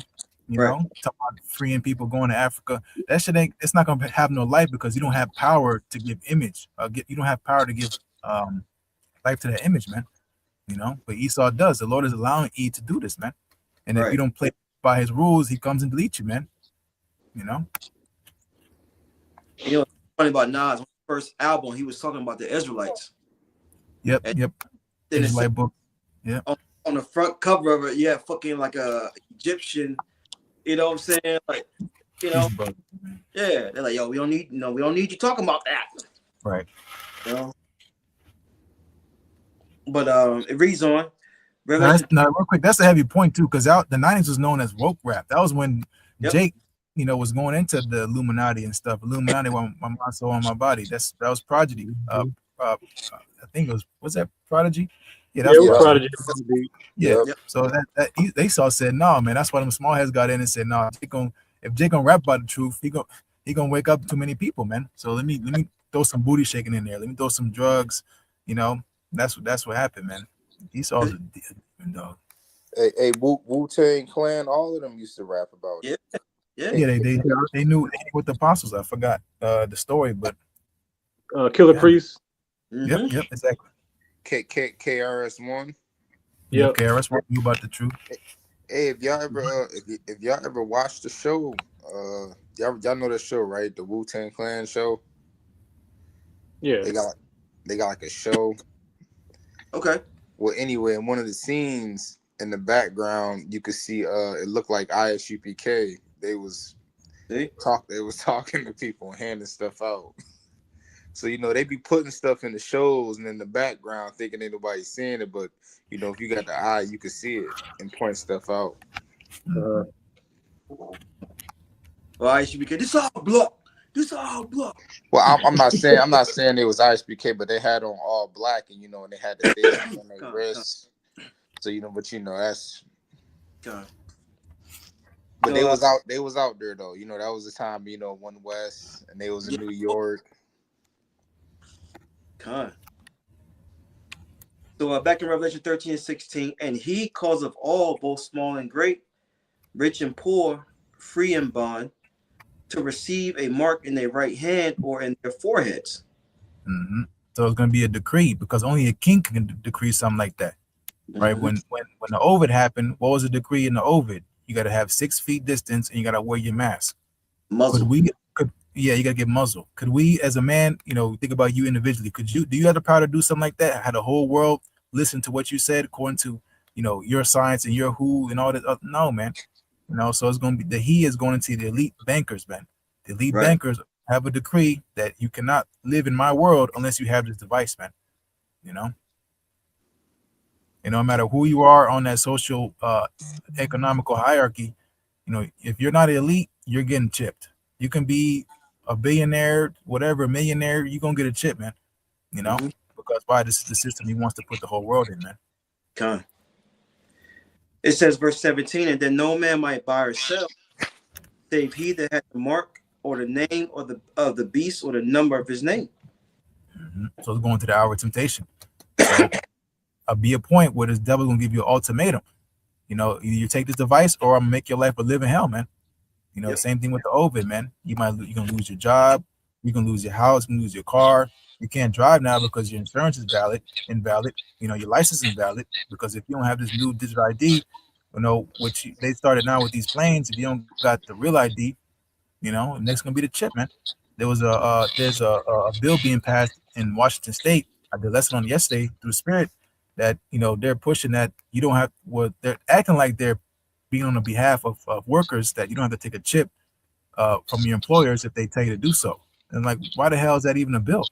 You Right. know, talking about freeing people, going to Africa. That shit ain't. It's not gonna have no life because you don't have power to give image. You don't have power to give life to that image, man. You know, but Esau does. The Lord is allowing E to do this, man. And if Right. you don't play by his rules, he comes and deletes you, man. You know. You know, what's funny about Nas, on his first album, he was talking about the Israelites. Yep. And Yep. then it Israelite said book. Yeah. on the front cover of it, yeah, fucking like a Egyptian. You know what I'm saying? Like, you know, yeah. They're like, yo, we don't need you talking about that. Right. You know. But it reads on. Now, real quick, that's a heavy point too, because the '90s was known as woke rap. That was when Jake, you know, was going into the Illuminati and stuff. Illuminati, my mind, soul, on my body. That was Prodigy. I think it was that Prodigy? Yeah, that was Prodigy. Yeah. Yep. So they said, no, man. That's why them small heads got in and said, no, if Jake gonna rap about the truth, he gonna wake up too many people, man. So let me throw some booty shaking in there. Let me throw some drugs. You know, that's what happened, man. Esau's a demon, dog. Hey, Wu-Tang Clan, all of them used to rap about it. Yeah. They knew with the apostles. I forgot the story, but Killer Priest. Mm-hmm. Yep, exactly. KRS-One. Yeah, KRS-One knew about the truth. Hey, if y'all ever watched the show, y'all know the show, right? The Wu-Tang Clan show. Yeah. They got like a show. Okay. Well, anyway, in one of the scenes in the background, you could see it looked like ISUPK. They was talking to people and handing stuff out. So, you know, they be putting stuff in the shows and in the background thinking ain't nobody seeing it, but you know, if you got the eye, you can see it and point stuff out. Well, ISUPK, this all block. Well, I'm not saying it was ISBK, but they had on all black, and you know, and they had the thing on their wrists. So you know, but you know, that's. God. But so, they was out there though. You know, that was the time. You know, One West, and they was in New York. God. So back in Revelation 13 and 16, and he cause of all, both small and great, rich and poor, free and bond, to receive a mark in their right hand or in their foreheads. Mm-hmm. So it's going to be a decree because only a king can decree something like that, right? Mm-hmm. When the Ovid happened, what was the decree in the Ovid? You got to have 6 feet distance and you got to wear your mask. Muzzle. You got to get muzzled. Could we, as a man, you know, think about you individually? Do you have the power to do something like that? Had the whole world listen to what you said according to, you know, your science and your who and all that? No, man. You know, so it's going to be he is going to the elite bankers, man. The elite bankers have a decree that you cannot live in my world unless you have this device, man. You know, and no matter who you are on that social, economical hierarchy, you know, if you're not elite, you're getting chipped. You can be a billionaire, whatever, millionaire, you're going to get a chip, man. You know, because why? This is the system he wants to put the whole world in, man. Con. It says, verse 17, and then no man might buy or sell, save he that had the mark or the name of the beast or the number of his name. Mm-hmm. So it's going to the hour of temptation. So I'll be a point where this devil gonna give you an ultimatum. You know, either you take this device or I'm gonna make your life a living hell, man. You know, same thing with the Ovid, man. You're gonna lose your job, you're gonna lose your house, you're gonna lose your car. You can't drive now because your insurance is invalid. You know, your license is invalid because if you don't have this new digital ID, you know, which they started now with these planes, if you don't got the real ID, you know, next gonna be the chip, man. There's a bill being passed in Washington State. I did a lesson on yesterday through Spirit that, you know, they're pushing that you don't have. Well, they're acting like they're being on the behalf of workers that you don't have to take a chip from your employers if they tell you to do so. And like, why the hell is that even a bill?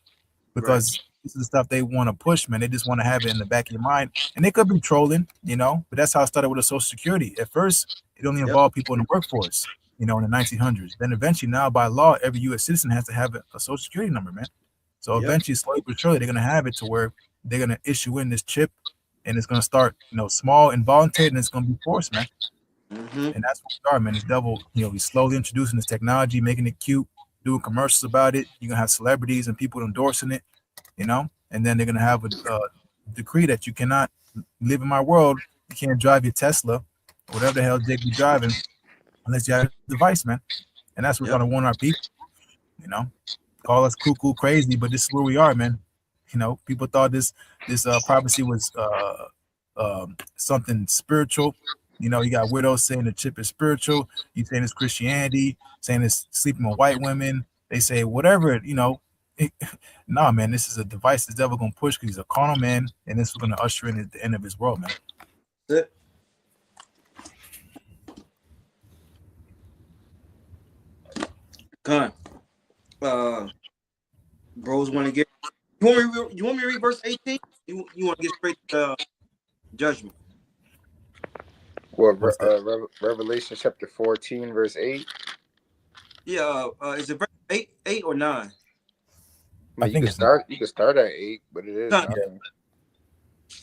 Because this is the stuff they want to push, man. They just want to have it in the back of your mind, and they could be trolling, you know. But that's how it started with the Social Security. At first, it only involved people in the workforce, you know, in the 1900s. Then eventually, now by law, every U.S. citizen has to have a Social Security number, man. So eventually, slowly but surely, they're gonna have it to where they're gonna issue in this chip, and it's gonna start, you know, small, involuntary, and it's gonna be forced, man. And that's what we are, man. This devil, you know, he's slowly introducing this technology, making it cute, doing commercials about it. You're gonna have celebrities and people endorsing it, you know, and then they're gonna have a decree that you cannot live in my world. You can't drive your Tesla, whatever the hell Jake be driving, unless you have a device, man. And that's what we're gonna warn our people, you know. Call us cuckoo crazy, but this is where we are, man. You know, people thought this prophecy was something spiritual. You know, you got widows saying the chip is spiritual. You saying it's Christianity, saying it's sleeping with white women. They say whatever, you know. Nah, man, this is a device the devil gonna push because he's a carnal man, and this is gonna usher in at the end of his world, man. That's it. Con. Bros want to get. You want me to read verse 18? You want to get straight to judgment? What, Revelation chapter 14, verse 8? Yeah. Is it verse 8 or 9? I think you can start at 8, but it is 9.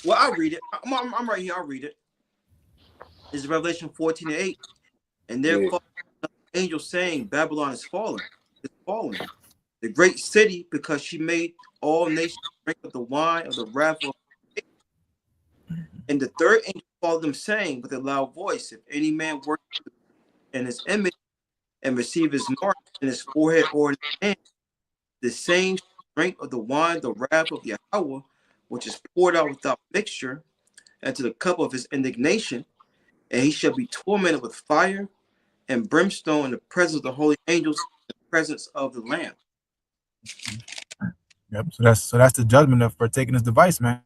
Well, I'll read it. I'm right here. I'll read it. It's Revelation 14:8, and therefore the angel saying, "Babylon is fallen. It's fallen, the great city, because she made all nations drink of the wine of the wrath of." And the third angel called them, saying with a loud voice, "If any man worship in his image and receive his mark in his forehead or in his hand, the same shall drink of the wine, the wrath of YAHAWAH, which is poured out without mixture, and to the cup of his indignation, and he shall be tormented with fire and brimstone in the presence of the holy angels, in the presence of the Lamb." Yep. So that's the judgment for taking this device, man.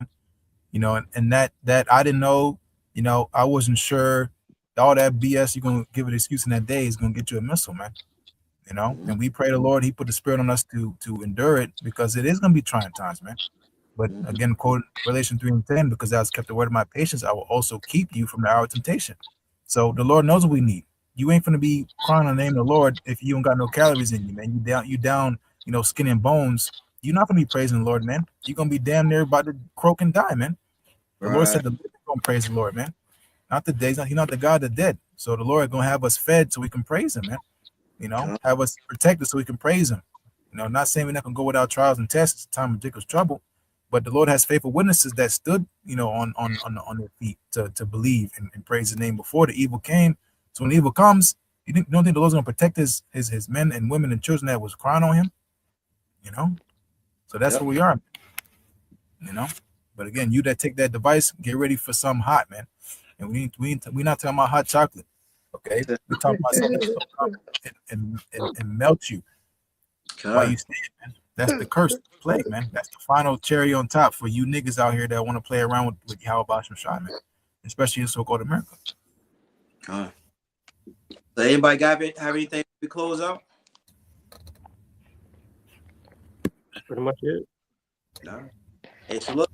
You know, and that I didn't know. You know, I wasn't sure. All that BS you're gonna give an excuse in that day is gonna get you a missile, man. You know, and we pray the Lord, He put the Spirit on us to endure it, because it is gonna be trying times, man. But again, quote Revelation 3:10, because thou hast kept the word of my patience, I will also keep you from the hour of temptation. So the Lord knows what we need. You ain't gonna be crying on the name of the Lord if you don't got no calories in you, man. You down, you know, skin and bones. You're not gonna be praising the Lord, man. You're gonna be damn near about to croak and die, man. The Lord said the living gonna praise the Lord, man. Not the days. He's not the God of the dead. So the Lord gonna have us fed so we can praise Him, man. You know, have us protected so we can praise Him. You know, not saying we're not gonna go without trials and tests at the time of Jacob's trouble, but the Lord has faithful witnesses that stood, you know, on their feet to believe and praise His name before the evil came. So when evil comes, you don't think the Lord's gonna protect his men and women and children that was crying on Him? You know, so that's where we are. You know. But again, you that take that device, get ready for something hot, man. And we're not talking about hot chocolate, okay? We're talking about something that's gonna come and melt you while you stand, man. That's the curse, the plague, man. That's the final cherry on top for you niggas out here that want to play around with YAHAWASHI, man, especially in so-called America. So anybody have anything to close out? Pretty much it. No. Hey, so look,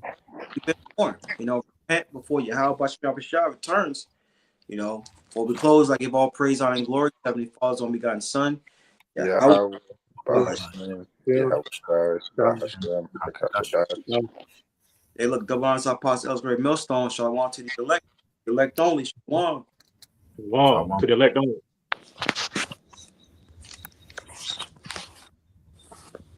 keep it warm. You know, repent before YAHAWASHI returns. You know, before we close, I give all praise, honor, and glory to Heavenly Father's only begotten Son. BAHASHAM. Hey, look, Devon's Apostle Ellsbury Millstone, Shalom to the elect only, Shalom. Shalom to the elect only.